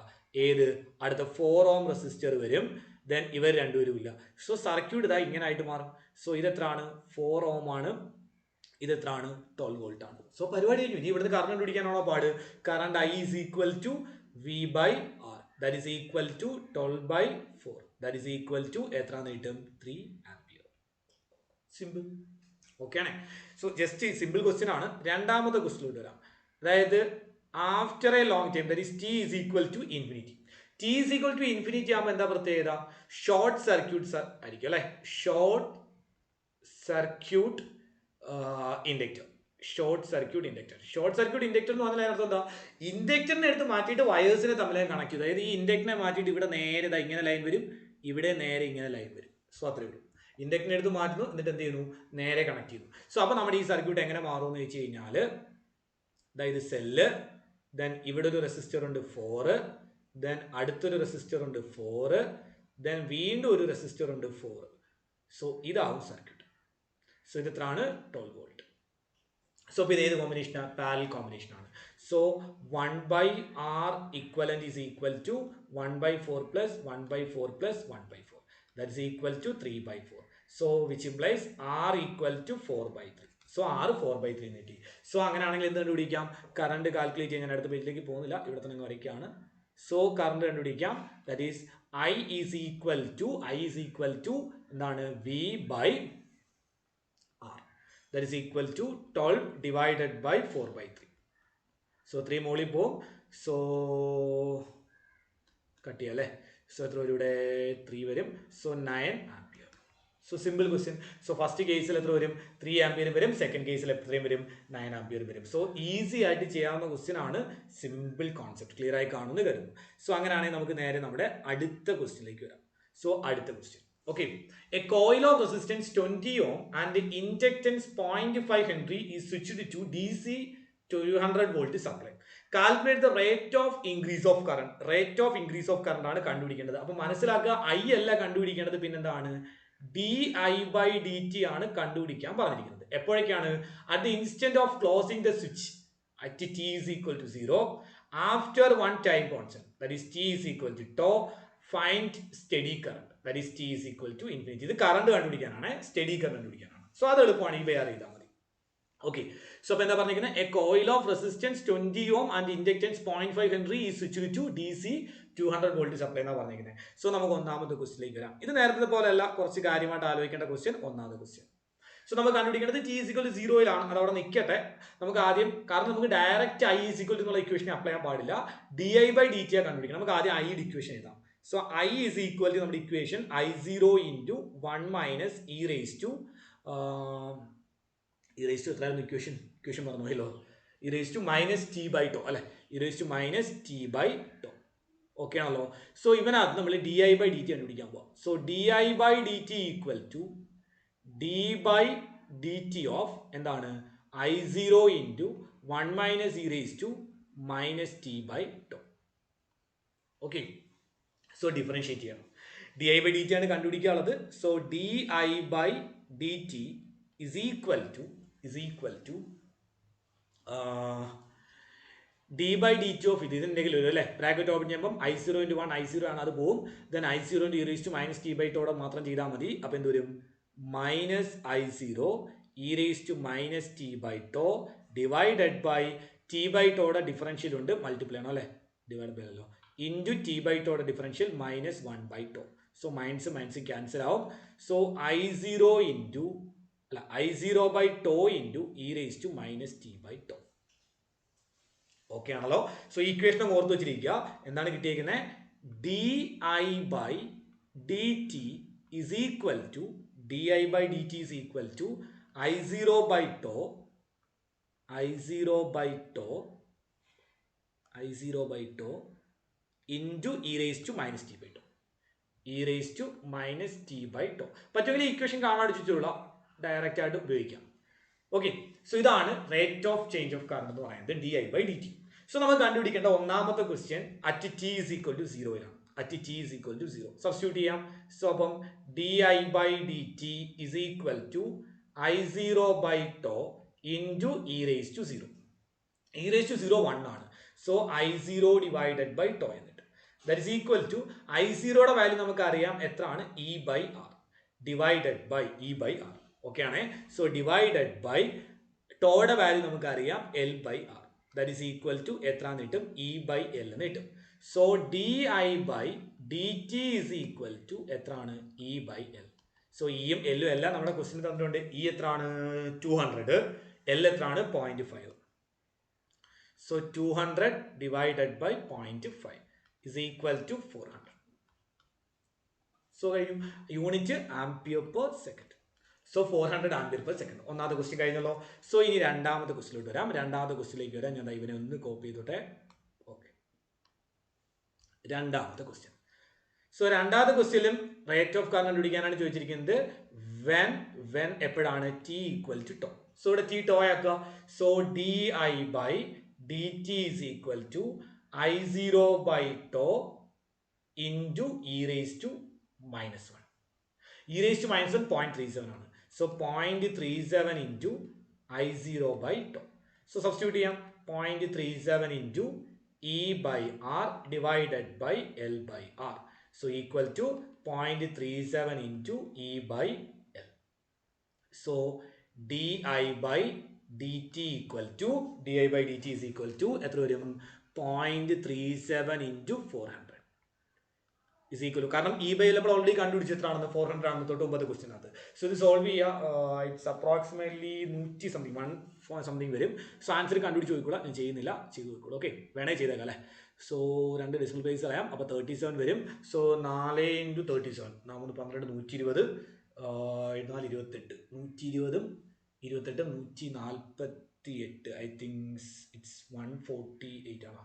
ഏത്, അടുത്ത 4 ഓം റെസിസ്റ്റർ വരും, ദെൻ ഇവർ രണ്ടുപേരും ഇല്ല. സോ സർക്യൂട്ട് ഇതാ ഇങ്ങനെ ആയിട്ട് മാറും. സോ ഇതെത്രയാണ്, 4 ഓം ആണ്, ഇതെത്രയാണ്, 12 വോൾട്ട് ആണ്. സോ പരിപാടി കഴിഞ്ഞു. ഇനി ഇവിടുന്ന് കറണ്ട് കണ്ടുപിടിക്കാനാണോ പാട്, current I is equal to V/R, that is equal to 12/4, that is equal to എത്രയാണെന്ന് കിട്ടും, 3 ആംപിയർ. സിമ്പിൾ. ഓക്കെ ആണേ. സോ ജസ്റ്റ് സിമ്പിൾ ക്വസ്റ്റ്യൻ ആണ്. രണ്ടാമത്തെ ക്വസ്റ്റ്യനിലോട്ട് വരാം. അതായത് after A long time, that is t is equal to infinity. t is equal to infinity ആകുമ്പോൾ എന്താ പ്രത്യേകത, ഷോർട്ട് സർക്യൂട്ട് ആയിരിക്കും അല്ലെ, short circuit inductor. Short circuit inductor എന്ന് പറഞ്ഞാൽ അതിനർത്ഥം എന്താ, ഇൻഡക്ടറിനെ എടുത്ത് മാറ്റിയിട്ട് വയേഴ്സിനെ തമ്മിൽ കണക്ട് ചെയ്തു. അതായത് ഈ ഇൻഡക്ടറിനെ മാറ്റിയിട്ട് ഇവിടെ നേരെ ഇങ്ങനെ ലൈൻ വരും, ഇവിടെ നേരെ ഇങ്ങനെ ലൈൻ വരും. സോ അത്രേ ഉള്ളൂ. ഇൻഡക്ടറിനെ എടുത്ത് മാറ്റുന്നു, എന്നിട്ട് എന്ത് ചെയ്യുന്നു, നേരെ കണക്ട് ചെയ്യുന്നു. സോ അപ്പൊ നമ്മുടെ ഈ സർക്യൂട്ട് എങ്ങനെ മാറും എന്ന് വെച്ച് കഴിഞ്ഞാൽ, അതായത് സെല്ല്, ദെൻ ഇവിടെ ഒരു റെസിസ്റ്റർ ഉണ്ട് 4, ദെൻ അടുത്തൊരു റെസിസ്റ്റർ ഉണ്ട് 4, ദെൻ വീണ്ടും ഒരു റെസിസ്റ്റർ ഉണ്ട് 4. സോ ഇതാവും സർക്യൂട്ട്. സോ ഇത് എത്രയാണ്, 12 വോൾട്ട്. സോ ഇത് ഏത് കോമ്പിനേഷനാണ്, പാരലൽ കോമ്പിനേഷൻ ആണ്. So 1/R equivalent is equal to 1/4 plus 1/4 plus 1/4, that is equal to 3/4. So which implies R equal to 4/3. So R 4/3 കിട്ടി. സോ അങ്ങനെയാണെങ്കിൽ എന്ത് കണ്ടുപിടിക്കാം, കറണ്ട് കാൽക്കുലേറ്റ് ചെയ്യാൻ അടുത്ത പേജിലേക്ക് പോകുന്നില്ല, ഇവിടെ തന്നെ വരയ്ക്കുകയാണ്. സോ കറണ്ട് കണ്ടുപിടിക്കാം, that is I is equal to എന്താണ്, V/R, that is equal to 12 divided by 4/3. So 3 മോളിൽ പോകും. സോ കട്ട് ചെയ്യാം അല്ലേ. സോ എത്ര വരും, ഇവിടെ 3 വരും. So 9 ampere. So simple question. So first കേസിൽ എത്ര വരും? 3 ആംപിയർ വരും. സെക്കൻഡ് കേസിൽ എത്രയും വരും? 9 ആംപിയർ വരും. സോ ഈസി ആയിട്ട് ചെയ്യാവുന്ന ക്വസ്റ്റ്യൻ ആണ്. സിമ്പിൾ കോൺസെപ്റ്റ് ക്ലിയർ ആയി കാണുമെന്ന് കരുതുന്നു. സോ അങ്ങനെയാണെങ്കിൽ നമുക്ക് നേരെ നമ്മുടെ അടുത്ത ക്വസ്റ്റ്യനിലേക്ക് വരാം. സോ അടുത്ത question. Okay, a coil of resistance 20 ohm and the inductance 0.5 Henry is switched to DC 200 volt supply. Calculate the rate of increase of current. Rate of increase of current ആണ് കണ്ടുപിടിക്കേണ്ടത്. അപ്പോൾ മനസ്സിലാക്കുക I അല്ല കണ്ടുപിടിക്കേണ്ടത്, പിന്നെന്താണ്? di/dt ആണ് കണ്ടുപിടിക്കാൻ പറഞ്ഞിരിക്കുന്നത്. എപ്പോഴൊക്കെയാണ്? At the instant of closing the switch at t is equal to 0 after one time constant, that is t is equal to tau. Find steady current, that is t is equal to infinity. ഇത് കറണ്ട് കണ്ടുപിടിക്കാനാണ്, സ്റ്റഡി കറണ്ട് കണ്ടുപിടിക്കാനാണ്. സോ അത് എളുപ്പമാണ്, ഈ ബെയർ ചെയ്താൽ മതി. ഓക്കെ, സോ അപ്പോൾ എന്താ പറഞ്ഞിരിക്കുന്നത്? A coil of resistance 20 ohm and inductance 0.5 henry is switched to DC 200 volt supply എന്നാണ് പറഞ്ഞിരിക്കുന്നത്. സോ നമുക്ക് ഒന്നാമത്തെ ക്വസ്റ്റിലേക്ക് വരാം. ഇത് നേരത്തെ പോലെയല്ല, കുറച്ച് കാര്യമായിട്ട് ആലോചിക്കേണ്ട ക്വസ്റ്റ്യൻ. ഒന്നാമത്തെ ക്വസ്റ്റ്യൻ. സോ നമുക്ക് കണ്ടുപിടിക്കേണ്ടത് t is equal to 0 അത് അവിടെ നിൽക്കട്ടെ. നമുക്ക് ആദ്യം, കാരണം നമുക്ക് direct I is equal to എന്നുള്ള ഇക്വേഷൻ അപ്ലൈ ചെയ്യാൻ പാടില്ല, di/dt കണ്ടുപിടിക്കണം. നമുക്ക് ആദ്യം I യുടെ ഇക്വേഷൻ എഴുതാം. So I is equal to നമ്മുടെ equation I0 into 1 minus e raised to എത്രയായിരുന്നു ഇക്വേഷൻ പറഞ്ഞല്ലോ, e raised to minus t by tau അല്ലെ, e raised to minus t by tau. Okay ആണല്ലോ. സോ ഇവനകത്ത് നമ്മൾ di/dt കണ്ടുപിടിക്കാൻ പോവാം. So di/dt equal to d/dt of എന്താണ്? I0 into 1 minus e raised to minus t by tau. Okay, so differentiate ചെയ്യണം. di/dt ആണ് കണ്ടുപിടിക്കാനുള്ളത്. So di/dt is equal to d/dt of ഇത് എന്തെങ്കിലും വരും അല്ലേ, ബ്രാക്കറ്റ് ഓപ്പൺ ചെയ്യുമ്പോൾ I0 into 1 I0 ആണ്, അത് പോവും. Then I0 into e raised to minus t by tau മാത്രം ചെയ്താൽ മതി. അപ്പോൾ എന്ത് വരും? Minus I0 e raised to minus t by tau divided by t by tau differential ഉണ്ട്, മൾട്ടിപ്ലൈ ആണ് അല്ലേ, ഡിവൈഡ് ബൈ അല്ലോ, into t by tau differential minus 1 by tau. So minus cancel ആവും. So I0 by tau into e raised to minus t by tau. Okay ആണല്ലോ. സോ ഇക്വേഷൻ ഓർത്ത് വെച്ചിരിക്കുക. എന്താണ് കിട്ടിയിരിക്കുന്നത്? di/dt is equal to di/dt is equal to I0 by tau into e raised to minus t by tau. e raised to minus t by tau. പറ്റുമെങ്കിൽ ഇക്വേഷൻ കാണാടിച്ചിട്ടുള്ള ഡയറക്റ്റ് ആയിട്ട് ഉപയോഗിക്കാം. ഓക്കെ, സോ ഇതാണ് rate of change of current എന്ന് പറയുന്നത്, di/dt. സോ നമ്മൾ കണ്ടുപിടിക്കേണ്ട ഒന്നാമത്തെ question at t is equal to 0 ആണ്. At t is equal to 0 substitute ചെയ്യാം. സോ അപ്പം di/dt is equal to I0 by tau into e raised to 0. e raised to 0 1 ആണ്. So I0 divided by tau എന്നിട്ട് that is equal to I0യുടെ വാല്യൂ നമുക്ക് അറിയാം എത്രയാണ്? E/R divided by E/R. Okay ആണേ. സോ ഡിവൈഡഡ് ബൈ ടോയുടെ വാല്യൂ നമുക്ക് അറിയാം L/R. that is equal to എത്രന്ന് കിട്ടും? E/L എന്ന് കിട്ടും. So di/dt is equal to എത്രയാണ്? E/L. സോ ഇയും എല്ലും എല്ലാം നമ്മുടെ ക്വസ്റ്റ്യൻ തന്നിട്ടുണ്ട്. E എത്രയാണ്? 200. L എത്രയാണ്? 0.5. So 200 divided by 0.5 is equal to 400. So കഴിയും. Unit ampere per second. So 400 ampere per second. ഒന്നാമത്തെ ക്വസ്റ്റ്യൻ കഴിഞ്ഞല്ലോ. സോ ഇനി രണ്ടാമത്തെ ക്വസ്റ്റ്യനിലോട്ട് വരാം. രണ്ടാമത്തെ ക്വസ്റ്റ്യനിലേക്ക് വരാം. ഞാൻ ഇവനെ ഒന്ന് കോപ്പി ചെയ്തോട്ടെ. ഓക്കെ, രണ്ടാമത്തെ ക്വസ്റ്റ്യൻ. സോ രണ്ടാമത്തെ ക്വസ്റ്റ്യനിലും റേറ്റ് ഓഫ് കറണ്ട് കണ്ടുപിടിക്കാനാണ് ചോദിച്ചിരിക്കുന്നത്. വെൻ എപ്പോഴാണ്? t equal to tau. So ഇവിടെ t tau ആക്കുക. So di/dt is equal to I0 by tau into e raised to minus 1. e raised to minus 1 0.37 ആണ്. So 0.37 into I0 by tau. So substitute ചെയ്യാം. 0.37 into E/R divided by L/R. So equal to 0.37 into E/L. So di/dt is equal to എത്ര വരും? 0.37 into 400 is equal to, കാരണം E/L നമ്മൾ ഓൾറെഡി കണ്ടുപിടിച്ച് എത്രയാണെന്ന്? 400 ആണെന്ന് തൊട്ട് മുമ്പത്തെ ക്വസ്റ്റ്യൻ അത്. സോ ഇത് സോൾവ് ചെയ്യുക. ഇറ്റ്സ് അപ്രോക്സിമേറ്റ്ലി 100 സംതിങ് 1 സംതിങ് വരും. സോ ആൻസർ കണ്ടുപിടിച്ച് നോക്കിക്കോളാം. ഞാൻ ചെയ്യുന്നില്ല, ചെയ്ത് നോക്കിക്കോളൂ. ഓക്കെ, വേണേ ചെയ്തേക്കാം അല്ലേ. സോ 2 ഡെസിമൽ പ്ലേസ് കളയാം. അപ്പോൾ 37 വരും. So 4 into 37 12 120. 74 28 120 28 148 I think it's 148 ആണോ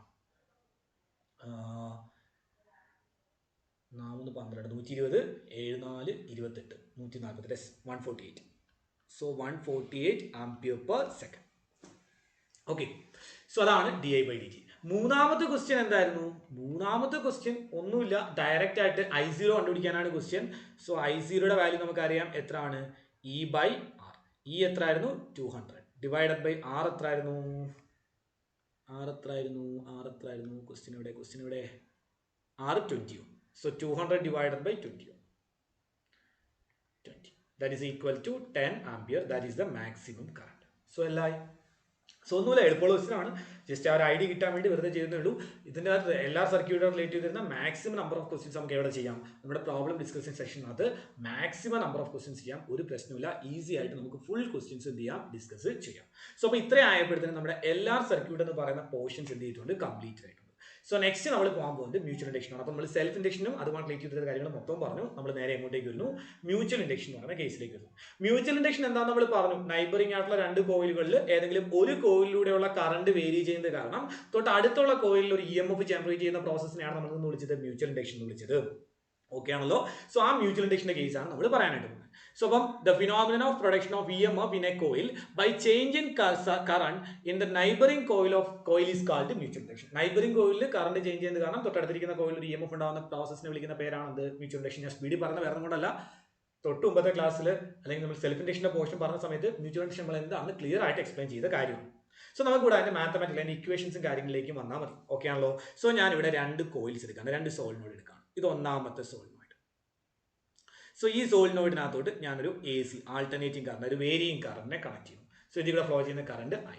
4 12 120 74 28 148 148 so 148 ampere per second. Okay, so അതാണ് D I by D T. മൂന്നാമത്തെ ക്വസ്റ്റ്യൻ എന്തായിരുന്നു? മൂന്നാമത്തെ ക്വസ്റ്റ്യൻ ഒന്നുമില്ല, ഡയറക്റ്റ് ആയിട്ട് I0 കണ്ടുപിടിക്കാനാണ് ക്വസ്റ്റ്യൻ. സോ I0യുടെ വാല്യൂ നമുക്കറിയാം എത്രയാണ്? E by R. ഇ എത്ര ആയിരുന്നു? 200 ഡിവൈഡഡ് ബൈ ആർ എത്ര ആയിരുന്നു? ആർ എത്രയായിരുന്നു? ക്വസ്റ്റ്യൻ ഇവിടെ R 20. So 200 divided by 20. That is equal to 10 ampere. That is the maximum current. So so ഒന്നുമില്ല, എളുപ്പമുള്ള ക്വസ്റ്റ്യൻ ആണ്. ജസ്റ്റ് ആ ഒരു ഐഡിയ കിട്ടാൻ വേണ്ടി വെറുതെ ചെയ്യുന്നേ ഉള്ളൂ. ഇതിൻ്റെ എല്ലാ സർക്യൂട്ടും റിലേറ്റ് ചെയ്തിരുന്ന മാക്സിമം നമ്പർ ഓഫ് ക്വസ്റ്റ്യൻസ് നമുക്ക് എവിടെ ചെയ്യാം? നമ്മുടെ പ്രോബ്ലം ഡിസ്കഷൻ സെക്ഷനകത്ത് മാക്സിമം നമ്പർ ഓഫ് ക്വസ്റ്റ്യൻസ് ചെയ്യാം. ഒരു പ്രശ്നമില്ല, ഈസി ആയിട്ട് നമുക്ക് ഫുൾ ക്വസ്റ്റ്യൻസ് എന്ത് ചെയ്യാം? ഡിസ്കസ് ചെയ്യാം. സോ അപ്പോൾ ഇത്രയും ആയപ്പോഴത്തേനും നമ്മുടെ എല്ലാ സർക്യൂട്ട് എന്ന് പറയുന്ന പോർഷൻസ് എന്ത് ചെയ്തിട്ടുണ്ട്? കംപ്ലീറ്റ് ആയിട്ടുണ്ട്. സോ നെക്സ്റ്റ് നമ്മൾ പോകാൻ പോകുന്നത് മ്യൂച്വൽ ഇൻഡക്ഷൻ ആണ്. അപ്പോൾ നമ്മൾ സെൽഫ് ഇൻഡക്ഷനും അതുമായി റിലേറ്റ് ചെയ്തിട്ടുള്ള കാര്യങ്ങൾ മൊത്തം പറഞ്ഞു. നമ്മൾ നേരെ എങ്ങോട്ടേക്ക് വരുന്നു? മ്യൂച്വൽ ഇൻഡക്ഷൻ എന്ന് പറയുന്ന കേസിലേക്ക് വരുന്നു. മ്യൂച്വൽ ഇൻഡക്ഷൻ എന്താണെന്ന് നമ്മൾ പറഞ്ഞു. നൈബറിംഗ് ആയിട്ടുള്ള രണ്ട് കോയിലുകളിൽ ഏതെങ്കിലും ഒരു കോയിലിലൂടെയുള്ള കറണ്ട് വേരി ചെയ്യുന്നത് കാരണം തൊട്ട് അടുത്തുള്ള കോയിലിൽ ഒരു EMF ജനറേറ്റ് ചെയ്യുന്ന പ്രോസസ്സിനെയാണ് നമ്മൾ ഇന്ന് വിളിച്ചത് മ്യൂച്വൽ ഇൻഡക്ഷൻ എന്ന് വിളിച്ചത്. ഓക്കെ ആണല്ലോ. സോ ആ മ്യൂച്വൽ ഇൻഡക്ഷന്റെ കേസാണ് നമ്മൾ പറയാനായിട്ട് പോകുന്നത്. So, the phenomenon of production of EMF in a coil by change in current in the neighboring coil is called mutual induction. Neighboring coil current change ചെയ്യുന്നത് കാരണം തൊട്ടടുത്തിരിക്കുന്ന കോയിൽ ഒരു EMF ഉണ്ടാകുന്ന പ്രോസസ്സിനെ വിളിക്കുന്ന പേരാണ് മ്യൂച്വൽ ഇൻഡക്ഷൻ. ഞാൻ സ്പീഡിൽ പറഞ്ഞ വേറെ കൊണ്ടല്ല, തൊട്ട് മുമ്പത്തെ ക്ലാസ്സിൽ അല്ലെങ്കിൽ നമ്മൾ സെൽഫ് ഇൻഡക്ഷന്റെ പോർഷൻ പറഞ്ഞ സമയത്ത് മ്യൂച്വൽ ഇൻഡക്ഷൻ നമ്മൾ എന്താണ് ക്ലിയർ ആയിട്ട് എക്സ്പ്ലെയിൻ ചെയ്ത കാര്യമാണ്. സോ നമുക്ക് കൂടെ അതിന്റെ മാത്തമാറ്റിക്കൽ അതിന്റെ ഇക്വേഷൻസും കാര്യങ്ങളിലേക്കും വന്നാൽ മതി. ഓക്കെ ആണല്ലോ. സോ ഞാൻ ഇവിടെ രണ്ട് കോയിൽസ് എടുക്കാം, രണ്ട് സോളിനോയിഡ് എടുക്കാം. ഇത് ഒന്നാമത്തെ സോളിനോയിഡ്. സോ ഈ സോളിനോയിഡിനകത്തോട്ട് ഞാനൊരു AC ആൾട്ടർനേറ്റിംഗ് കറണ്ട്, ഒരു വേരിയിങ് കറണ്ടിനെ കണക്ട് ചെയ്യും. സോ ഇതിലൂടെ ഫ്ലോ ചെയ്യുന്ന കറണ്ട് I.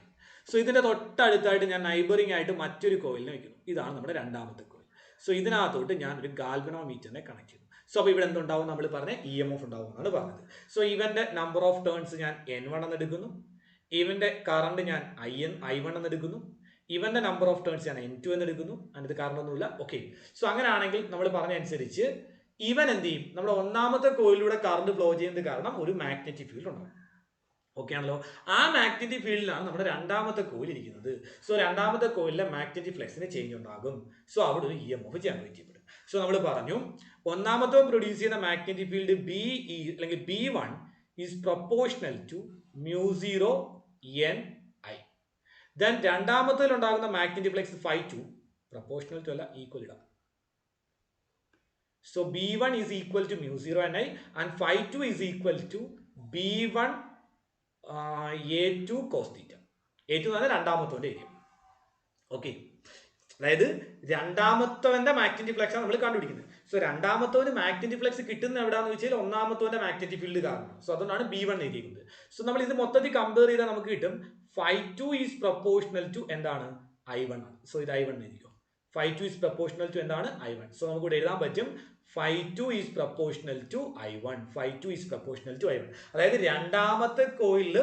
സോ ഇതിന്റെ തൊട്ടടുത്തായിട്ട് ഞാൻ നൈബറിംഗ് ആയിട്ട് മറ്റൊരു കോയിലിനെ വയ്ക്കുന്നു. ഇതാണ് നമ്മുടെ രണ്ടാമത്തെ കോയിൽ. സോ ഇതിനകത്തോട്ട് ഞാൻ ഒരു ഗാൽവനോമീറ്ററിനെ കണക്ട് ചെയ്യുന്നു. സോ അപ്പോൾ ഇവിടെ എന്തുണ്ടാവും? നമ്മൾ പറഞ്ഞ EMF ഉണ്ടാവും എന്നാണ് പറഞ്ഞത്. സോ ഇവന്റെ നമ്പർ ഓഫ് ടേൺസ് ഞാൻ N1 എന്ന് എടുക്കുന്നു. ഇവന്റെ കറണ്ട് ഞാൻ I1 എന്ന് എടുക്കുന്നു. ഇവന്റെ നമ്പർ ഓഫ് ടേൺസ് ഞാൻ N2 എന്ന് എടുക്കുന്നു. അതിനകത്ത് കറണ്ട് ഒന്നുമില്ല. ഓക്കെ, സോ അങ്ങനെയാണെങ്കിൽ നമ്മൾ പറഞ്ഞ അനുസരിച്ച് ഇവൻ എന്ത് ചെയ്യും? നമ്മുടെ ഒന്നാമത്തെ കോയിലൂടെ കറണ്ട് ഫ്ലോ ചെയ്യുന്നത് കാരണം ഒരു മാഗ്നറ്റിക് ഫീൽഡ് ഉണ്ടാവും. ഓക്കെ ആണല്ലോ. ആ മാഗ്നറ്റിക് ഫീൽഡിലാണ് നമ്മുടെ രണ്ടാമത്തെ കോയിൽ ഇരിക്കുന്നത്. സോ രണ്ടാമത്തെ കോയിലിലെ മാഗ്നറ്റിക് ഫ്ലക്സിന് ചേഞ്ച് ഉണ്ടാകും. സോ അവിടെ ഒരു EMF ജനറേറ്റ് ചെയ്യപ്പെടും. സോ നമ്മൾ പറഞ്ഞു ഒന്നാമത്തെ പ്രൊഡ്യൂസ് ചെയ്യുന്ന മാഗ്നറ്റിക് ഫീൽഡ് BE അല്ലെങ്കിൽ B1 is proportional to μ0 Ni. Then രണ്ടാമത്തിൽ ഉണ്ടാകുന്ന മാഗ്നറ്റിക് ഫ്ലക്സ് φ2 പ്രൊപ്പോർഷണൽ ടു അല്ല, ഈക്വൽ ഇടാം. So B1 is equal to μ0 Ni and φ2 is equal to B1 A2 cos theta. A2 എന്ന് പറഞ്ഞാൽ രണ്ടാമത്തവന്റെ ഏരിയ. ഓക്കെ, അതായത് രണ്ടാമത്തവന്റെ മാഗ്നറ്റിക് ഫ്ലക്സ് ആണ് നമ്മൾ കണ്ടുപിടിക്കുന്നത്. സോ രണ്ടാമത്തവന് മാഗ്നറ്റിക് ഫ്ലക്സ് കിട്ടുന്ന എവിടെയാണെന്ന് വെച്ചാൽ ഒന്നാമത്തവന്റെ മാഗ്നറ്റിക് ഫീൽഡ് കാരണം. സോ അതുകൊണ്ടാണ് B1 എഴുതിയിരിക്കുന്നത്. സോ നമ്മൾ ഇത് മൊത്തത്തിൽ കമ്പയർ ചെയ്താൽ നമുക്ക് കിട്ടും φ2 is proportional to എന്താണ്? I1 ആണ്. സോ ഇത് I1 എഴുതിക്കും. φ2 is proportional to എന്താണ്? I1. സോ നമുക്ക് ഇവിടെ എഴുതാൻ പറ്റും φ2 is proportional to I1. φ2 is proportional to I1. അതായത് രണ്ടാമത്തെ കോയിലിൽ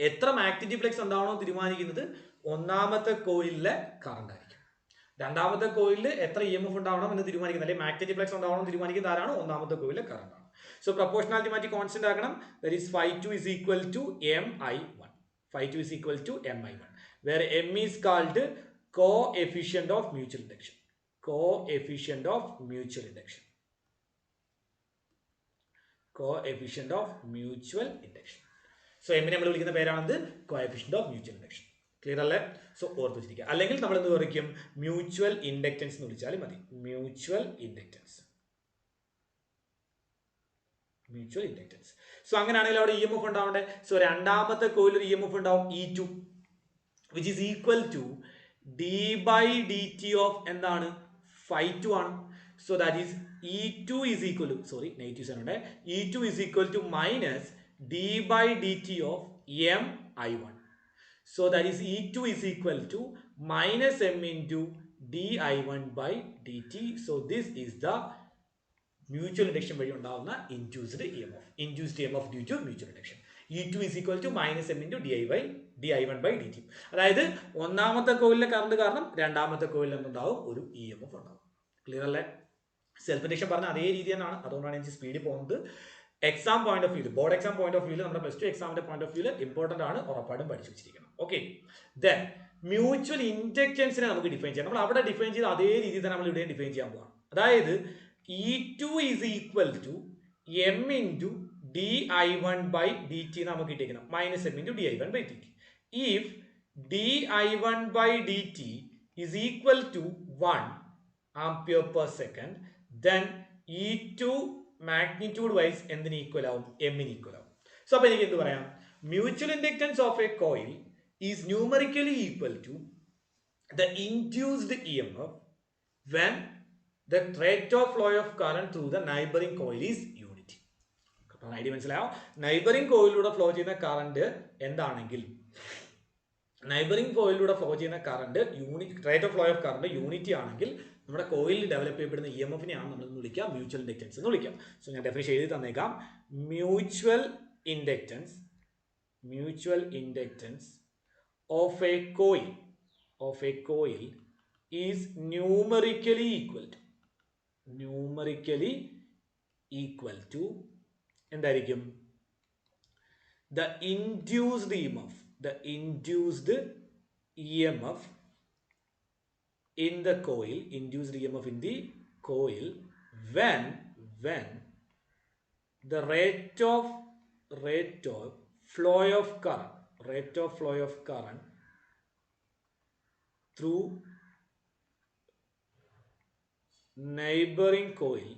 എത്ര മാഗ്നറ്റിക് ഫ്ലക്സ് ഉണ്ടാവണോ തീരുമാനിക്കുന്നത് ഒന്നാമത്തെ കോയിലിലെ കറണ്ട് ആയിരിക്കും. രണ്ടാമത്തെ കോയിലിൽ എത്ര EMF ഉണ്ടാവണം എന്ന് തീരുമാനിക്കുന്നത്, അല്ലെങ്കിൽ മാഗ്നറ്റിക് ഫ്ലക്സ് ഉണ്ടാവണം തീരുമാനിക്കുന്നത് ആരാണ്? ഒന്നാമത്തെ കോയിലിലെ കറണ്ട് ആണ്. സോ പ്രൊപ്പോർഷണാലിറ്റി മാറ്റി കോൺസ്റ്റന്റ് ആക്കണം. That is φ2 is equal to MI1. φ2 is equal to MI1, where M is called coefficient of mutual induction. Coefficient of mutual induction. Coefficient of mutual induction. So M നമ്മൾ വിളിക്കുന്ന പേരാണ് coefficient of mutual induction. Clear അല്ലേ? സോ ഓർത്ത് വെച്ചിരിക്കുക. അല്ലെങ്കിൽ നമ്മൾ എന്ത് പറയും? മ്യൂച്വൽ ഇൻഡക്റ്റൻസ് എന്ന് വിളിച്ചാലും മതി. Mutual inductance. Mutual inductance. So അങ്ങനെയാണെങ്കിൽ അവിടെ EMF ഉണ്ടാവണ്ടേ. സോ രണ്ടാമത്തെ കോയിൽ ഒരു EMF ഉണ്ടാവും E2 which is equal to d by dt of എന്താണ്? φ2 ആണ്. So that is E2 is equal to, sorry negative sign ഉണ്ട്, E2 is equal to minus d by dt of MI1. So that is E2 is equal to minus M into di1 by dt. So this is the mutual induction വഴി ഉണ്ടാവുന്ന induced EMF. Induced EMF due to mutual induction. E2 is equal to minus M into di1 by dt. അതായത് ഒന്നാമത്തെ കോയിലിലെ കറണ്ട് കാരണം രണ്ടാമത്തെ കോയിലിൽ എന്തുണ്ടാവും? ഒരു EMF ഉണ്ടാവും. ക്ലിയർ അല്ലേ? സെൽഫ് ഇൻഡക്ഷൻ പറഞ്ഞ അതേ രീതി തന്നെയാണ്, അതുകൊണ്ടാണ് എനിക്ക് സ്പീഡിൽ പോകുന്നത്. Exam point of view, board exam point of view, നമ്മുടെ പ്ലസ് ടു എക്സാമിന്റെ പോയിന്റ് ഓഫ് വ്യൂ ഇമ്പോർട്ടന്റ് ആണ്, ഉറപ്പായിട്ടും പഠിച്ചു വെച്ചിരിക്കണം. ഓക്കെ, ദെൻ മ്യൂച്വൽ ഇൻഡക്റ്റൻസിനെ നമുക്ക് ഡിഫൈൻ ചെയ്യാം. നമ്മൾ അവിടെ ഡിഫൈൻ ചെയ്ത് അതേ രീതിയിൽ തന്നെ നമ്മൾ ഇവിടെ ഡിഫൈൻ ചെയ്യാൻ പോകാം. അതായത് E2 is equal to m into di1/dt നമുക്ക് കിട്ടിയിരിക്കണം, minus m into di1/dt. If di1/dt is equal to 1 ampere per second, then E2 magnitude wise എന്തിന് ഈക്വൽ ആവും? എമ്മിന് ഈക്വൽ ആവും. സോ അപ്പൊ എനിക്ക് എന്ത് പറയാം? Mutual inductance of a coil is numerically equal to the induced EMF when the rate of flow of current through the neighboring coil is unity. Idea മനസ്സിലായോ? നൈബറിംഗ് കോയിലൂടെ ഫ്ലോ ചെയ്യുന്ന കറണ്ട് എന്താണെങ്കിൽ, നൈബറിംഗ് കോയിലൂടെ ഫ്ലോ ചെയ്യുന്ന current rate of flow of current unity ആണെങ്കിൽ നമ്മുടെ കോയിലിൽ ഡെവലപ്പ് ചെയ്യപ്പെടുന്ന ഇ എം എഫിനെയാണ് നമ്മൾ വിളിക്കുക മ്യൂച്വൽ ഇൻഡക്റ്റൻസ് എന്ന് വിളിക്കാം. സോ ഞാൻ ഡെഫിനിഷൻ എഴുതി തന്നേക്കാം. Mutual inductance of a coil is numerically equal to എന്തായിരിക്കും? the induced EMF in the coil when the rate of flow of current through neighboring coil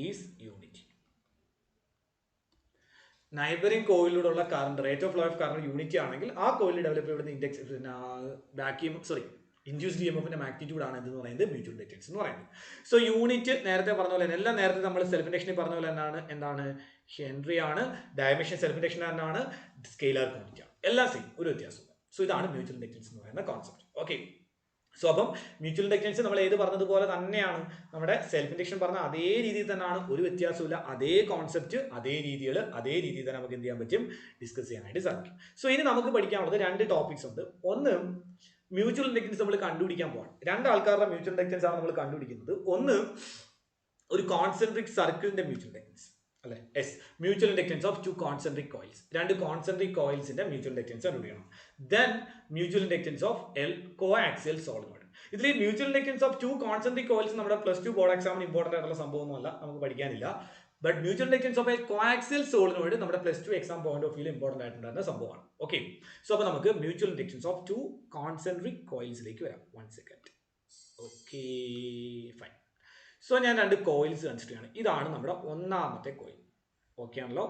is unity. Neighbouring കോയിലൂടെയുള്ള current rate of flow of current unity ആണെങ്കിൽ ആ കോയിലിൽ ഡെവലപ്പ് ചെയ്യുന്ന ഇൻഡ്യൂസ്ഡ് ഇഎംഎഫിന്റെ മാഗ്നിറ്റ്യൂഡ് ആണ് എന്ന് പറയുന്നത് മ്യൂച്വൽ ഇൻഡക്റ്റൻസ് എന്ന് പറയുന്നത്. സോ യൂണിറ്റ് നേരത്തെ പറഞ്ഞ പോലെ എല്ലാം നേരത്തെ നമ്മൾ സെൽഫ് ഇൻഡക്ഷനിൽ പറഞ്ഞ പോലെ എന്താണ് ഹെൻറി ആണ്, ഡയമെൻഷൻ സെൽഫ് ഇൻഡക്ഷൻ തന്നെയാണ്, സ്കെയിലർ ക്വാണ്ടിറ്റി ആണ്, എല്ലാം സെയിം, ഒരു വ്യത്യാസമില്ല. സോ ഇതാണ് മ്യൂച്വൽ ഇൻഡക്റ്റൻസ് എന്ന് പറയുന്ന കോൺസെപ്റ്റ്. ഓക്കെ, സോ അപ്പം മ്യൂച്വൽ ഇൻഡക്റ്റൻസ് നമ്മൾ ഏത് പറഞ്ഞതുപോലെ തന്നെയാണ്, നമ്മുടെ സെൽഫ് ഇൻഡക്ഷൻ പറഞ്ഞ അതേ രീതിയിൽ തന്നെയാണ്, ഒരു വ്യത്യാസമില്ല, അതേ കോൺസെപ്റ്റ് അതേ രീതിയിൽ തന്നെ നമുക്ക് എന്ത് ചെയ്യാൻ പറ്റും, ഡിസ്കസ് ചെയ്യാനായിട്ട് സാധിക്കും. സോ ഇനി നമുക്ക് പഠിക്കാനുള്ളത് 2 ടോപ്പിക്സ് ഉണ്ട്. ഒന്ന് മ്യൂച്വൽ ഇൻഡക്റ്റൻസ് നമ്മൾ കണ്ടുപിടിക്കാൻ പോകണം. 2 ആൾക്കാരുടെ മ്യൂച്വൽ ഇൻഡക്റ്റൻസ് ആണ് നമ്മൾ കണ്ടുപിടിക്കുന്നത്. ഒന്ന് ഒരു കോൺസെൻട്രിക് സർക്കിളിന്റെ മ്യൂച്വൽ ഇൻഡക്റ്റൻസ് അല്ലെ, mutual inductance of 2 concentric coils, 2 concentric കോയിൽസിന്റെ മ്യൂച്വൽ ഇൻഡക്റ്റൻസ് കണ്ടുപിടിക്കണം. Then mutual inductance of coaxial solenoid. ഇതിൽ mutual inductance of 2 concentric coils നമ്മുടെ പ്ലസ് 2 ബോർഡ് എക്സാമിന് ഇമ്പോർട്ടന്റ് ആയിട്ടുള്ള സംഭവമൊന്നുമല്ല, നമുക്ക് പഠിക്കാനില്ല. But mutual inductance of a coaxial solenoid നമ്മുടെ plus 2 exam point of view important ആയിട്ടുണ്ടായിരുന്ന സംഭവമാണ്. ഓക്കെ, സോ അപ്പോൾ നമുക്ക് മ്യൂച്വൽ ഇൻഡക്റ്റൻസ് ഓഫ് 2 കോൺസെൻട്രിക് കോയിൽസിലേക്ക് വരാം. 1 സെക്കൻഡ്. Okay, fine. സോ ഞാൻ 2 കോയിൽസ് കൺസിഡർ. ഇതാണ് നമ്മുടെ ഒന്നാമത്തെ കോയിൽ. ഓക്കെ ആണല്ലോ.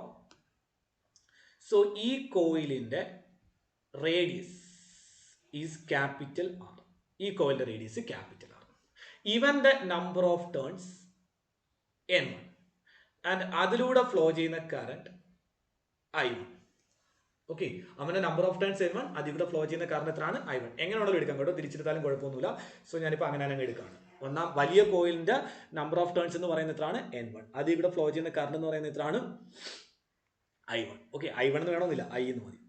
സോ ഈ കോയിലിന്റെ റേഡിയസ് ഈസ് ക്യാപിറ്റൽ ആർ. ഈ കോയിലിന്റെ റേഡിയസ് ക്യാപിറ്റൽ ആർ. ഇവന്റെ number of turns n1 and അതിലൂടെ ഫ്ലോ ചെയ്യുന്ന കറണ്ട് I1. ഓക്കെ, അവന്റെ നമ്പർ ഓഫ് ടേൺസ് n1, അതിലൂടെ ഫ്ലോ ചെയ്യുന്ന കറണ്ട് എത്രയാണ്? I1. എങ്ങനെയാണല്ലോ എടുക്കാം കേട്ടോ, തിരിച്ചെടുത്താലും കുഴപ്പമൊന്നുമില്ല. സോ ഞാനിപ്പോൾ അങ്ങനെ തന്നെ എടുക്കുകയാണ്. ഒന്നാം വലിയ കോയിലിന്റെ നമ്പർ ഓഫ് ടേൺസ് എന്ന് പറയുന്നത് എത്രയാണ്? n1. അതിലൂടെ ഫ്ലോ ചെയ്യുന്ന കറണ്ട് എന്ന് പറയുന്നത് എത്രയാണ്? I1. ഓക്കെ, I1 എന്ന് വേണമെന്നില്ല, I എന്ന് മതി.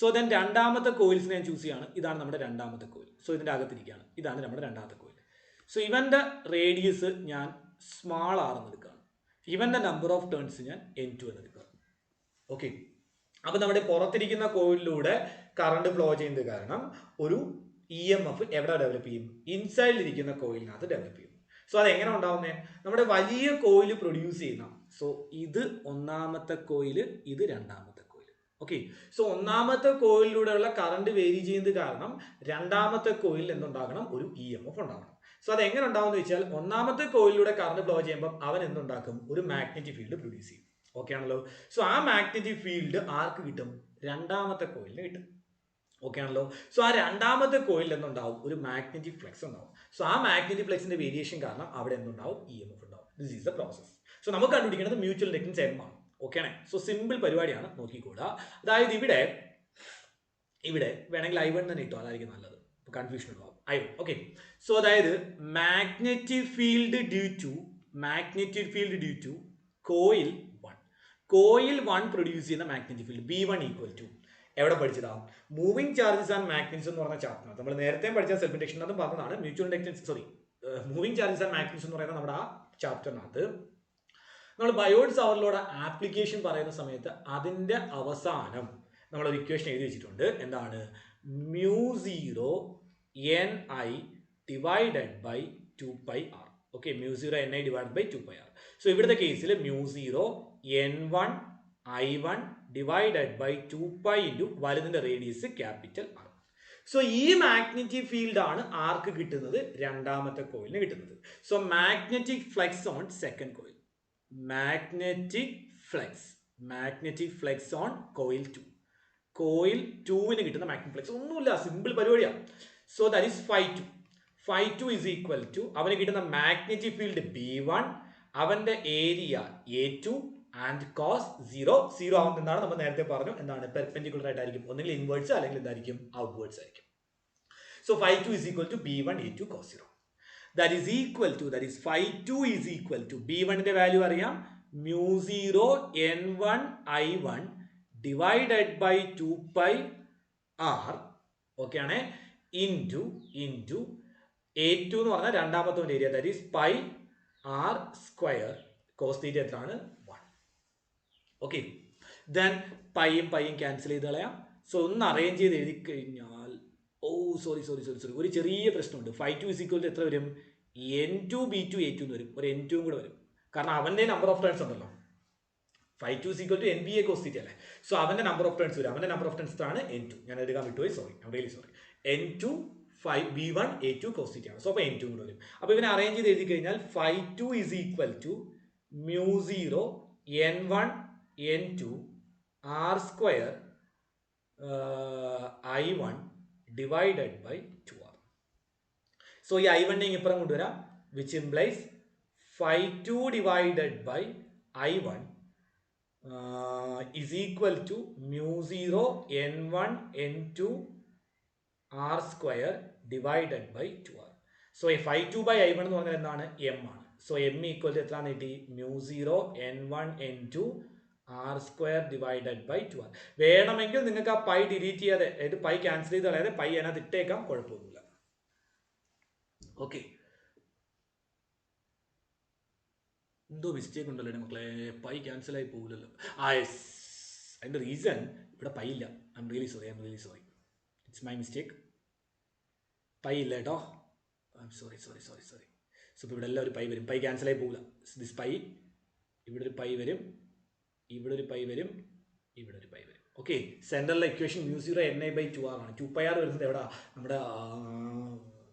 സോ ദെൻ രണ്ടാമത്തെ കോയിൽസ് ഞാൻ ചൂസ് ചെയ്യാണ്. ഇതാണ് നമ്മുടെ രണ്ടാമത്തെ കോയിൽ. സോ ഇതിന്റെ അകത്തിരിക്കുകയാണ്. ഇതാണ് നമ്മുടെ രണ്ടാമത്തെ കോയിൽ. സോ ഇവന്റെ റേഡിയസ് ഞാൻ സ്മാൾ ആർ എന്ന് എടുക്കുകയാണ്. ഇവന്റെ നമ്പർ ഓഫ് ടേൺസ് ഞാൻ n2 എന്ന് എടുക്കുക. ഓക്കെ, അപ്പൊ നമ്മുടെ പുറത്തിരിക്കുന്ന കോയിലിലൂടെ കറണ്ട് ഫ്ലോ ചെയ്യുന്നത് കാരണം ഒരു EMF എവിടെ ഡെവലപ്പ് ചെയ്യും? ഇൻസൈഡിലിരിക്കുന്ന കോയിലിനകത്ത് ഡെവലപ്പ് ചെയ്യും. സോ അത് എങ്ങനെ ഉണ്ടാവുന്നത്? നമ്മുടെ വലിയ കോയിൽ പ്രൊഡ്യൂസ് ചെയ്യുന്ന, സോ ഇത് ഒന്നാമത്തെ കോയിൽ, ഇത് രണ്ടാമത്തെ കോയിൽ. ഓക്കെ, സോ ഒന്നാമത്തെ കോയിലിലൂടെയുള്ള കറണ്ട് വേരി ചെയ്യുന്നത് കാരണം രണ്ടാമത്തെ കോയിലിൽ എന്തുണ്ടാകണം? ഒരു EMF ഉണ്ടാകണം. സോ അത് എങ്ങനെ ഉണ്ടാവുമെന്ന് വെച്ചാൽ, ഒന്നാമത്തെ കോയിലിലൂടെ കറണ്ട് ഫ്ലോ ചെയ്യുമ്പോൾ അവൻ എന്തുണ്ടാക്കും? ഒരു മാഗ്നറ്റിക് ഫീൽഡ് പ്രൊഡ്യൂസ് ചെയ്യും. ഓക്കെ ആണല്ലോ. സോ ആ മാഗ്നറ്റിക് ഫീൽഡ് ആർക്ക് കിട്ടും? രണ്ടാമത്തെ കോയിലിന് കിട്ടും. ഓക്കെ ആണല്ലോ. സോ ആ രണ്ടാമത്തെ കോയിലിൽ എന്തുണ്ടാവും? ഒരു മാഗ്നറ്റിക് ഫ്ലക്സ് ഉണ്ടാവും. സോ ആ മാഗ്നറ്റിക് ഫ്ലക്സിന്റെ വേരിയേഷൻ കാരണം അവിടെ എന്തുണ്ടാവും? EMF ഉണ്ടാവും. This is the process. So നമുക്ക് കണ്ടുപിടിക്കേണ്ടത് മ്യൂച്വൽ ഇൻഡക്റ്റൻസ് M ആണ്. ഓക്കെ ആണ്. സോ സിമ്പിൾ പരിപാടിയാണ്, നോക്കിക്കൂടാ. അതായത് ഇവിടെ വേണമെങ്കിൽ I1 തന്നെ ഇട്ടോ, അതായിരിക്കും നല്ലത്, കൺഫ്യൂഷൻ ഉണ്ടാവും. I1. ഓക്കെ, സോ അതായത് magnetic field due to coil 1 produce ചെയ്യുന്ന magnetic field B1 equal to എവിടെ പഠിച്ചതാ? മൂവിങ് ചാർജസ് ആൻഡ് മാഗ്നറ്റ്സ് എന്ന് പറഞ്ഞ ചാപ്റ്റർ നമ്മൾ നേരത്തെ പഠിച്ച സെൽഫ് ഇൻഡക്ഷൻ പറഞ്ഞതാണ്. Mutual inductance moving charges and magnets എന്ന് പറയുന്ന നമ്മുടെ ആ ചാപ്റ്ററിനകത്ത് നമ്മൾ ബയോഡ് സാവർലോടെ ആപ്ലിക്കേഷൻ പറയുന്ന സമയത്ത് അതിൻ്റെ അവസാനം നമ്മളൊരു ഇക്വേഷൻ എഴുതി വെച്ചിട്ടുണ്ട്. എന്താണ്? μ0 ni divided by 2πr. Okay, μ0 ni divide by 2πr. So ഇവിടുത്തെ കേസിൽ μ0 n1 i1 divided by 2π into വലുതിൻ്റെ റേഡിയസ് ക്യാപിറ്റൽ ആർ. സോ ഈ മാഗ്നറ്റിക് ഫീൽഡ് ആണ് ആർക്ക് കിട്ടുന്നത്? രണ്ടാമത്തെ കോയിലിന് കിട്ടുന്നത്. So magnetic flux on second coil, magnetic flux on coil 2. Coil 2-ന് കിട്ടുന്ന മാഗ്നറ്റിക് ഫ്ലക്സ് ഒന്നുമില്ല, സിമ്പിൾ പരിപാടിയാണ്. So that is φ2 is equal to അവന് കിട്ടുന്ന മാഗ്നറ്റിക് ഫീൽഡ് B1, അവന്റെ ഏരിയ A2 ആൻഡ് കോസ് 0 ആവുന്ന എന്താണ് നമ്മൾ നേരത്തെ പറഞ്ഞു, എന്താണ്? പെർപെൻഡിക്കുലർ ആയിട്ടായിരിക്കും, ഒന്നുകിൽ ഇൻവേർട്സ് അല്ലെങ്കിൽ എന്തായിരിക്കും? ഔട്ട്വേർഡ്സ് ആയിരിക്കും. So φ2 is equal to B1 A2 cos 0. That is φ2 is equal to B1 ന്റെ വാല്യൂ അറിയാം, μ0 n1 i1 divided by 2πr. Okay ആണ്, ഇൻറ്റു A2 എന്ന് പറഞ്ഞാൽ രണ്ടാമത്തെ area, that is pi r square cos theta എത്രയാണ്? 1. ഓക്കെ, ദെൻ പൈയും ക്യാൻസൽ ചെയ്ത് കളയാം. സോ ഒന്ന് അറേഞ്ച് ചെയ്ത് എഴുതി കഴിഞ്ഞാൽ, സോറി ഒരു ചെറിയ പ്രശ്നമുണ്ട്. φ2 is equal to എത്ര വരും? n2 b2 a2 എന്ന് വരും, ഒരു n2 കൂടെ വരും, കാരണം അവന്റെ നമ്പർ ഓഫ് ടേൺസ് ഉണ്ടല്ലോ. φ2 is equal to nba cos theta അല്ലേ. സോ അവന്റെ നമ്പർ ഓഫ് ടേൺസ് വരും, അവന്റെ നമ്പർ ഓഫ് ടേൺസ് ആണ് n2. ഞാൻ എടുക്കാൻ വിട്ടുപോയി, sorry, I M really sorry. n2 b1 a2 cos theta ആണ്. സോ അപ്പോൾ n2 കൂടെ വരും. അപ്പോൾ ഇവനെ അറേഞ്ച് ചെയ്ത് എഴുതി കഴിഞ്ഞാൽ φ2 is equal to μ0 n1 n2 r square i1 divided by 2r. So ഈ i1 ഇപ്പുറം കൊണ്ടുവരാം, which implies φ2 divided by i1 is equal to μ0 n1 n2 r square divided by 2r. So φ2 by i1 എന്ന് പറഞ്ഞാൽ എന്താണ്? m ആണ്. സോ m ഈക്വൽ ടു എത്ര കിട്ടി? μ0 n1 n2 r square divided by 2r. വേണമെങ്കിൽ നിങ്ങൾക്ക് ആ പൈ ഡിലീറ്റ് ചെയ്യാതെ, അതായത് പൈ ക്യാൻസൽ ചെയ്ത് കളയാതെ പൈ അതിനകത്ത് ഇട്ടേക്കാം, കുഴപ്പമൊന്നുമില്ല. ഓക്കെ, എന്തോ മിസ്റ്റേക്ക് ഉണ്ടല്ലോ മക്കളെ, പൈ ക്യാൻസൽ ആയി പോകില്ലല്ലോ. അതിൻ്റെ റീസൺ ഇവിടെ പൈ ഇല്ല. I M really sorry, it's my mistake. Pi ഇല്ല കേട്ടോ, ഐ എം സോറി. സോ ഇപ്പോൾ ഇവിടെ എല്ലാം ഒരു പൈ വരും, പൈ ക്യാൻസൽ ആയി പോകില്ല. ദിസ് പൈ, ഇവിടെ ഒരു പൈ വരും, ഇവിടെ ഒരു പൈ വരും. ഓക്കെ, സെൻട്രലിലെ ഇക്വേഷൻ μ0 ni by 2r ആണ്. 2πr വരുന്നത് എവിടെ? നമ്മുടെ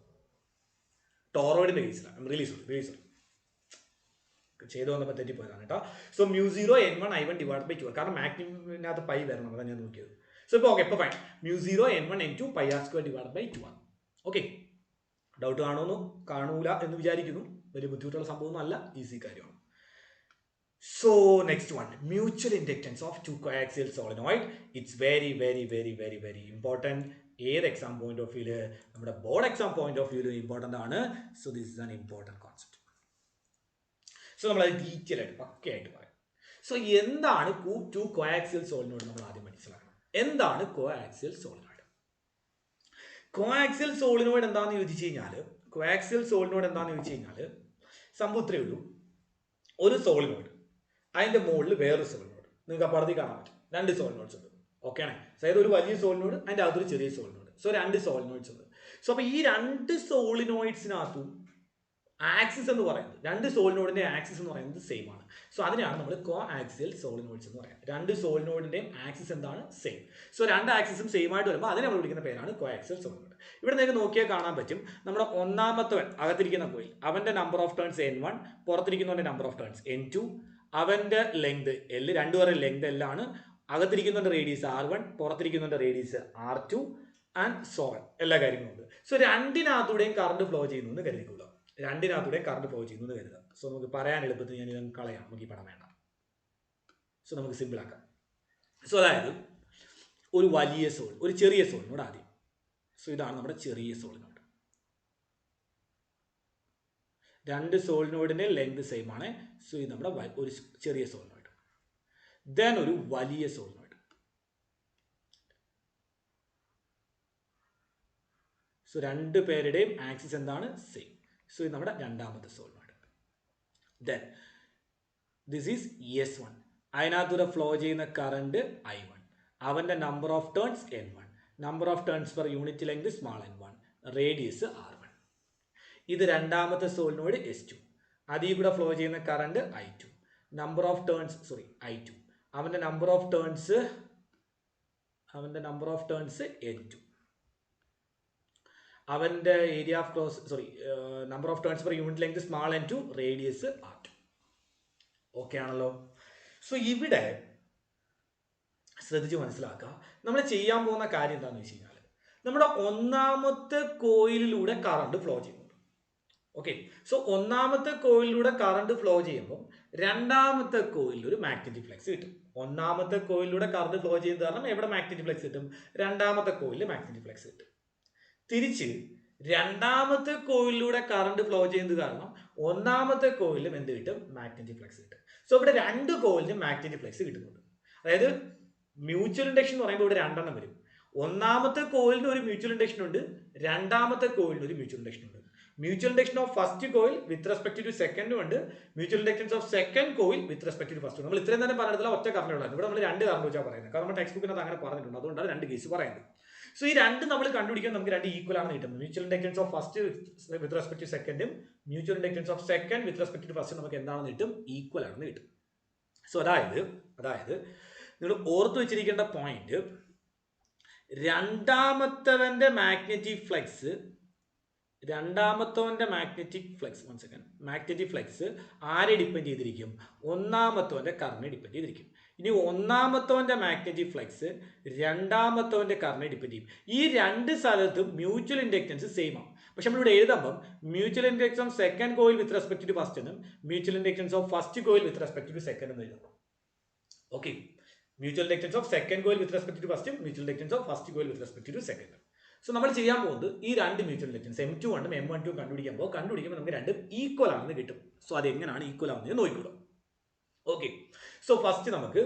ടോറോയിഡിന്റെ കേസിലാണ്. ഐ എം റിയലി സോറി ചെയ്തു വന്നപ്പോൾ തെറ്റിപ്പോയതാണ് കേട്ടോ. So μ0 n1 i1 divide by 2r, കാരണം മാക്സിമത്തിനകത്ത് പൈ വരണം, അതാണ് ഞാൻ നോക്കിയത്. സോ ഇപ്പോൾ ഓക്കെ, ഇപ്പോൾ fine. μ0 n1 n2 πr² divide by 2r. Okay, doubt കാണൂല എന്ന് വിചാരിക്കുന്നു. വലിയ ബുദ്ധിമുട്ടുള്ള സംഭവമൊന്നും അല്ല, ഈസി കാര്യമാണ്. So next one, mutual inductance of two coaxial solenoid. It's very important. ഏത് എക്സാം പോയിന്റ് ഓഫ് വ്യൂല്, നമ്മുടെ ബോർഡ് എക്സാം പോയിന്റ് ഓഫ് വ്യൂല് ഇമ്പോർട്ടൻ്റ് ആണ്. So this is an important concept. So നമ്മളത് ഡീറ്റെയിൽ ആയിട്ട് പക്കയായിട്ട് പറയാം. സോ എന്താണ് ടു കോആക്സിയൽ സോളിനോയിഡ്? നമ്മൾ ആദ്യം മനസ്സിലാക്കണം എന്താണ് കോആക്സിയൽ സോളിനോയിഡ്. കോആക്സിയൽ സോളിനോയിഡ് എന്താണെന്ന് ചോദിച്ചു കഴിഞ്ഞാൽ സംഭവം ഇത്രയേ ഉള്ളൂ. ഒരു സോളിനോയിഡ്, അതിൻ്റെ മുകളിൽ വേറൊരു സോളിനോയിഡ്, നിങ്ങൾക്ക് അപ്പുറത്തേക്ക് കാണാൻ പറ്റും. രണ്ട് സോളിനോയിഡ്സ് ഉണ്ട്. ഓക്കെ ആണ്, അതായത് ഒരു വലിയ സോളിനോയിഡ്, അതിൻ്റെ അകത്തൊരു ചെറിയ സോളിനോയിഡ്. സോ രണ്ട് സോളിനോയിഡ്സ് ഉണ്ട്. സോ അപ്പോൾ ഈ രണ്ട് സോളിനോയിഡ്സിനകത്തും ആക്സിസ് എന്ന് പറയുന്നത്, രണ്ട് സോളിനോയിഡിന്റെ ആക്സിസ് എന്ന് പറയുന്നത് സെയിം ആണ്. സോ അതിനാണ് നമ്മൾ കോ ആക്സിയൽ സോളിനോയിഡ്സ് എന്ന് പറയുന്നത്. രണ്ട് സോളിനോയിഡിന്റെയും ആക്സിസ് എന്താണ്? സെയിം. സോ രണ്ട് ആക്സിസും സെയിം ആയിട്ട് വരുമ്പോൾ അതിനെ നമ്മൾ വിളിക്കുന്ന പേരാണ് കോ ആക്സിയൽ സോളിനോയിഡ്. ഇവിടെ നിങ്ങൾക്ക് നോക്കിയാൽ കാണാൻ പറ്റും, നമ്മുടെ ഒന്നാമത്തവൻ അകത്തിരിക്കുന്ന കോയിൽ, അവന്റെ നമ്പർ ഓഫ് ടേൺസ് n1, പുറത്തിരിക്കുന്നവന്റെ നമ്പർ ഓഫ് ടേൺസ് n2, അവന്റെ ലെങ്ത് L, രണ്ടുപേരുടെ ലെങ്ത് L ആണ്. അകത്തിരിക്കുന്നവന്റെ റേഡിയസ് R1, പുറത്തിരിക്കുന്നവന്റെ radius R2 and so on, എല്ലാ കാര്യങ്ങളും ഉണ്ട്. സോ രണ്ടിനകത്തൂടെയും കറണ്ട് ഫ്ലോ ചെയ്യുന്നു എന്ന് കരുതിക്കൊള്ളുക. സോ നമുക്ക് പറയാൻ എളുപ്പത്തിൽ ഞാൻ ഇതൊന്ന് കളയാം, നമുക്ക് ഈ പടം വേണ്ട. സോ നമുക്ക് സിമ്പിൾ ആക്കാം. സോ അതായത് ഒരു വലിയ സോൾ, ഒരു ചെറിയ സോളിനോട് ആദ്യം. സോ ഇതാണ് നമ്മുടെ ചെറിയ സോളിനോട്. രണ്ട് സോളിനോഡിന്റെ ലെങ്ത് സെയിം ആണ്. സോ ഇത് നമ്മുടെ ഒരു ചെറിയ സോളിനോയിഡ്. ദെൻ ഒരു വലിയ സോളിനോയിഡ്. സോ രണ്ട് പേരുടെയും ആക്സിസ് എന്താണ്? സെയിം. സോ ഇത് നമ്മുടെ രണ്ടാമത്തെ solenoid. Then this is S1. അതിനകത്തൂടെ ഫ്ലോ ചെയ്യുന്ന കറണ്ട് I1. അവൻ്റെ number of turns N1. Number of turns per unit length small n1. Radius R1. ഇത് രണ്ടാമത്തെ സോളിനോട് S2. അതിൽ കൂടെ ഫ്ലോ ചെയ്യുന്ന current I2. Number of turns I2. അവൻ്റെ നമ്പർ ഓഫ് ടേൺസ് N2. അവൻ്റെ area of cross number of turns per unit length small n2. Radius R2. Okay ആണല്ലോ. സോ ഇവിടെ ശ്രദ്ധിച്ച് മനസ്സിലാക്കുക, നമ്മൾ ചെയ്യാൻ പോകുന്ന കാര്യം എന്താണെന്ന് വെച്ച് കഴിഞ്ഞാൽ നമ്മുടെ ഒന്നാമത്തെ കോയിലിലൂടെ കറണ്ട് ഫ്ലോ ചെയ്യുന്നുണ്ട്. ഓക്കെ, സോ ഒന്നാമത്തെ കോയിലിലൂടെ കറണ്ട് ഫ്ലോ ചെയ്യുമ്പോൾ രണ്ടാമത്തെ കോയിലിൽ ഒരു മാഗ്നറ്റിക് ഫ്ലക്സ് കിട്ടും. ഒന്നാമത്തെ കോയിലിലൂടെ കറണ്ട് ഫ്ലോ ചെയ്യുന്നത് കാരണം എവിടെ മാഗ്നറ്റിക് ഫ്ലക്സ് കിട്ടും? രണ്ടാമത്തെ കോയിലിൽ മാഗ്നറ്റിക് ഫ്ലക്സ് കിട്ടും. തിരിച്ച് രണ്ടാമത്തെ കോയിലിലൂടെ കറണ്ട് ഫ്ലോ ചെയ്യുന്നത് കാരണം ഒന്നാമത്തെ കോയിലും എന്ത് കിട്ടും? മാഗ്നറ്റിക് ഫ്ലക്സ് കിട്ടും. സോ ഇവിടെ രണ്ട് കോയിലിനും മാഗ്നറ്റിക് ഫ്ലക്സ് കിട്ടുന്നുണ്ട്. അതായത് മ്യൂച്വൽ ഇൻഡക്ഷൻ എന്ന് പറയുമ്പോൾ ഇവിടെ രണ്ടെണ്ണം വരും. ഒന്നാമത്തെ കോയിലിന് ഒരു മ്യൂച്വൽ ഇൻഡക്ഷൻ ഉണ്ട്, രണ്ടാമത്തെ കോയിലിന് ഒരു മ്യൂച്വൽ ഇൻഡക്ഷൻ ഉണ്ട്. Mutual induction of first coil with respect to സെക്കൻഡും ഉണ്ട്, mutual inductance of second coil with respect to first. നമ്മൾ ഇത്രയും തന്നെ പറഞ്ഞിട്ടില്ല, ഒറ്റ കറണ്ട് ഉള്ളത്. ഇവിടെ നമ്മൾ രണ്ട് കറണ്ട് വെച്ചാൽ പറയുന്നത്, കാരണം നമ്മൾ ടെക്സ്റ്റ് ബുക്കിനകത്ത് അങ്ങനെ പറഞ്ഞിട്ടുണ്ട്. അതുകൊണ്ടാണ് രണ്ട് കേസ് പറയുന്നത്. സോ ഈ രണ്ട് നമ്മൾ കണ്ടുപിടിക്കാൻ നമുക്ക് രണ്ട് ഈക്വൽ ആണ് കിട്ടുന്നത്. Mutual inductance of first with respect to സെക്കൻഡും mutual inductance of second with respect to first നമുക്ക് എന്താണെന്ന് കിട്ടും? ഈക്വൽ ആണെന്ന് കിട്ടും. സോ അതായത് നിങ്ങൾ ഓർത്ത് വെച്ചിരിക്കേണ്ട പോയിന്റ്, രണ്ടാമത്തവന്റെ മാഗ്നറ്റിക് ഫ്ലക്സ് ആരെ ഡിപ്പെൻഡ് ചെയ്തിരിക്കും? ഒന്നാമത്തവന്റെ കറണ്ട് ഡിപ്പെൻഡ് ചെയ്തിരിക്കും. ഇനി ഒന്നാമത്തവന്റെ മാഗ്നറ്റിക് ഫ്ലക്സ് രണ്ടാമത്തവന്റെ കറണ്ട് ഡിപ്പെൻഡ് ചെയ്യും. ഈ രണ്ട് സ്ഥലത്തും മ്യൂച്വൽ ഇൻഡക്റ്റൻസ് സെയിം ആണ്. പക്ഷെ നമ്മളിവിടെ എഴുതുമ്പം mutual inductance of second coil with respect to first എന്നും mutual inductance of first coil with respect to second എന്നും എഴുതാം. Okay, mutual inductance of second coil with respect to first, mutual inductance of first coil with respect to second. So നമ്മൾ ചെയ്യാൻ പോകുന്നത് ഈ രണ്ട് മ്യൂച്വൽ ഇൻഡക്റ്റൻസ് M2 ഉം M12 കണ്ടുപിടിക്കുമ്പോൾ നമുക്ക് രണ്ടും ഈക്വൽ ആണെന്ന് കിട്ടും. സോ അത് എങ്ങനെയാണ് ഈക്വൽ ആവുന്നത് നോക്കിക്കോളൂ. ഓക്കെ, സോ ഫസ്റ്റ് നമുക്ക്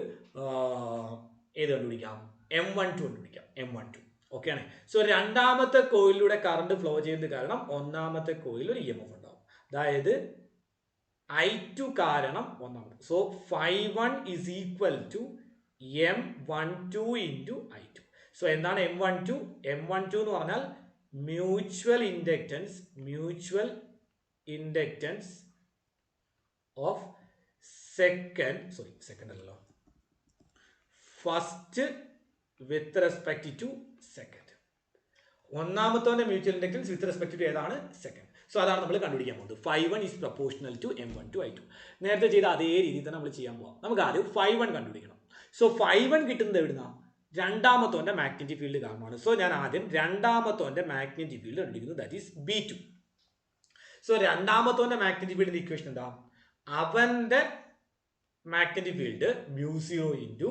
ഏത് കണ്ടുപിടിക്കാം? M12 കണ്ടുപിടിക്കാം. M12 ഓക്കെ ആണ്. സോ രണ്ടാമത്തെ കോയിലിലൂടെ കറണ്ട് ഫ്ലോ ചെയ്യുന്നത് കാരണം ഒന്നാമത്തെ കോയിൽ ഒരു EMF ഉണ്ടാവും. അതായത് I2 കാരണം ഒന്നാമത്. So Φ1 is equal to M12 into I2. So എന്താണ് M12? M12 എന്ന് പറഞ്ഞാൽ mutual inductance of first with respect to second. ഒന്നാമത്തെ mutual inductance with respect to ഏതാണ്? സെക്കൻഡ്. സോ അതാണ് നമ്മൾ കണ്ടുപിടിക്കാൻ പോകുന്നത്. Φ1 is proportional to M12 I2. നേരത്തെ ചെയ്ത അതേ രീതിയിൽ തന്നെ നമ്മൾ ചെയ്യാൻ പോകാം. നമുക്ക് ആദ്യം Φ1 കണ്ടുപിടിക്കണം. സോ Φ1 കിട്ടുന്നത് എവിടുന്നാ? രണ്ടാമത്തോന്റെ മാഗ്നറ്റിക് ഫീൽഡ് കാരണമാണ്. സോ ഞാൻ ആദ്യം രണ്ടാമത്തോന്റെ മാഗ്നറ്റിക് ഫീൽഡ് കണ്ടുപിടിക്കുന്നു, ദാറ്റ് ഈസ് B2. സോ രണ്ടാമത്തോന്റെ മാഗ്നറ്റിക് ഫീൽഡിന്റെ ഇക്വേഷൻ എന്താ? അവന്റെ മാഗ്നറ്റിക് ഫീൽഡ് μ0 ഇൻറ്റു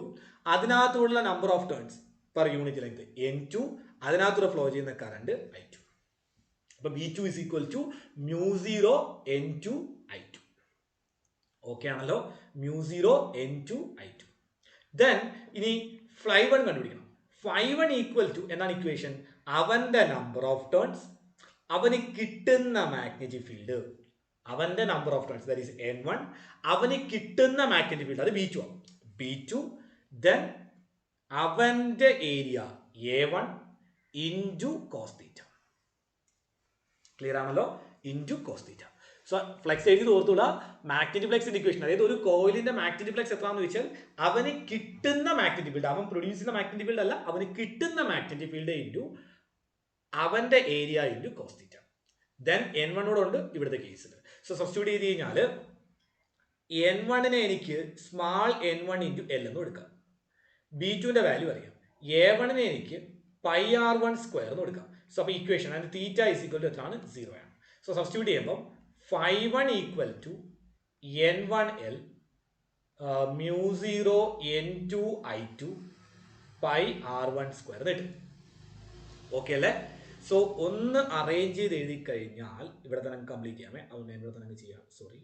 അതിനകത്തുള്ള number of turns per unit length N2, അതിനകത്തൂടെ ഫ്ലോ ചെയ്യുന്ന കറണ്ട് I2. അപ്പൊ B2 is equal to μ0 N2 I2. Okay ആണല്ലോ, μ0 N2 I2. ദെൻ ഇനി Φ1 കണ്ടുപിടിക്കണം. Φ1 ഈക്വൽ ടു എന്താണ് ഇക്വേഷൻ? അവന്റെ നമ്പർ ഓഫ് ടേൺസ്, അവന് കിട്ടുന്ന മാഗ്നറ്റിക് ഫീൽഡ്, അവന്റെ number of turns that is N1, അവന് കിട്ടുന്ന മാഗ്നറ്റിക് ഫീൽഡ് അത് B2 ആണ്. B2 ദെൻ അവന്റെ area A1 into cos theta. Clear ആണല്ലോ? Into cos theta. So flux എഴുതി ഓർത്തുള്ള മാഗ്നറ്റിക് ഫ്ലെക്സിന്റെ ഇക്വേഷൻ, അതായത് ഒരു കോയിലിന്റെ മാഗ്നറ്റിക് ഫ്ലെക്സ് എത്രയാണെന്ന് വെച്ചാൽ അവന് കിട്ടുന്ന മാഗ്നറ്റിക് ഫീൽഡ്, അവൻ പ്രൊഡ്യൂസ് ചെയ്യുന്ന മാഗ്നറ്റിക് ഫീൽഡ് അല്ല, അവന് കിട്ടുന്ന മാഗ്നറ്റിക് ഫീൽഡ് ഇൻറ്റു അവന്റെ area into cos theta. Then N1 ഉണ്ട് ഇവിടുത്തെ കേസിൽ. സോ സബ്സ്റ്റിറ്റ്യൂട്ട് ചെയ്ത് കഴിഞ്ഞാൽ N1നെ എനിക്ക് സ്മാൾ n1 ഇൻറ്റു L എന്ന് കൊടുക്കാം. B2ന്റെ വാല്യൂ അറിയാം. A1നെ എനിക്ക് πr1 സ്ക്വയർ എന്ന് കൊടുക്കാം. സോ അപ്പോൾ ഇക്വേഷൻ അതിന് തീറ്റ ഈസ് ഈക്വൽ ടു എത്രയാണ്? 0 ആണ്. സോ സബ്സ്റ്റിറ്റ്യൂട്ട് ചെയ്യുമ്പോൾ Φ1 equal to N1L μ0 N2 I2 πr1 square കിട്ടും. ഓക്കെ അല്ലേ? സോ ഒന്ന് അറേഞ്ച് ചെയ്ത് എഴുതി കഴിഞ്ഞാൽ ഇവിടെ തന്നെ കംപ്ലീറ്റ് ചെയ്യാമേ, അതുകൊണ്ട് ഇവിടെ തന്നെ ചെയ്യാം, സോറി.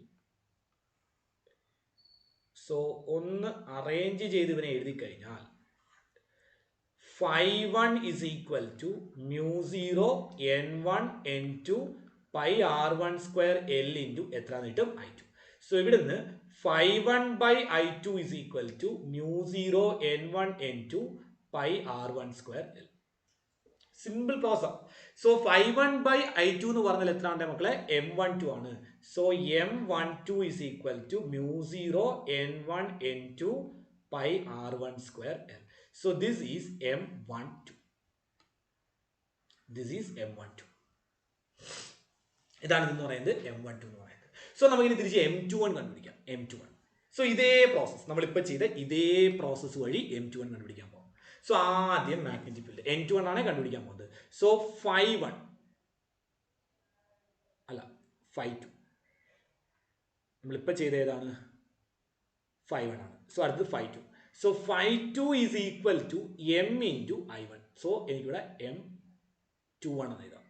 സോ ഒന്ന് അറേഞ്ച് ചെയ്ത് ഇവനെ എഴുതി കഴിഞ്ഞാൽ phi1 is equal to mu 0 n1 n2 pi r1 square L into എത്ര കിട്ടും I2. സോ ഇവിടുന്ന് phi1 by I2 is equal to mu 0 n1 n2 pi r1 square L. Simple process. So phi1 by I2 എന്ന് പറഞ്ഞാൽ എത്ര ആണ് മക്കളെ? M12 ആണ്. So M12 is equal to mu 0 n1 n2 pi r1 square L. So this is M12. This is M12. ഇതാണ് എന്ന് പറയുന്നത് M12 എന്ന് പറയുന്നത്. സോ നമുക്കിനി തിരിച്ച് M21 കണ്ടുപിടിക്കാം. M21. സോ ഇതേ പ്രോസസ് നമ്മളിപ്പോൾ ചെയ്ത ഇതേ പ്രോസസ് വഴി M21 കണ്ടുപിടിക്കാൻ പോകും. സോ ആദ്യം മാഗ്നറ്റിക് ഫീൽഡ് N21 ആണ് കണ്ടുപിടിക്കാൻ പോകുന്നത്. സോ phi1 അല്ല phi2 നമ്മളിപ്പോൾ ചെയ്ത ഏതാണ്? phi1 ആണ്. സോ അടുത്തത് phi2. So phi2 is equal to M into I1. So എനിക്കിവിടെ M21 എന്ന് എഴുതാം.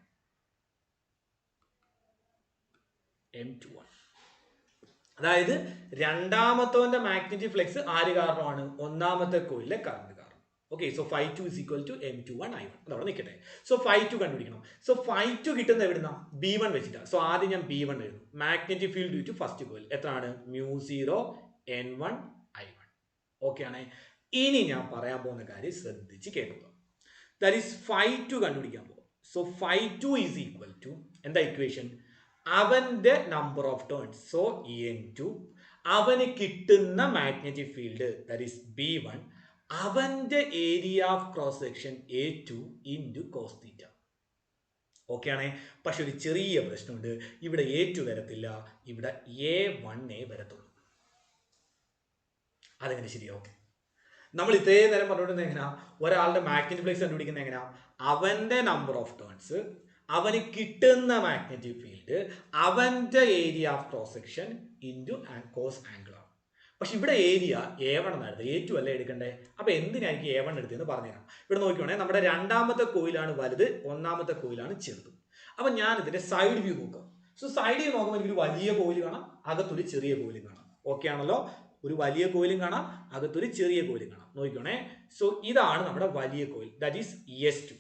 M21. അതായത് രണ്ടാമത്തവന്റെ മാഗ്നറ്റിക് ഫ്ലക്സ് ആര് കാരണമാണ്? ഒന്നാമത്തെ കോയിലെ കറണ്ട് കാരണം. Okay, so phi2 is equal to M21 I1. അതവിടെ നിൽക്കട്ടെ. സോ phi2 കണ്ടുപിടിക്കണം. സോ phi2 കിട്ടുന്ന എവിടുന്ന? B1 വെച്ചിട്ടാണ്. സോ ആദ്യം ഞാൻ B1 എഴുതും. Magnetic field due to first coil എത്രയാണ്? mu 0 n1 I1. ഓക്കെ ആണ്. ഇനി ഞാൻ പറയാൻ പോകുന്ന കാര്യം ശ്രദ്ധിച്ച് കേൾക്കുക. ദാറ്റ് ഈസ് phi2 കണ്ടുപിടിക്കാൻ പോകും. So phi2 is equal to എന്താ ഇക്വേഷൻ? അവന്റെ number of turns. So n2 അവന് കിട്ടുന്ന magnetic field that is B1 അവന്റെ area of cross section A2 into cos theta. Okay ആണേ. പക്ഷെ ഒരു ചെറിയ പ്രശ്നമുണ്ട്. ഇവിടെ A2 വരത്തില്ല, ഇവിടെ A1 വരത്തുള്ളൂ. അതെങ്ങനെ ശരിയാവും? നമ്മൾ ഇത്രയും നേരം പറഞ്ഞുകൊണ്ടിരുന്നത് എങ്ങനെയാ? ഒരാളുടെ മാഗ്നറ്റിക് ഫ്ലക്സ് കണ്ടുപിടിക്കുന്നത് എങ്ങനെയാ? അവന്റെ നമ്പർ ഓഫ് ടേൺസ്, അവന് കിട്ടുന്ന മാഗ്നറ്റിക് ഫീൽഡ്, അവന്റെ area of cross section into cos angle ആണ്. പക്ഷെ ഇവിടെ ഏരിയ A1 എന്നാണ് എടുത്തത്, A2 അല്ല എടുക്കണ്ടേ. അപ്പൊ എന്തിനായിരിക്കും A1 എടുത്തതെന്ന് പറഞ്ഞുതരാം. ഇവിടെ നോക്കിക്കോണേ, നമ്മുടെ രണ്ടാമത്തെ കോയിലാണ് വലുത്, ഒന്നാമത്തെ കോയിലാണ് ചെറുത്. അപ്പൊ ഞാൻ ഇതിന്റെ സൈഡ് വ്യൂ നോക്കാം. സോ സൈഡ് വ്യൂ നോക്കുമ്പോൾ എനിക്കൊരു വലിയ കോയിൽ കാണാം, അകത്തൊരു ചെറിയ കോയിലും കാണാം. ഓക്കെ ആണല്ലോ? ഒരു വലിയ കോയിലും കാണാം, അകത്തൊരു ചെറിയ കോയിലും കാണാം. നോക്കിക്കോണേ. സോ ഇതാണ് നമ്മുടെ വലിയ കോയിൽ, ദാറ്റ് ഈസ് S2.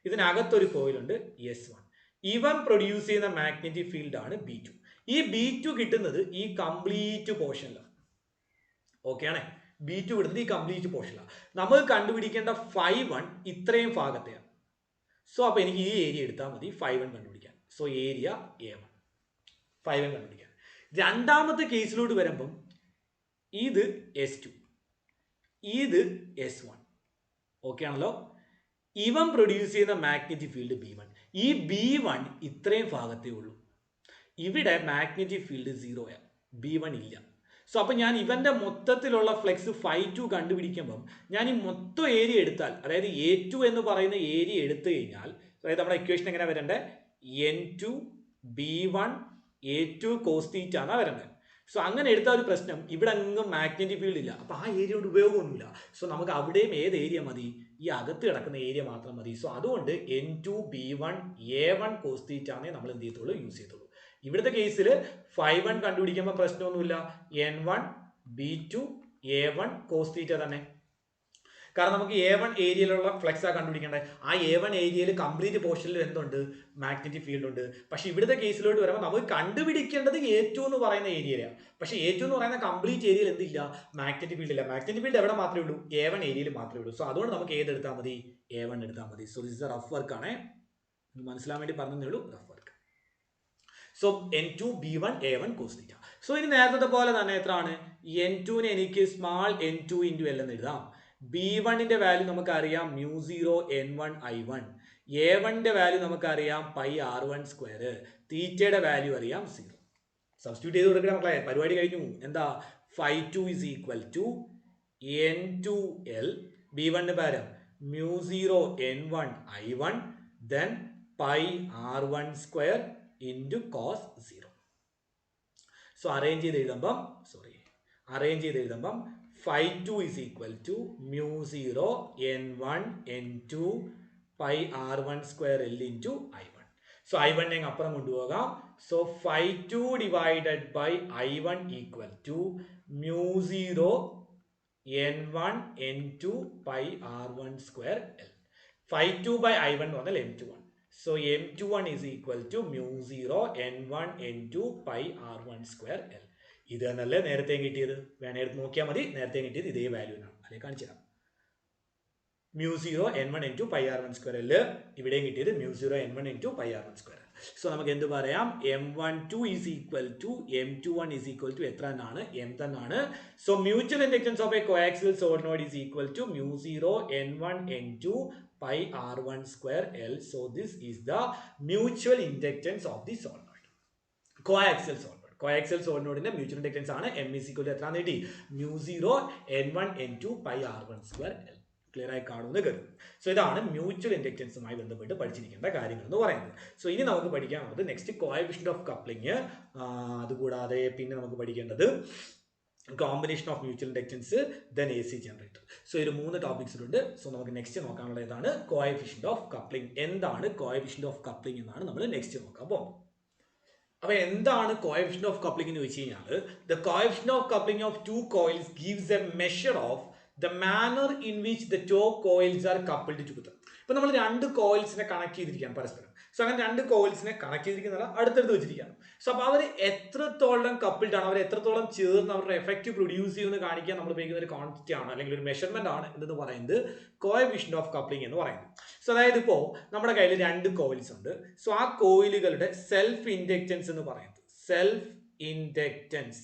ഇതിനകത്തൊരു കോയിലുണ്ട് S1. ഇവൻ പ്രൊഡ്യൂസ് ചെയ്യുന്ന മാഗ്നറ്റിക് ഫീൽഡ് ആണ് B2. ഈ B2 കിട്ടുന്നത് ഈ കംപ്ലീറ്റ് പോർഷനിലാണ്. ഓക്കെ ആണേ. B2 കിട്ടുന്നത് ഈ കംപ്ലീറ്റ് പോർഷനിലാണ്. നമുക്ക് കണ്ടുപിടിക്കേണ്ട phi1 ഇത്രയും ഭാഗത്തെയാണ്. സോ അപ്പൊ എനിക്ക് ഈ ഏരിയ എടുത്താൽ മതി phi1 കണ്ടുപിടിക്കാൻ. സോ ഏരിയ A1 phi1 കണ്ടുപിടിക്കാൻ. രണ്ടാമത്തെ കേസിലോട്ട് വരുമ്പം ഇത് S2, ഇത് S1. ഓക്കെ ആണല്ലോ? ഇവൻ പ്രൊഡ്യൂസ് ചെയ്യുന്ന മാഗ്നറ്റിക് ഫീൽഡ് B1. ഈ B1 ഇത്രയും ഭാഗത്തേ ഉള്ളൂ. ഇവിടെ മാഗ്നറ്റിക് ഫീൽഡ് 0 B1 ഇല്ല. സോ അപ്പൊ ഞാൻ ഇവന്റെ മൊത്തത്തിലുള്ള ഫ്ലെക്സ് phi2 കണ്ടുപിടിക്കുമ്പം ഞാൻ ഈ മൊത്തം ഏരിയ എടുത്താൽ, അതായത് A2 എന്ന് പറയുന്ന ഏരിയ എടുത്തു കഴിഞ്ഞാൽ, അതായത് നമ്മുടെ ഇക്വേഷൻ എങ്ങനെ വരണ്ടേ? N2 B1 A2 cos θ എന്നാണ് വരണ്ടേ. സോ അങ്ങനെ എടുത്ത ഒരു പ്രശ്നം, ഇവിടെ അങ്ങും മാഗ്നറ്റിക് ഫീൽഡ് ഇല്ല. അപ്പൊ ആ ഏരിയ കൊണ്ട് ഉപയോഗമൊന്നുമില്ല. സോ നമുക്ക് അവിടെയും ഏത് ഏരിയ മതി? ഈ അകത്ത് കിടക്കുന്ന ഏരിയ മാത്രം മതി. സോ അതുകൊണ്ട് N2 B1 A1 cos θ ആണേ നമ്മൾ എന്ത് ചെയ്യത്തുള്ളൂ? യൂസ് ചെയ്യത്തുള്ളൂ. ഇവിടുത്തെ കേസിൽ phi1 കണ്ടുപിടിക്കുമ്പോൾ പ്രശ്നമൊന്നുമില്ല. N1 B2 A1 cos θ തന്നെ. കാരണം നമുക്ക് A1 ഏരിയയിലുള്ള ഫ്ലെക്സാ കണ്ടുപിടിക്കേണ്ടത്. ആ A1 ഏരിയയിൽ കംപ്ലീറ്റ് പോർഷനിൽ എന്തുണ്ട്? മാഗ്നറ്റിക് ഫീൽഡ് ഉണ്ട്. പക്ഷെ ഇവിടുത്തെ കേസിലോട്ട് വരുമ്പോൾ നമുക്ക് കണ്ടുപിടിക്കേണ്ടത് A2 എന്ന് പറയുന്ന ഏരിയയാണ്. പക്ഷെ A2 എന്ന് പറയുന്ന കംപ്ലീറ്റ് ഏരിയയിൽ എന്തില്ല? മാഗ്നറ്റിക് ഫീൽഡ് ഇല്ല. മാഗ്നറ്റിക് ഫീൽഡ് എവിടെ മാത്രമേ ഉള്ളൂ? A1 ഏരിയയിൽ മാത്രമേ ഉള്ളൂ. സോ അതുകൊണ്ട് നമുക്ക് ഏത് എടുത്താൽ മതി? A1 എടുത്താൽ മതി. So this is rough work ആണ്, മനസ്സിലാൻ വേണ്ടി പറഞ്ഞതേ ഉള്ളൂ. Rough work. So N2 B1 A1 cos θ. So ഇനി നേരത്തെ പോലെ തന്നെ എത്രയാണ്? N2നെ എനിക്ക് സ്മാൾ n2 ഇൻറ്റു L എന്ന് എഴുതാം. B1ന്റെ വാല്യൂ നമുക്കറിയാം mu 0 n1 I1. A1ന്റെ വാല്യൂ നമുക്കറിയാം പൈ R1 സ്ക്വയർ. തീറ്റയുടെ വാല്യൂ അറിയാം 0. സബ്സ്റ്റിറ്റ്യൂട്ട് ചെയ്ത് കൊടുക്കണം മക്കളെ, പരിപാടി കഴിഞ്ഞു. എന്താ? phi2 is equal to N2L. B1ന്റെ പകരം mu 0 n1 I1 then pi R1 square into cos 0. So arrange ചെയ്ത് എഴുതുമ്പം phi2 is equal to mu 0 n1 n2 pi r1 square L into I1. So I1 ഞങ്ങൾ അപ്പുറം കൊണ്ടുപോകാം. So phi2 divided by I1 equal to mu 0 n1 n2 pi r1 square L. Phi2 by I1 എന്ന് പറഞ്ഞാൽ M21. So M21 is equal to mu 0 N1 N2 pi R1 square L. ഇത് തന്നെയല്ലേ നേരത്തെ കിട്ടിയത്? വേണേ എടുത്ത് നോക്കിയാൽ മതി. നേരത്തെ കിട്ടിയത് ഇതേ വാല്യൂനാണ്. അല്ലെങ്കിൽ കാണിച്ചു തരാം. mu 0 N1 N2 pi R1 square L. ഇവിടെയും കിട്ടിയത് mu 0 N1 N2 pi R1 square L. So നമുക്ക് എന്ത് പറയാം? M12 is equal to M21 is equal to എത്ര തന്നെയാണ്? M തന്നെയാണ്. So mutual inductance of a coaxial solenoid is equal to mu 0 N1 N2 pi R1 square L. So this is the mutual inductance of the solenoid. Coaxial solenoid. Coaxial solenoid in the mutual inductance ആണ് M is equal to എത്ര കിട്ടി? mu 0 N1 N2 pi R1 square L. Clear ആയി കാണുമെന്ന് കരുതുന്നു. സോ ഇതാണ് മ്യൂച്വൽ ഇൻഡക്റ്റൻസുമായി ബന്ധപ്പെട്ട് പഠിച്ചിരിക്കേണ്ട കാര്യങ്ങൾ എന്ന് പറയുന്നത്. സോ ഇനി നമുക്ക് പഠിക്കാനുള്ളത് നെക്സ്റ്റ് കോഎഫിഷ്യന്റ് ഓഫ് കപ്ലിംഗ്, അതുകൂടാതെ പിന്നെ നമുക്ക് പഠിക്കേണ്ടത് combination of mutual inductance, then A C generator. So ഒരു 3 ടോപ്പിക്സിലുണ്ട്. സോ നമുക്ക് നെക്സ്റ്റ് നോക്കാനുള്ള ഏതാണ്? Coefficient of coupling. എന്താണ് കോഎഫിഷ്യന്റ് ഓഫ് കപ്ലിംഗ് എന്നാണ് നമ്മൾ നെക്സ്റ്റ് നോക്കാൻ പോകുന്നത്. അപ്പോൾ എന്താണ് കോഎഫിഷ്യന്റ് ഓഫ് കപ്ലിംഗ് എന്ന് വെച്ച് കഴിഞ്ഞാൽ, the coefficient of coupling of two coils gives A measure of the manner in which the two coils are coupled together. ഇപ്പൊ നമ്മൾ 2 കോയിൽസിനെ കണക്ട് ചെയ്തിരിക്കുകയാണ് പരസ്പരം. സോ അങ്ങനെ 2 കോയിൽസിനെ കണക്ട് ചെയ്തിരിക്കുന്നതല്ല, അടുത്തടുത്ത് വെച്ചിരിക്കുകയാണ്. സോ അപ്പോൾ അവർ എത്രത്തോളം കപ്പിൾഡ് ആണ്, അവർ എത്രത്തോളം ചേർന്ന് അവരുടെ എഫക്റ്റ് പ്രൊഡ്യൂസ് ചെയ്യുമെന്ന് കാണിക്കാൻ നമ്മൾ ഉപയോഗിക്കുന്ന ഒരു ക്വാണ്ടിറ്റി ആണ്, അല്ലെങ്കിൽ ഒരു മെഷർമെന്റ് ആണ് എന്ന് പറയുന്നത് കോഎഫിഷ്യന്റ് ഓഫ് കപ്ലിംഗ് എന്ന് പറയുന്നത്. സോ അതായത് ഇപ്പോൾ നമ്മുടെ കയ്യിൽ 2 കോയിൽസ് ഉണ്ട്. സോ ആ കോയിലുകളുടെ സെൽഫ് ഇൻഡക്റ്റൻസ് എന്ന് പറയുന്നത്, സെൽഫ് ഇൻഡക്റ്റൻസ്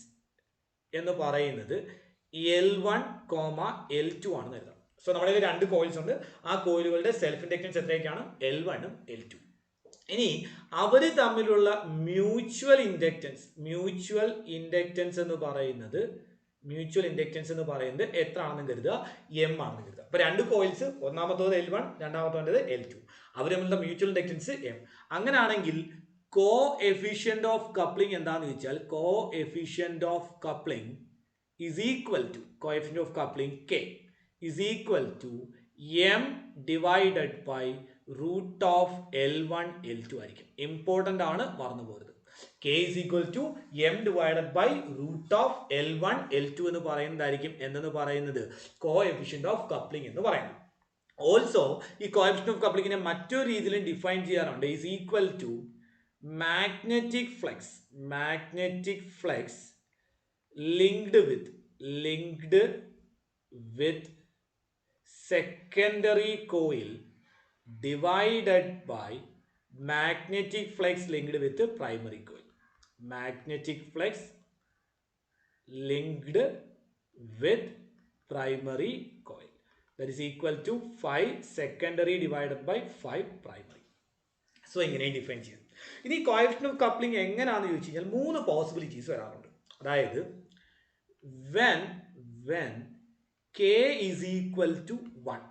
എന്ന് പറയുന്നത് L1, L2 ആണെന്ന് എഴുതാം. സോ നമ്മുടെ 2 കോയിൽസ് ഉണ്ട്. ആ കോയിലുകളുടെ സെൽഫ് ഇൻഡക്റ്റൻസ് എത്രയൊക്കെയാണ്? L1 ഉം L2. ഇനി അവർ തമ്മിലുള്ള മ്യൂച്വൽ ഇൻഡക്റ്റൻസ് എന്ന് പറയുന്നത് എത്ര ആണെന്ന് കരുതുക? M ആണെന്ന് കരുതുക. അപ്പൊ 2 കോയിൽസ്, ഒന്നാമത്തേത് L1, രണ്ടാമത്തേത് L2, അവർ തമ്മിലുള്ള മ്യൂച്വൽ ഇൻഡക്റ്റൻസ് M. അങ്ങനെയാണെങ്കിൽ കോഎഫിഷ്യന്റ് ഓഫ് കപ്ലിംഗ് എന്താണെന്ന് വെച്ചാൽ, coefficient of coupling is equal to, coefficient of coupling K is equal to M divided by root of L1 L2 ആയിരിക്കും. ഇമ്പോർട്ടൻ്റ് ആണ്, മറന്നു പോകരുത്. K is equal to M divided by root of L1 L2 എന്ന് പറയുന്നതായിരിക്കും എന്തെന്ന് പറയുന്നത് കോഎഫിഷ്യന്റ് ഓഫ് കപ്ലിംഗ് എന്ന് പറയുന്നത്. ഓൾസോ ഈ കോഎഫിഷ്യന്റ് ഓഫ് കപ്ലിംഗിനെ മറ്റൊരു രീതിയിലും ഡിഫൈൻ ചെയ്യാറുണ്ട്. is equal to magnetic flux linked with secondary coil divided by magnetic flux linked with primary coil. Magnetic flux linked with primary coil, that is equal to 5 secondary divided by 5 primary. So എങ്ങനെ ഡിഫൈൻ ചെയ്യാം? ഇനി കോഎഫിഷ്യന്റ് ഓഫ് കപ്ലിംഗ് എങ്ങനെയാണെന്ന് ചോദിച്ചു കഴിഞ്ഞാൽ 3 പോസിബിലിറ്റീസ് വരാറുണ്ട്. അതായത് when K is equal to 1,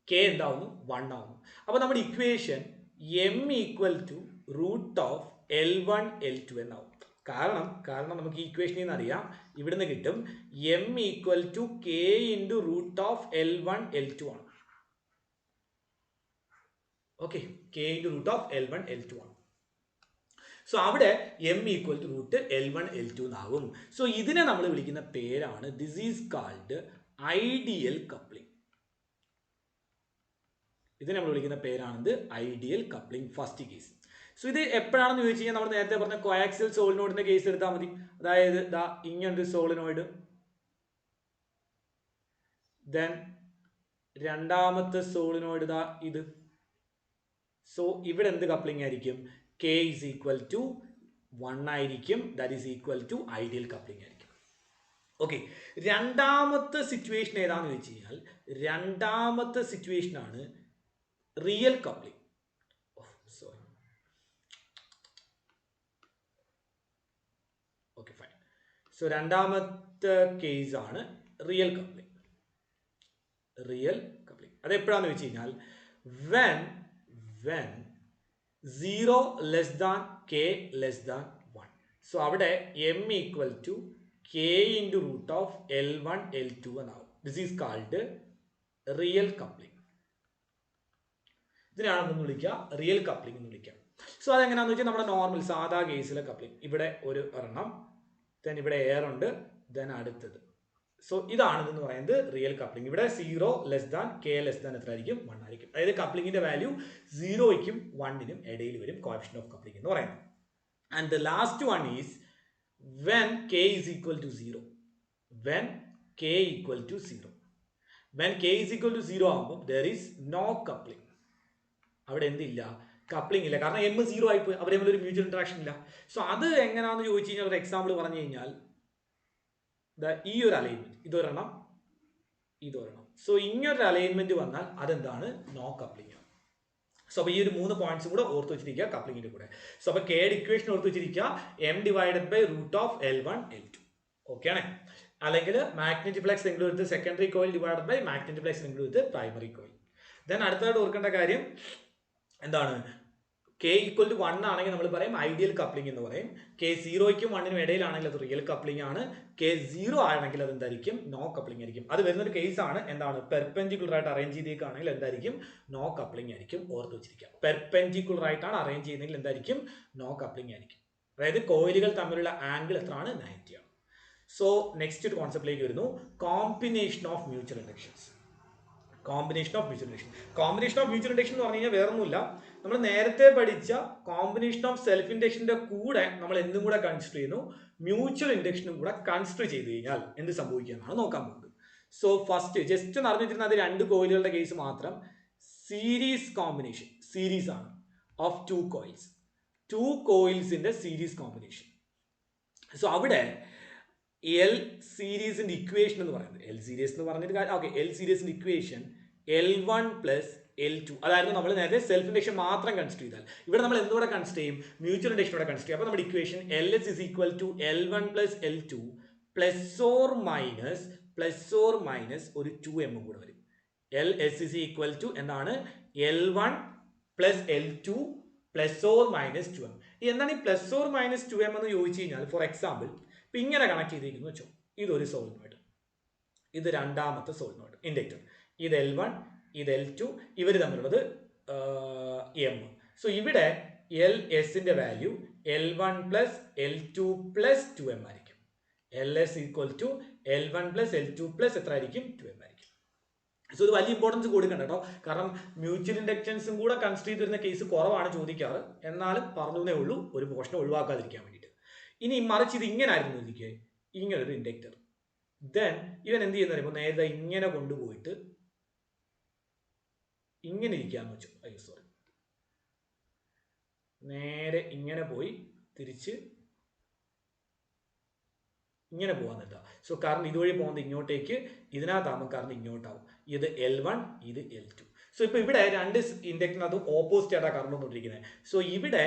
K എന്താവുന്നു? 1 ആവുന്നു. അപ്പോൾ നമ്മുടെ equation M equal to root of L1 L2 എന്നാവും. കാരണം നമുക്ക് ഇക്വേഷനിൽ നിന്ന് അറിയാം, ഇവിടുന്ന് കിട്ടും M equal to K into root of L1 L2 ആണ്. Okay, K into root of L1 L2 ആണ്. സോ അവിടെ M equal to root L1 L2 എന്നാകും. സോ ഇതിനെ നമ്മൾ വിളിക്കുന്ന പേരാണ്, this is called ideal coupling. ഇതിനെ നമ്മൾ വിളിക്കുന്ന പേരാണിത് ideal coupling, first case. So ഇത് എപ്പോഴാണെന്ന് ചോദിച്ചു കഴിഞ്ഞാൽ നമ്മൾ നേരത്തെ പറഞ്ഞ കോയാക്സിയൽ സോളിനോയിഡിന്റെ കേസ് എടുത്താൽ മതി. അതായത് ദാ ഇങ്ങനൊരു സോളിനോയിഡ്, ദെൻ രണ്ടാമത്തെ സോളിനോയിഡ് ദാ ഇത്. സോ ഇവിടെ എന്ത് കപ്ലിംഗ് ആയിരിക്കും? K is equal to 1 ആയിരിക്കും, that is equal to ideal coupling ആയിരിക്കും. ഓക്കെ, രണ്ടാമത്തെ സിറ്റുവേഷൻ ഏതാണെന്ന് വെച്ച് കഴിഞ്ഞാൽ, രണ്ടാമത്തെ സിറ്റുവേഷൻ ആണ് real coupling. Sorry, okay fine. So രണ്ടാമത്തെ കേസ് ആണ് റിയൽ കപ്ലിംഗ്. അത് എപ്പോഴാണെന്ന് വെച്ച് കഴിഞ്ഞാൽ when 0 less than K less than 1. So അവിടെ M equal to K into root of L1 L2 എന്നാവും. This is called real coupling. ഇതിനാണ് നമ്മൾ വിളിക്കുക റിയൽ കപ്ലിംഗ് എന്ന് വിളിക്കുക. സോ അതെങ്ങനെയാണെന്ന് വെച്ചാൽ നമ്മുടെ നോർമൽ സാധാ കേസിലെ കപ്ലിംഗ്, ഇവിടെ ഒരു ഒരെണ്ണം, ദെൻ ഇവിടെ എയർ ഉണ്ട്, ദെൻ അടുത്തത് സോ ഇതാണ് എന്ന് പറയുന്നത് റിയൽ കപ്ലിംഗ്. ഇവിടെ 0 less than K less than എത്ര ആയിരിക്കും? 1 ആയിരിക്കും. അതായത് കപ്ലിംഗിന്റെ വാല്യൂ 0യ്ക്കും 1നും ഇടയിൽ വരും കോഎഫിഷ്യന്റ് ഓഫ് കപ്ലിംഗ് എന്ന് പറയുന്നത്. And the last one is when k is equal to 0. When k equal to 0. When k is equal to 0 ആകുമ്പോൾ there is no coupling. അവിടെ എന്തില്ല? കപ്ലിംഗ് ഇല്ല. കാരണം m 0 ആയിപ്പോയി, അവർ തമ്മിൽ ഒരു മ്യൂച്വൽ ഇന്ററാക്ഷൻ ഇല്ല. സോ അത് എങ്ങനെയാണെന്ന് ചോദിച്ചു കഴിഞ്ഞാൽ ഒരു എക്സാമ്പിൾ പറഞ്ഞു കഴിഞ്ഞാൽ ഈ ഒരു അലൈൻമെന്റ് ഇതൊരെണ്ണം. സോ ഇങ്ങനൊരു അലൈൻമെന്റ് വന്നാൽ അതെന്താണ്? നോ കപ്ലിംഗ് ആണ്. സോ അപ്പോൾ ഈ ഒരു 3 പോയിന്റ്സും കൂടെ ഓർത്ത് വെച്ചിരിക്കുക കപ്ലിംഗിന്റെ കൂടെ. സോ അപ്പോൾ കെയുടെ ഇക്വേഷൻ ഓർത്ത് വെച്ചിരിക്കുക m divided by root of L1 L2. Okay ആണ്. അല്ലെങ്കിൽ magnetic flux linked with secondary coil divided by magnetic flux linked with primary coil. Then അടുത്തതായിട്ട് ഓർക്കേണ്ട കാര്യം എന്താണ്? k ഈക്വൽ ടു 1 ആണെങ്കിൽ നമ്മൾ പറയും ഐഡിയൽ കപ്ലിംഗ് എന്ന് പറയും. k 0യ്ക്കും 1നും ഇടയിലാണെങ്കിൽ അത് റിയൽ കപ്ലിംഗ് ആണ്. k 0 ആണെങ്കിൽ അത് എന്തായിരിക്കും? നോ കപ്ലിംഗ് ആയിരിക്കും. അത് വരുന്നൊരു കേസ് ആണ് എന്താണ്? പെർപെൻഡിക്കുലർ ആയിട്ട് അറേഞ്ച് ചെയ്തേക്കാണെങ്കിൽ എന്തായിരിക്കും? നോ കപ്ലിംഗ് ആയിരിക്കും. ഓർത്ത് വെച്ചിരിക്കുക. പെർപെൻഡിക്കുലർ ആയിട്ടാണ് അറേഞ്ച് ചെയ്യുന്നതെങ്കിൽ എന്തായിരിക്കും? നോ കപ്ലിംഗ് ആയിരിക്കും. അതായത് കോയിലുകൾ തമ്മിലുള്ള ആംഗിൾ എത്രയാണ്? 90 ആണ്. സോ നെക്സ്റ്റ് ഒരു കോൺസെപ്റ്റിലേക്ക് വരുന്നു, combination of mutual inductions. Combination of mutual induction എന്ന് പറഞ്ഞു കഴിഞ്ഞാൽ വേറൊന്നുമില്ല, നമ്മൾ നേരത്തെ പഠിച്ച കോമ്പിനേഷൻ ഓഫ് സെൽഫ് ഇൻഡക്ഷന്റെ കൂടെ നമ്മൾ എന്തും കൂടെ കൺസിഡർ ചെയ്യുന്നു? മ്യൂച്വൽ ഇൻഡക്ഷനും കൂടെ കൺസിഡർ ചെയ്ത് കഴിഞ്ഞാൽ എന്ത് സംഭവിക്കാനാണ് നോക്കാൻ പോകുന്നത്. സോ ഫസ്റ്റ് ജസ്റ്റ് നടന്നിരുന്ന അത് 2 കോയിലുകളുടെ കേസ് മാത്രം. സീരീസ് കോമ്പിനേഷൻ, സീരീസ് ആണ് ഓഫ് 2 കോയിൽസ്, 2 കോയിൽസിന്റെ സീരീസ് കോമ്പിനേഷൻ. സോ അവിടെ എൽ സീരീസിന്റെ ഇക്വേഷൻ എന്ന് പറയുന്നത്, എൽ സീരീസ് എന്ന് പറഞ്ഞിട്ട് ഓക്കെ, എൽ സീരീസിന്റെ ഇക്വേഷൻ L1 പ്ലസ് L2 അതായിരുന്നു നമ്മൾ നേരത്തെ സെൽഫ് ഇൻഡക്ഷൻ മാത്രം കൺസിഡർ ചെയ്താൽ. ഇവിടെ നമ്മൾ എന്തുകൂടെ കൺസിഡർ ചെയ്യും? മ്യൂച്വൽ ഇൻഡക്ഷനോടെ കൺസിഡർ ചെയ്യും. അപ്പോൾ നമ്മുടെ equation LS is equal to L1 plus L2 plus or minus ഒരു 2m കൂടെ വരും. LS ഇസ് ഈക്വൽ ടു എന്താണ്? L1 plus L2 plus or minus 2m. എന്താണ് ഈ പ്ലസ് ഓർ മൈനസ് 2m എന്ന് ചോദിച്ചു കഴിഞ്ഞാൽ, ഫോർ എക്സാമ്പിൾ ഇപ്പം ഇങ്ങനെ കണക്ട് ചെയ്തിരിക്കുന്നു വെച്ചോ, ഇതൊരു സോളിനോയിഡ്, ഇത് രണ്ടാമത്തെ സോളിനോയിഡ് ഇൻഡക്ടർ, ഇത് L1 ഇത് L2, ഇവർ തമ്മിലുള്ളത് m. സോ ഇവിടെ LSന്റെ value L1 plus L2 plus 2m ആയിരിക്കും. LS equal to L1 plus L2 plus എത്ര ആയിരിക്കും? 2m ആയിരിക്കും. സോ ഇത് വലിയ ഇമ്പോർട്ടൻസ് കൊടുക്കണ്ട കേട്ടോ, കാരണം മ്യൂച്വൽ ഇൻഡക്റ്റൻസും കൂടെ കൺസിഡർ ചെയ്ത് വരുന്ന കേസ് കുറവാണ് ചോദിക്കാറ്. എന്നാലും പറഞ്ഞേ ഉള്ളൂ, ഒരു പോർഷൻ ഒഴിവാക്കാതിരിക്കാൻ വേണ്ടിയിട്ട്. ഇനി മറിച്ച് ഇത് ഇങ്ങനെ ആയിരുന്നു ഇരിക്കുക, ഇങ്ങനൊരു ഇൻഡക്ടർ. ദെൻ ഇവൻ എന്ത് ചെയ്യുന്ന പറയുമ്പോൾ നേരത്തെ ഇങ്ങനെ കൊണ്ടുപോയിട്ട് ഇങ്ങനെ ഇരിക്കാന്ന് വെച്ചു, സോറി, നേരെ ഇങ്ങനെ പോയി തിരിച്ച് ഇങ്ങനെ പോകാൻ നിൽക്കുക. സോ കാരണം ഇതുവഴി പോകുന്നത് ഇങ്ങോട്ടേക്ക്, ഇതിനകത്താകുമ്പോൾ കാരണം ഇങ്ങോട്ടാവും. ഇത് L1 ഇത് L2. സോ ഇപ്പൊ ഇവിടെ 2 ഇൻഡക്ടറിനകത്ത് ഓപ്പോസിറ്റ് ആയിട്ടാണ് കറണ്ട് വന്നുകൊണ്ടിരിക്കുന്നത്. സോ ഇവിടെ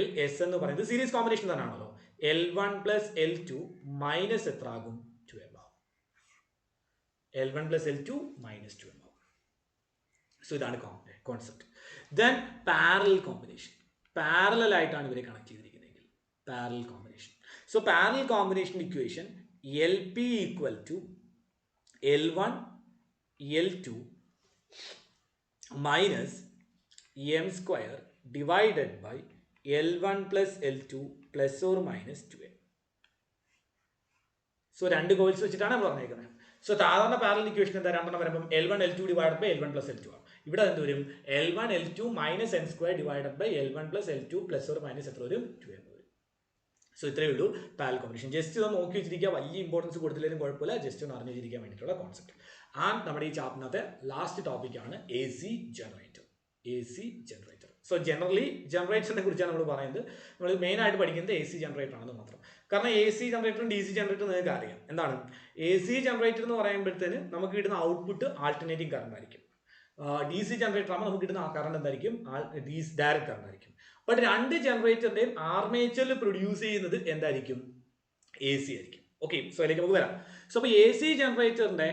LS എന്ന് പറയുന്നത് സീരീസ് കോമ്പിനേഷൻ തന്നെയാണല്ലോ. L1 പ്ലസ് L2 മൈനസ് എത്ര ആകും? 2m ആകും. L1 plus L2 minus 2m ആകും. സോ ഇതാണ് concept. Then parallel combination, parallel ആയിട്ടാണ് ഇവരെ കണക്ട് ചെയ്തിരിക്കുന്നതെങ്കിൽ parallel combination. So parallel combination equation LP equal to L1 L2 minus m square divided by L1 plus L2 plus or minus 2m. So 2 coils വെച്ചിട്ടാണ് നമ്മൾ പറഞ്ഞേക്കുന്നത്. സോ സാധാരണ പാരലൽ ഇക്വേഷൻ എന്താ? രണ്ടെണ്ണം വരുമ്പോൾ L1 L2 divided by L1 plus L2 ആണ്. ഇവിടെ എന്ത് വരും? L1 L2 minus n square divided by L1 plus L2 plus or minus എത്ര വരും? 2m വരും. സോ ഇത്രയേ ഉള്ളൂ പാരലൽ കോമ്പിനേഷൻ. ജസ്റ്റ് ഒന്ന് നോക്കി വെച്ചിരിക്കുക, വലിയ ഇമ്പോർട്ടൻസ് കൊടുത്തില്ലെങ്കിലും കുഴപ്പമില്ല, ജസ്റ്റ് ഒന്ന് അറിഞ്ഞു വെച്ചിരിക്കാൻ വേണ്ടിയിട്ടുള്ള കോൺസെപ്റ്റ്. ആൻഡ് നമ്മുടെ ഈ ചാപ്റ്ററിനകത്തെ ലാസ്റ്റ് ടോപ്പിക്കാണ് AC ജനറേറ്റർ. സോ ജനറലി ജനറേറ്ററിനെ കുറിച്ചാണ് നമ്മൾ പറയുന്നത്. നമ്മൾ മെയിൻ ആയിട്ട് പഠിക്കുന്നത് AC ജനറേറ്റർ ആണെന്ന് മാത്രം. കാരണം AC ജനറേറ്ററും DC ജനറേറ്ററും നിങ്ങൾക്ക് അറിയാം. എന്താണ് AC ജനറേറ്റർ എന്ന് പറയുമ്പോഴത്തേന് നമുക്ക് കിട്ടുന്ന ഔട്ട്പുട്ട് ആൾട്ടർനേറ്റിംഗ് കറണ്ട് ആയിരിക്കും. DC ജനറേറ്റർ ആകുമ്പോൾ നമുക്ക് കിട്ടുന്ന കറണ്ട് എന്തായിരിക്കും? ഡയറക്റ്റ് കറണ്ട് ആയിരിക്കും. ബട്ട് 2 ജനറേറ്ററിന്റെയും ആർമേച്ചറിൽ പ്രൊഡ്യൂസ് ചെയ്യുന്നത് എന്തായിരിക്കും? AC ആയിരിക്കും. ഓക്കെ, സോ അതിലേക്ക് നമുക്ക് വരാം. സോ അപ്പോൾ AC ജനറേറ്ററിന്റെ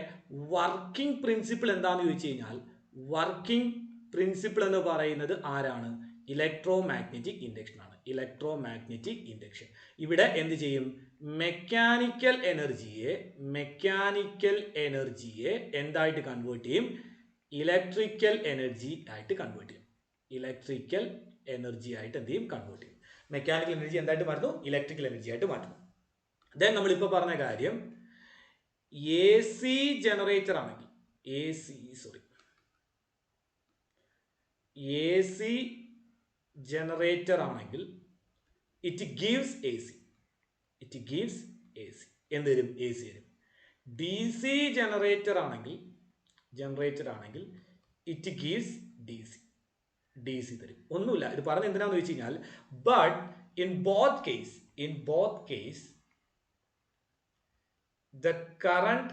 വർക്കിംഗ് പ്രിൻസിപ്പിൾ എന്താണെന്ന് ചോദിച്ചു കഴിഞ്ഞാൽ, വർക്കിംഗ് പ്രിൻസിപ്പിൾ എന്ന് പറയുന്നത് ആരാണ്? ഇലക്ട്രോ മാഗ്നറ്റിക് ഇൻഡക്ഷൻ ആണ്. Electromagnetic induction. ഇവിടെ എന്ത് ചെയ്യും? മെക്കാനിക്കൽ എനർജിയെ എന്തായിട്ട് കൺവേർട്ട് ചെയ്യും? ഇലക്ട്രിക്കൽ എനർജി ആയിട്ട് കൺവേർട്ട് ചെയ്യും. ഇലക്ട്രിക്കൽ എനർജി ആയിട്ട് എന്ത് ചെയ്യും? കൺവേർട്ട് ചെയ്യും. മെക്കാനിക്കൽ എനർജി എന്തായിട്ട് മാറ്റുന്നു? ഇലക്ട്രിക്കൽ എനർജി ആയിട്ട് മാറ്റുന്നു. ദെൻ നമ്മളിപ്പോൾ പറഞ്ഞ കാര്യം, എ സി ജനറേറ്റർ ആണെങ്കിൽ എ സി ജനറേറ്റർ ആണെങ്കിൽ ഇറ്റ് ഗീവ്സ് എ സി എന്ത് തരും? എ സി തരും. ഡി സി ജനറേറ്റർ ആണെങ്കിൽ ഇറ്റ് ഗീവ്സ് ഡി സി തരും. ഒന്നുമില്ല, ഇത് പറഞ്ഞ എന്തിനാന്ന് വെച്ച് കഴിഞ്ഞാൽ but in both case the current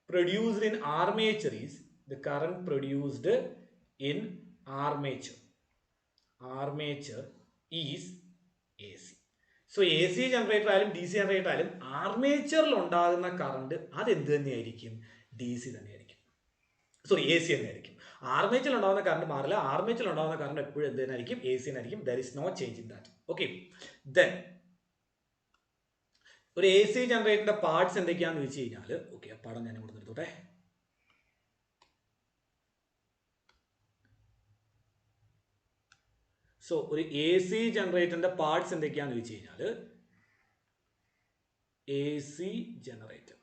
produced in armature is AC. So AC generator ആയാലും ഡി സി ജനറേറ്റർ ആയാലും ആർമേച്ചറിൽ ഉണ്ടാകുന്ന കറണ്ട് അത് എന്ത് തന്നെയായിരിക്കും? ഡി സി തന്നെയായിരിക്കും, സോറി എ സി തന്നെയായിരിക്കും. ആർമേച്ചറിൽ ഉണ്ടാകുന്ന കറണ്ട് മാറില്ല. ആർമേച്ചറിൽ ഉണ്ടാകുന്ന കറണ്ട് എപ്പോഴും എന്ത് തന്നെയായിരിക്കും? എ സി തന്നെയായിരിക്കും. There is no change in that. Okay, then ഒരു എ സി ജനറേറ്ററിന്റെ പാർട്സ് എന്തൊക്കെയാണെന്ന് വെച്ച് കഴിഞ്ഞാൽ, ഓക്കെ ആ പടം ഞാൻ ഇവിടെ നിർത്തോട്ടെ. സോ ഒരു എ സി ജനറേറ്ററിന്റെ പാർട്സ് എന്തൊക്കെയാണെന്ന് വെച്ച് കഴിഞ്ഞാൽ, എ സി ജനറേറ്റർ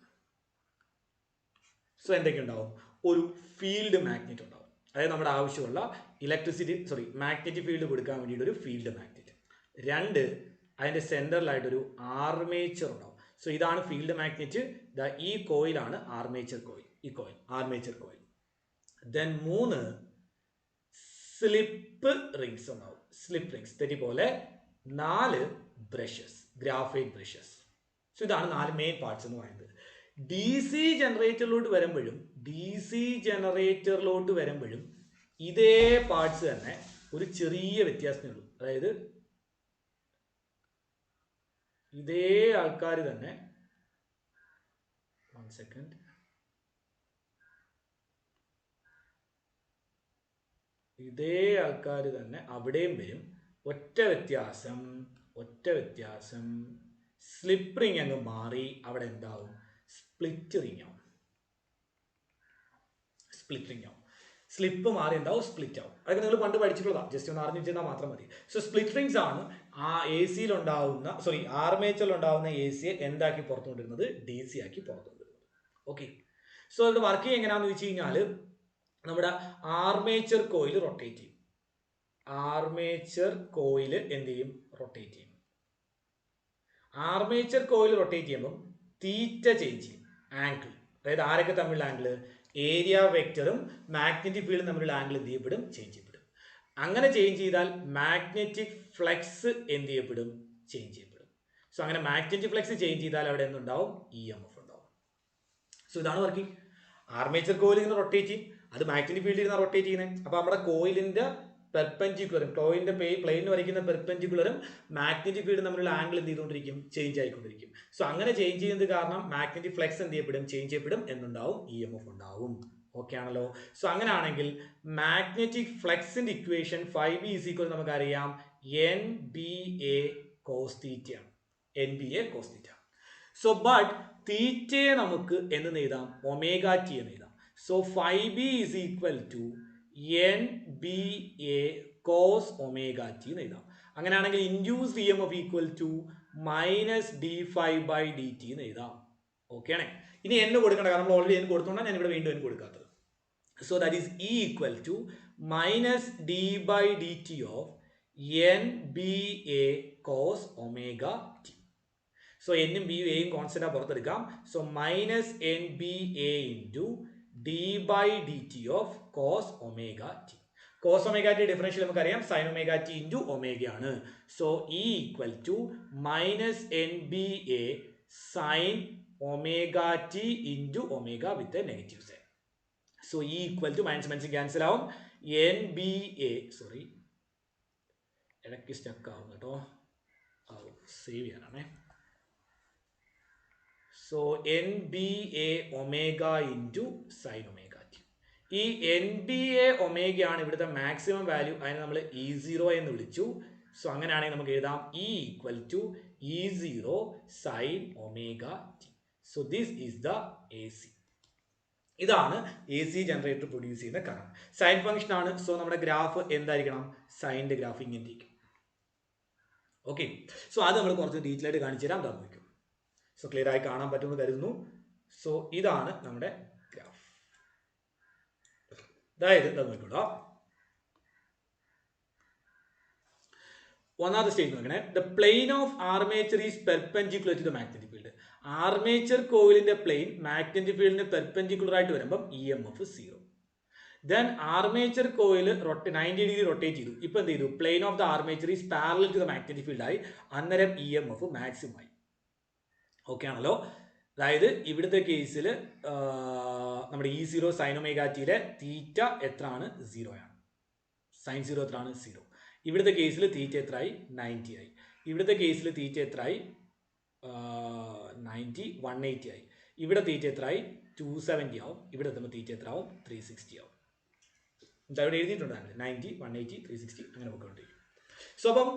സോ എന്തൊക്കെ ഉണ്ടാവും? ഒരു ഫീൽഡ് മാഗ്നറ്റ് ഉണ്ടാവും, അതായത് നമ്മുടെ ആവശ്യമുള്ള മാഗ്നറ്റിക് ഫീൽഡ് കൊടുക്കാൻ വേണ്ടിയിട്ട് ഒരു ഫീൽഡ് മാഗ്നറ്റ്. രണ്ട്, അതിന്റെ സെന്ററിലായിട്ടൊരു ആർമേച്ചർ ഉണ്ടാവും. സോ ഇതാണ് ഫീൽഡ് മാഗ്നറ്റ്. ഈ കോയിലാണ് ആർമേച്ചർ കോയിൽ. ദെൻ മൂന്ന്, സ്ലിപ്പ് റിങ്സ് ഉണ്ടാവും. പോലെ 4 ബ്രഷസ്, ഗ്രാഫൈറ്റ് ബ്രഷസ്. സോ ഇതാണ് 4 മെയിൻ പാർട്സ് എന്ന് പറയുന്നത്. ഡി സി ജനറേറ്ററിലോട്ട് വരുമ്പോഴും ഇതേ പാർട്സ് തന്നെ, ഒരു ചെറിയ വ്യത്യാസമേ ഉള്ളൂ. അതായത് ഇതേ ആൾക്കാർ തന്നെ അവിടെയും വരും. ഒറ്റ വ്യത്യാസം സ്ലിപ്പ് റിംഗ് അങ്ങ് മാറി അവിടെ എന്താവും? സ്പ്ലിറ്റ് റിംഗ് ആവും. സ്ലിപ്പ് മാറി എന്താവും? സ്പ്ലിറ്റ് ആവും. അതൊക്കെ നിങ്ങൾ പണ്ട് പഠിച്ചിട്ടുള്ളതാണ്, ജസ്റ്റ് ഒന്ന് അറിഞ്ഞു വെച്ചാൽ മാത്രം മതി. സോ സ്പ്ലിറ്റ് റിംഗ്സ് ആണ് ആ ആർമേച്ചറിൽ ഉണ്ടാവുന്ന എ സിയെ എന്താക്കി പുറത്തു കൊണ്ടിരുന്നത്? ഡി സി ആക്കി പുറത്തു കൊണ്ടിരുന്നത്. ഓക്കെ, സോ അത് വർക്ക് എങ്ങനെയാണെന്ന് വെച്ച് കഴിഞ്ഞാൽ, നമ്മുടെ ആർമേച്ചർ കോയിൽ റൊട്ടേറ്റ് ചെയ്യും. ആർമേച്ചർ കോയിൽ റൊട്ടേറ്റ് ചെയ്യുമ്പോൾ തീറ്റ ചേഞ്ച് ചെയ്യും, ആംഗിൾ. അതായത് ആരൊക്കെ തമ്മിലുള്ള ആംഗിൾ? ഏരിയ വെക്ടറും മാഗ്നറ്റിക് ഫീൽഡും തമ്മിലുള്ള ആംഗിൾ എന്ത് ചെയ്യപ്പെടും? ചേഞ്ച് ചെയ്യപ്പെടും. അങ്ങനെ ചേഞ്ച് ചെയ്താൽ മാഗ്നറ്റിക് ഫ്ലക്സ് എന്ത് ചെയ്യപ്പെടും? ചേഞ്ച് ചെയ്യപ്പെടും. സോ അങ്ങനെ മാഗ്നറ്റിക് ഫ്ലക്സ് ചേഞ്ച് ചെയ്താൽ അവിടെ എന്തുണ്ടാവും? EMF ഉണ്ടാവും. സോ ഇതാണ് വർക്കിംഗ്. ആർമേച്ചർ കോയിൽ ഇങ്ങനെ റൊട്ടേറ്റ് ചെയ്യും, അത് മാഗ്നറ്റിക് ഫീൽഡിൽ ഇരുന്ന് റൊട്ടേറ്റ് ചെയ്യുന്നത്. അപ്പൊ നമ്മുടെ കോയിലിന്റെ പെർപെൻഡിക്കുലറും കോയിലിന്റെ പ്ലെയിനിൽ വരയ്ക്കുന്ന പെർപെൻഡിക്കുലറും മാഗ്നറ്റിക് ഫീൽഡും തമ്മിലുള്ള ആംഗിൾ എന്ത് ചെയ്തുകൊണ്ടിരിക്കും? ചേഞ്ച് ആയിക്കൊണ്ടിരിക്കും. സോ അങ്ങനെ ചേഞ്ച് ചെയ്യുന്നത് കാരണം മാഗ്നറ്റിക് ഫ്ലക്സ് എന്ത് ചെയ്യപ്പെടും? ചേഞ്ച് ചെയ്യപ്പെടും, എന്നുണ്ടാവും EMF ഉണ്ടാവും. ഓക്കെ ആണല്ലോ. സോ അങ്ങനെയാണെങ്കിൽ മാഗ്നറ്റിക് ഫ്ലക്സിന്റെ ഇക്വേഷൻ 5B = നമുക്കറിയാം NBA cos θ ആണ്. സോ ബട്ട് തീറ്റയെ നമുക്ക് എന്ന് എഴുതാം? ഒമേഗ ടി എന്ന് എഴുതാം. So 5B = NBA cos omega T എന്ന് എഴുതാം. അങ്ങനെയാണെങ്കിൽ ഇൻഡ്യൂസ്ഡ് EMF -d∅/dt എന്ന് എഴുതാം. ഓക്കെ ആണ്. ഇനി n കൊടുക്കേണ്ട, കാരണം നമ്മൾ ഓൾറെഡി n കൊടുത്തോണ്ടാണ് ഞാൻ ഇവിടെ വീണ്ടും n കൊടുക്കാത്തത്. So that is E = -d/dt of NBA cos omega T. So എന്നും ബിയും എയും കോൺസ്റ്റന്റ് പുറത്തെടുക്കാം. So -NBA d/dt of cos omega T. cos omega T differential നമുക്കറിയാം sin omega T into omega ആണ്. So E = -NBA sin omega T into omega with a negative sign. So E = minus cancel ആവും. ഇടയ്ക്ക് സ്റ്റക്ക് ആവും കേട്ടോ, സേവ് ചെയ്യാനാണേ. So NBA omega into sine omega T. ഈ NBA ഒമേഗ ആണ് ഇവിടുത്തെ മാക്സിമം വാല്യൂ, അതിനെ നമ്മൾ E0 എന്ന് വിളിച്ചു. സോ അങ്ങനെയാണെങ്കിൽ നമുക്ക് എഴുതാം E = E0 sine omega T. So this is the AC. ഇതാണ് AC ജനറേറ്റർ പ്രൊഡ്യൂസ് ചെയ്യുന്ന കറണ്ട്. സൈൻ ഫംഗ്ഷൻ ആണ്. സോ നമ്മുടെ ഗ്രാഫ് എന്തായിരിക്കണം? സൈൻ്റെ ഗ്രാഫ് ഇങ്ങനെ ഇരിക്കും. ഓക്കെ, സോ അത് നമ്മൾ കുറച്ച് ഡീറ്റെയിൽ ആയിട്ട് കാണിച്ചു തരാം. നോക്കും. സോ ക്ലിയർ ആയി കാണാൻ പറ്റുമെന്ന് കരുതുന്നു. സോ ഇതാണ് നമ്മുടെ ഗ്രാഫ്. അതായത് നോക്കിക്കോളൂ, ഒന്നാമത്തെ സ്റ്റേറ്റ് നോക്കണേ, the plane of armature is perpendicular to the magnetic field. Armature കോയിലിന്റെ പ്ലെയിൻ മാഗ്നറ്റിക് ഫീൽഡിന് പെർപെൻഡിക്കുലർ ആയിട്ട് വരുമ്പോൾ EMF 0. Then armature coil 90 degree rotate ചെയ്തു. ഇപ്പൊ എന്ത് ചെയ്തു? Plane of the armature is parallel to the magnetic field ആയി. അന്നേരം EMF മാക്സിമം ആയി. ഓക്കെ ആണല്ലോ. അതായത് ഇവിടുത്തെ കേസിൽ നമ്മുടെ E0 സൈൻ ഒമേഗ ടിയിലെ തീറ്റ എത്രയാണ്? 0 ആണ്. സൈൻ 0 എത്രയാണ്? 0. ഇവിടുത്തെ കേസിൽ തീറ്റ എത്രയായി? 90 ആയി. ഇവിടുത്തെ കേസിൽ തീറ്റ എത്രയായി? 90 180 ആയി. ഇവിടെ തീറ്റ എത്രയായി? 270 ആവും. ഇവിടെ എത്തുമ്പോൾ തീറ്റ എത്ര ആവും? 360 ആവും. എന്താ ഇവിടെ എഴുതിയിട്ടുണ്ടായിരുന്നു? 90 180 360 അങ്ങനെ പോയിക്കൊണ്ടിരിക്കും. സോ അപ്പം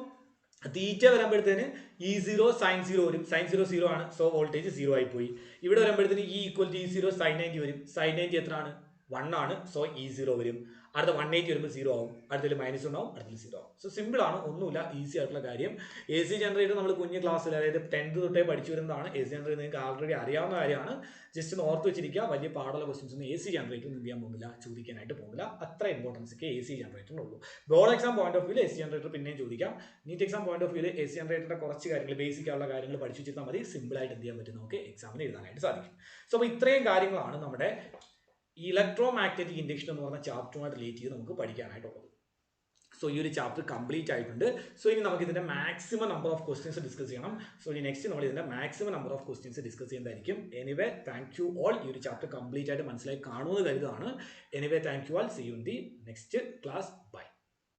തീറ്റ വരുമ്പോഴത്തേന് E0 സൈൻ 0 വരും. സൈൻ 0 0 ആണ്. സോ വോൾട്ടേജ് 0 ആയി പോയി. ഇവിടെ വരുമ്പോഴത്തേന് E = E0 സൈൻ 90 വരും. സൈൻ 90 എത്രയാണ്? 1 ആണ്. സോ E0 വരും. അടുത്ത 180 വരുമ്പോൾ 0 ആവും. അടുത്തതിൽ -1 ആവും. അടുത്തതിൽ 0 ആവും. സോ സിമ്പിൾ ആണ്, ഒന്നുമില്ല, ഈസി ആയിട്ടുള്ള കാര്യം. AC ജനറേറ്റർ നമ്മൾ കുഞ്ഞു ക്ലാസ്സിൽ, അതായത് 10th തൊട്ടേ പഠിച്ചു വരുന്നതാണ്. AC ജനറേറ്റർ നിങ്ങൾക്ക് ആൾറെഡി അറിയാവുന്ന കാര്യമാണ്. ജസ്റ്റ് ഒന്ന് ഓർത്ത് വെച്ചിരിക്കുക. വലിയ പാടുള്ള ക്വസ്റ്റ്യൻസ് ഒന്നും AC ജനറേറ്റർ എന്ത് ചെയ്യാൻ പോകുന്നില്ല, ചോദിക്കാനായിട്ട് പോകുന്നില്ല. അത്ര ഇമ്പോർട്ടൻസ് ഒക്കെ AC ജനറേറ്ററിനുള്ളൂ. Board exam point of view AC generator പിന്നെയും ചോദിക്കാം. NEET exam point of view AC ജനറേറ്ററിന്റെ കുറച്ച് കാര്യങ്ങൾ, ബേസിക് ആയിട്ടുള്ള കാര്യങ്ങൾ പഠിച്ചു വെച്ചാൽ മതി. സിമ്പിൾ ആയിട്ട് എന്ത് ചെയ്യാൻ പറ്റും, നമുക്ക് എക്സാമിന് എഴുതാനായിട്ട് സാധിക്കും. സോ അപ്പോൾ ഇത്രയും കാര്യങ്ങളാണ് നമ്മുടെ ഇലക്ട്രോ മാഗ്നറ്റിക് ഇൻഡക്ഷൻ എന്ന് പറഞ്ഞ ചാപ്റ്ററുമായിട്ട് റിലേറ്റ് ചെയ്ത് നമുക്ക് പഠിക്കാനായിട്ടുള്ളത്. സോ ഈ ഒരു ചാപ്റ്റർ കംപ്ലീറ്റ് ആയിട്ടുണ്ട്. സോ ഇനി നമുക്ക് ഇതിന്റെ maximum number of questions discuss ചെയ്യണം. സോ ഇനി നെക്സ്റ്റ് നമ്മൾ ഇതിന്റെ maximum number of questions discuss ചെയ്യുന്നതായിരിക്കും. Anyway thank you all. ഈ ഒരു ചാപ്റ്റർ കംപ്ലീറ്റ് ആയിട്ട് മനസ്സിലായി കാണുമെന്ന് കരുതുകയാണ്. Anyway thank you all. See you in the next class. By.